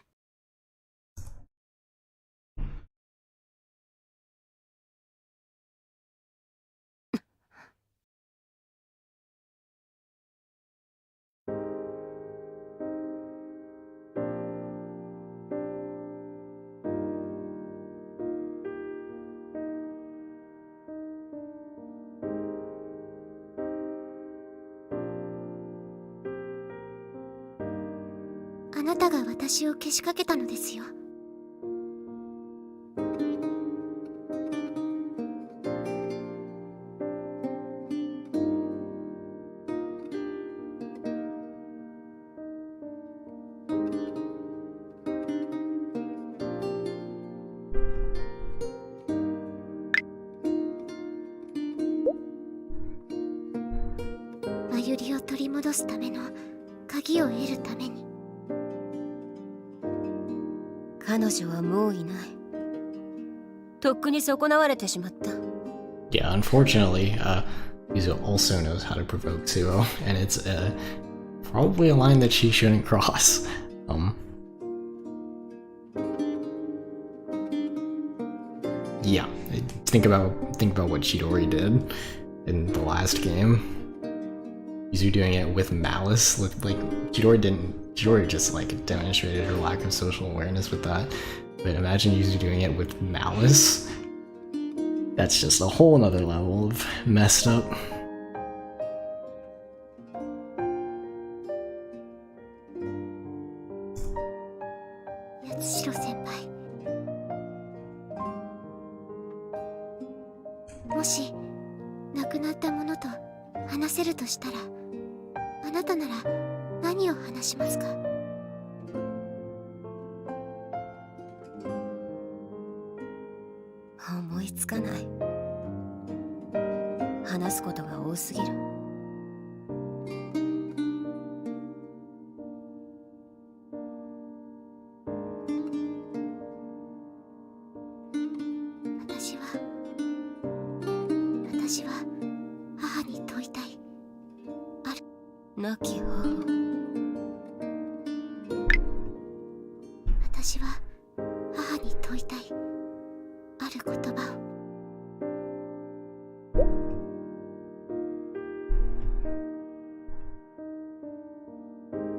あなたが私をけしかけたのですよ。すための鍵を得るために。
彼女はもういない。とっくに損なわれてしまった。
Yeah, unfortunately, Yuzu also knows how to provoke Suo, and it's probably a line that she shouldn't cross. Yeah, think about what Chidori did in the last game. Yuzu doing it with malice, like Chidori just like demonstrated her lack of social awareness with that. But imagine Yuzu doing it with malice. That's just a whole nother level of messed up.
Yatsushiro senpai. もし亡くなったものと話せるとしたら、あなたなら何を話しますか？
思いつかない。話すことが多すぎる。
私は母に問いたい。
亡き母。
私は母に問いたい。ある言葉を。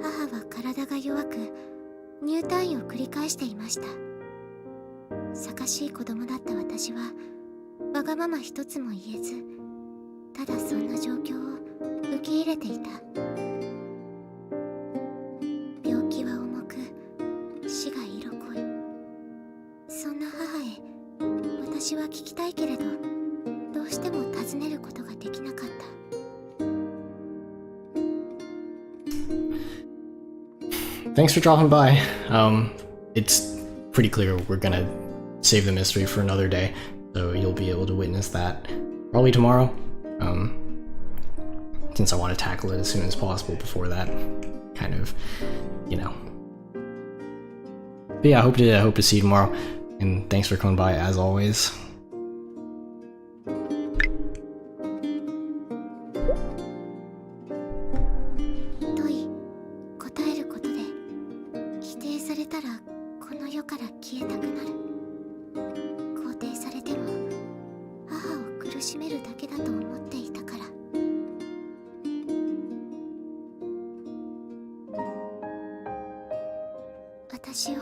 母は体が弱く、入退院を繰り返していました。盛しい子供だった私は、わがまま一つも言えず、ただそんな状況を受け入れていた。病気は重く、死が色濃い。そんな母へ私は聞きたいけれど、どうしても尋ねることができなかった。
Thanks for dropping by. It's pretty clear we're gonna save the mystery for another day, so you'll be able to witness that probably tomorrow. Since I want to tackle it as soon as possible before that, kind of, you know. But yeah, I hope to see you tomorrow, and thanks for coming by as always.
問い、答えることで否定されたらこの世から消えたくなる。肯定されても母を苦しめるだけだと思っていたから。私を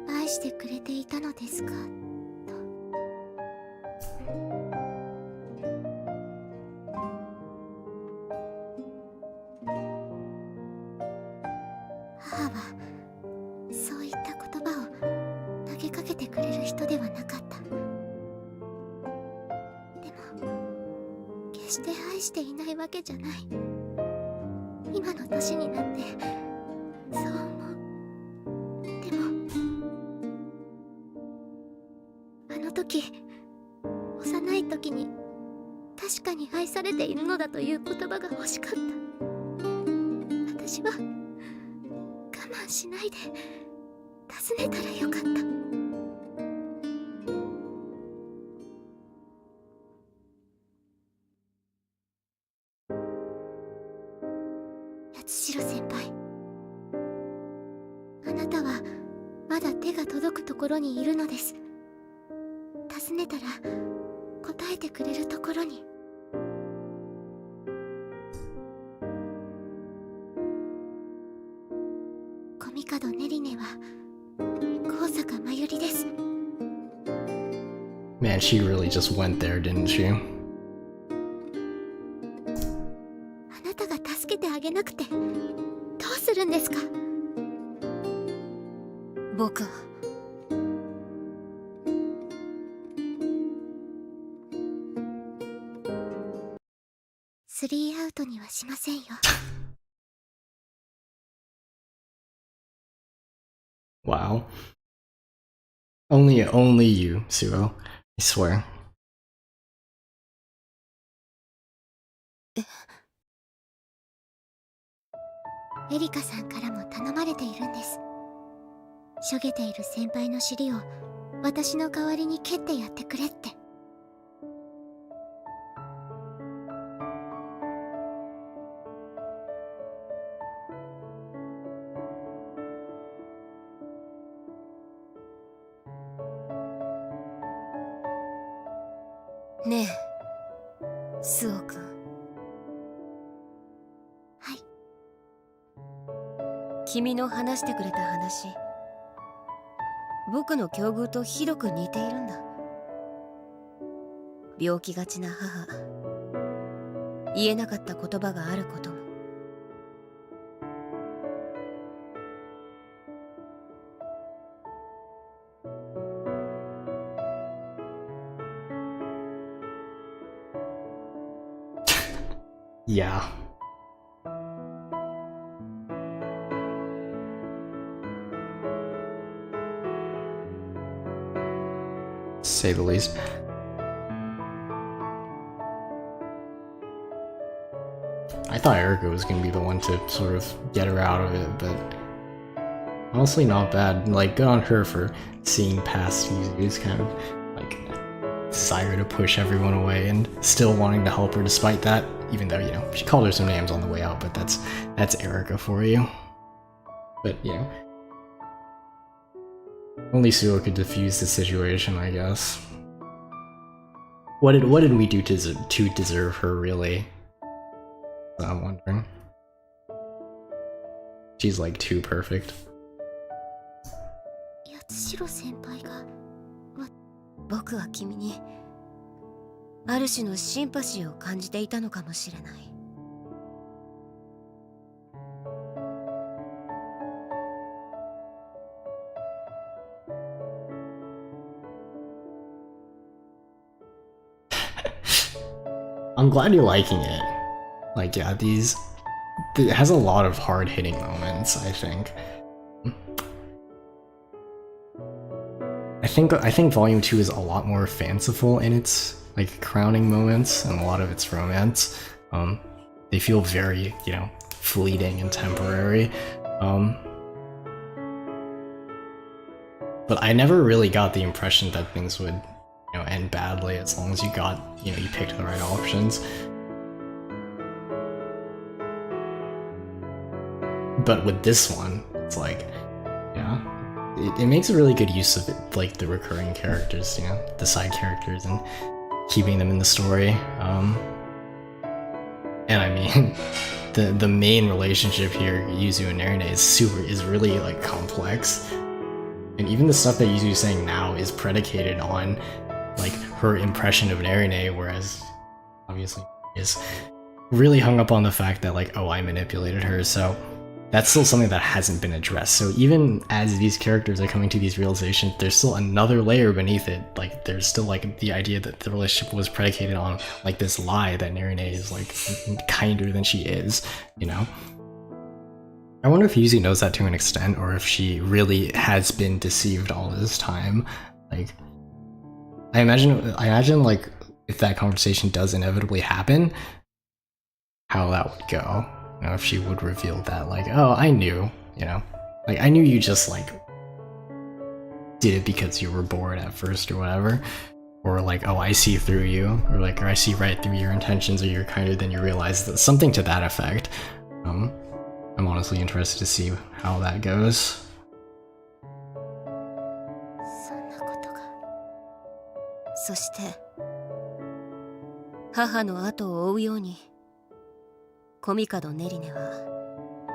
愛してくれていたのですかと。母はそういった言葉を投げかけてくれる人ではなかった。でも決して愛していないわけじゃない。今の年になってそう思う。でもあの時、幼い時に確かに愛されているのだという言葉が欲しかった。私は我慢しないで尋ねたらよかった。八代先輩、あなたはまだ手が届くところにいるのです。尋ねたら答えてくれるところに。小帝ネリネは高坂真由里です。
Man, she really just went there, didn't she?
あなたが助けてあげなくてどうするんですか？
僕は
スリーアウトにはしませんよ。
Wow. Only you, Suo. I swear.
エリカさんからも頼まれているんです。しょげている先輩の尻を私の代わりに蹴ってやってくれって。
ねえ、スオ君。
はい。
君の話してくれた話、僕の境遇とひどく似ているんだ。病気がちな母、言えなかった言葉があることも。
Yeah. To say the least. I thought Erica was gonna be the one to sort of get her out of it, but honestly not bad. Like, good on her for seeing past Yuzu's kind of like desire to push everyone away and still wanting to help her despite that, even though, you know, she called her some names on the way out, but that's Erica for you. But, you know, only Suo could defuse the situation, I guess. What did we do to deserve her, really? I'm wondering. She's like too perfect.
八代先輩が
僕は君にある種のシンパシーを感じていたのかもしれない。
I'm glad you're liking it. Like, yeah, it has a lot of hard-hitting moments, I think. I think Volume 2 is a lot more fanciful in its, like, crowning moments and a lot of its romance. They feel very, you know, fleeting and temporary. But I never really got the impression that things would, you know, end badly as long as you picked the right options. But with this one, it's like, yeah, it makes a really good use of it, like the recurring characters, you know, the side characters, and keeping them in the story. And I mean, the main relationship here, Yuzu and Nerine, is really like complex. And even the stuff that Yuzu is saying now is predicated on like her impression of Nerine, whereas obviously is really hung up on the fact that like, oh, I manipulated her, so that's still something that hasn't been addressed. So even as these characters are coming to these realizations, there's still another layer beneath it. Like, there's still like the idea that the relationship was predicated on like this lie that Nerine is like kinder than she is, you know? I wonder if Yuzu knows that to an extent, or if she really has been deceived all this time. Like, I imagine like if that conversation does inevitably happen, how that would go. You know, if she would reveal that, like, oh, I knew, you know, like, I knew you just, like, did it because you were bored at first or whatever, or like, oh, I see through you, or like, or I see right through your intentions, or you're kinder than you realize, that something to that effect. I'm honestly interested to see how that goes.
そんなことが。
そして母の後を追うようにコミカド・ネリネは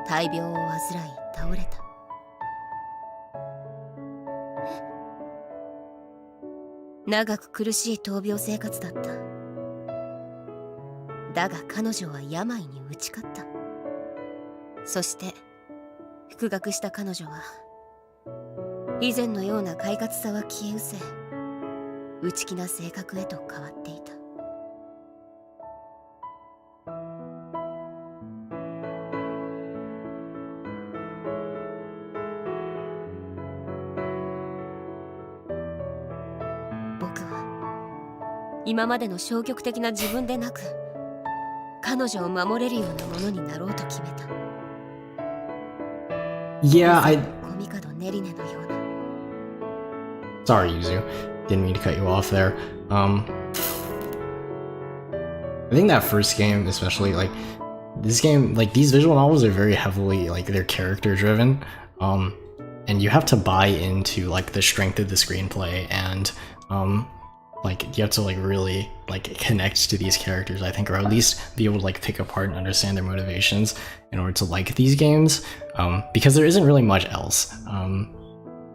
大病を患い倒れた。長く苦しい闘病生活だった。だが彼女は病に打ち勝った。そして復学した彼女は以前のような快活さは消え失せ、内気な性格へと変わっていた。僕は今までの消極的な自分でなく、彼女を守れるようなものになろうと決めた。
Yeah,
コミカドネリネのような。
sorry, Yuzu. Didn't mean to cut you off there. I think that first game, especially, like, this game, like, these visual novels are very heavily, like, they're character driven. And you have to buy into, like, the strength of the screenplay, and, like, you have to, like, really, like, connect to these characters, I think, or at least be able to, like, pick apart and understand their motivations in order to like these games, because there isn't really much else.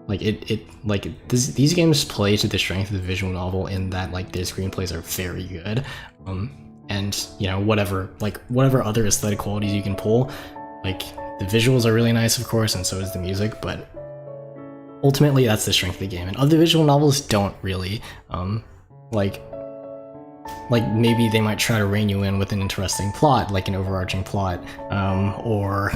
These games play to the strength of the visual novel in that, like, their screenplays are very good, and, you know, whatever other aesthetic qualities you can pull, like, the visuals are really nice, of course, and so is the music, but ultimately that's the strength of the game, and other visual novels don't really, like maybe they might try to rein you in with an interesting plot, like an overarching plot, or,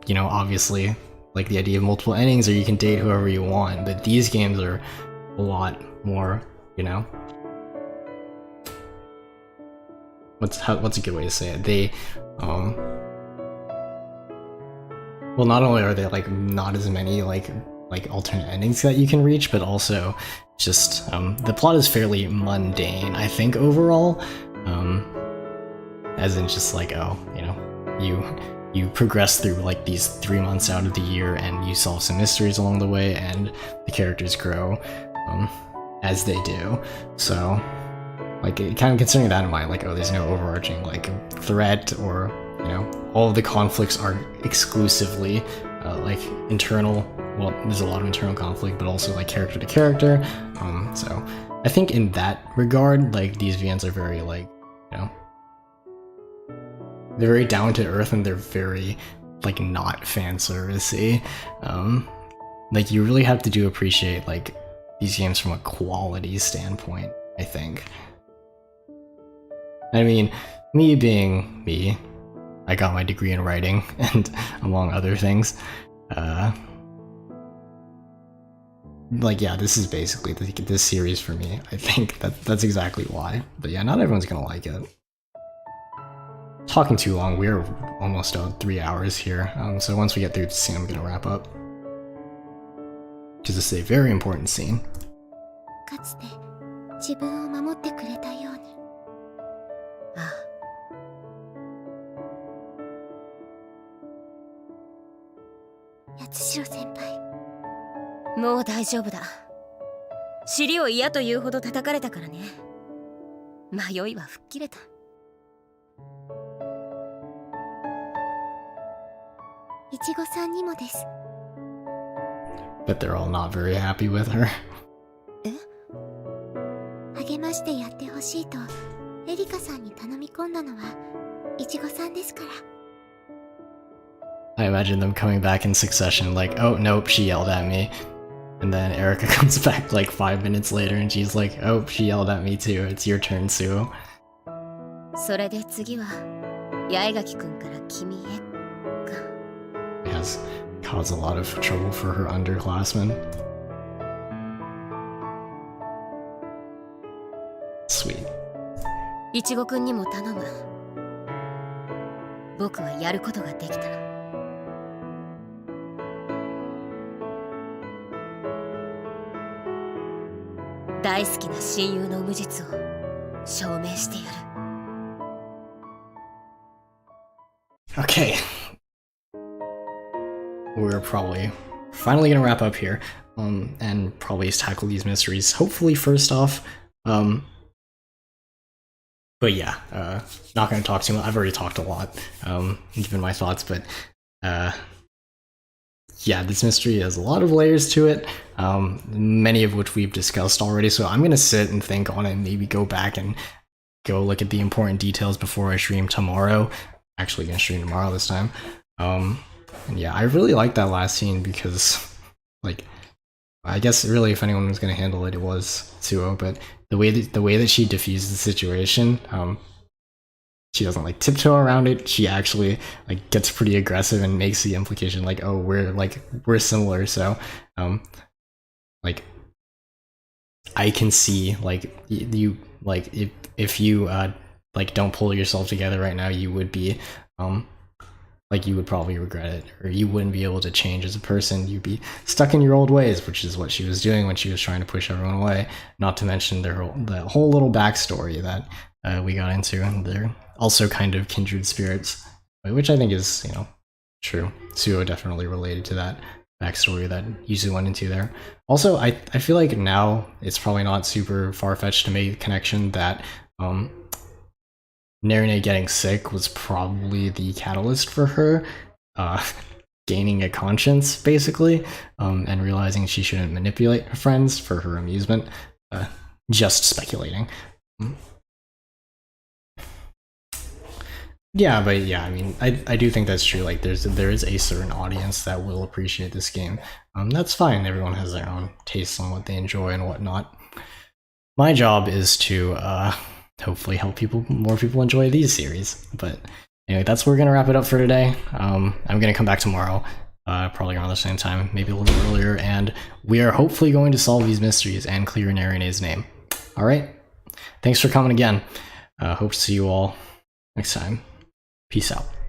you know, obviously, like, the idea of multiple endings, or you can date whoever you want, but these games are a lot more, you know, what's a good way to say it? They, well, not only are there, like, not as many, like alternate endings that you can reach, but also just, the plot is fairly mundane, I think, overall, as in just, like, oh, you know, you progress through, like, these 3 months out of the year, and you solve some mysteries along the way, and the characters grow, as they do, so, like, kind of considering that in mind, like, oh, there's no overarching, like, threat, or, you know, all of the conflicts are exclusively, like, internal. Well, there's a lot of internal conflict, but also, like, character to character, so I think in that regard, like, these VNs are very, like, you know, they're very down to earth, and they're very, like, not fan servicey. Like, you really have to appreciate, like, these games from a quality standpoint, I think. I mean, me being me, I got my degree in writing, and among other things, like, yeah, this is basically this series for me. I think that's exactly why. But yeah, not everyone's gonna like it. Talking too long, we're almost at 3 hours here, so once we get through the scene, I'm gonna wrap up. Because this is a very important scene.
かつて自分を守ってくれたように。
ああ、
八代先輩、
もう大丈夫だ。尻を嫌というほど叩かれたからね。迷いは吹っ切れた。
いちごさんにもです。
But they're all not very happy with her.
励ましてやってほしいとエリカさんに頼み込んだのはいちごさんですから。
I imagine them coming back in succession, like, oh, nope, she yelled at me. And then Erica comes back like 5 minutes later and she's like, oh, she yelled at me too. It's your turn, Sue.
それで次は八重垣くんから君へか。
It has caused a lot of trouble for her underclassmen. Sweet.
いちごくんにも頼む。僕はやることができた。大好きな親友の無実を証明してやる。
Okay. We're probably finally gonna wrap up here, and probably tackle these mysteries. Hopefully, first off, but yeah, not gonna talk too much. I've already talked a lot, given my thoughts, but yeah, this mystery has a lot of layers to it, many of which we've discussed already. So I'm gonna sit and think on it, and maybe go back and go look at the important details before I stream tomorrow. Actually, gonna stream tomorrow this time. And yeah, I really like that last scene because, like, I guess really if anyone was gonna handle it, it was Tsuo. But the way that she diffused the situation, she doesn't like tiptoe around it. She actually like gets pretty aggressive and makes the implication like, oh, we're similar. So, like, I can see like you like if you like don't pull yourself together right now, you would be like you would probably regret it, or you wouldn't be able to change as a person. You'd be stuck in your old ways, which is what she was doing when she was trying to push everyone away. Not to mention the whole little backstory that we got into, and they're also kind of kindred spirits, which I think is, you know, true. Suo definitely related to that backstory that Yuzu went into there. Also, I feel like now it's probably not super far-fetched to make the connection that Nerine getting sick was probably the catalyst for her gaining a conscience, basically, and realizing she shouldn't manipulate her friends for her amusement. Just speculating. Yeah, but yeah, I mean, I do think that's true. Like, there is a certain audience that will appreciate this game. That's fine. Everyone has their own tastes on what they enjoy and whatnot. My job is to hopefully help more people enjoy these series. But anyway, that's where we're gonna wrap it up for today. I'm gonna come back tomorrow, probably around the same time, maybe a little bit earlier, and we are hopefully going to solve these mysteries and clear Narine's name. All right, thanks for coming again. Hope to see you all next time. Peace out.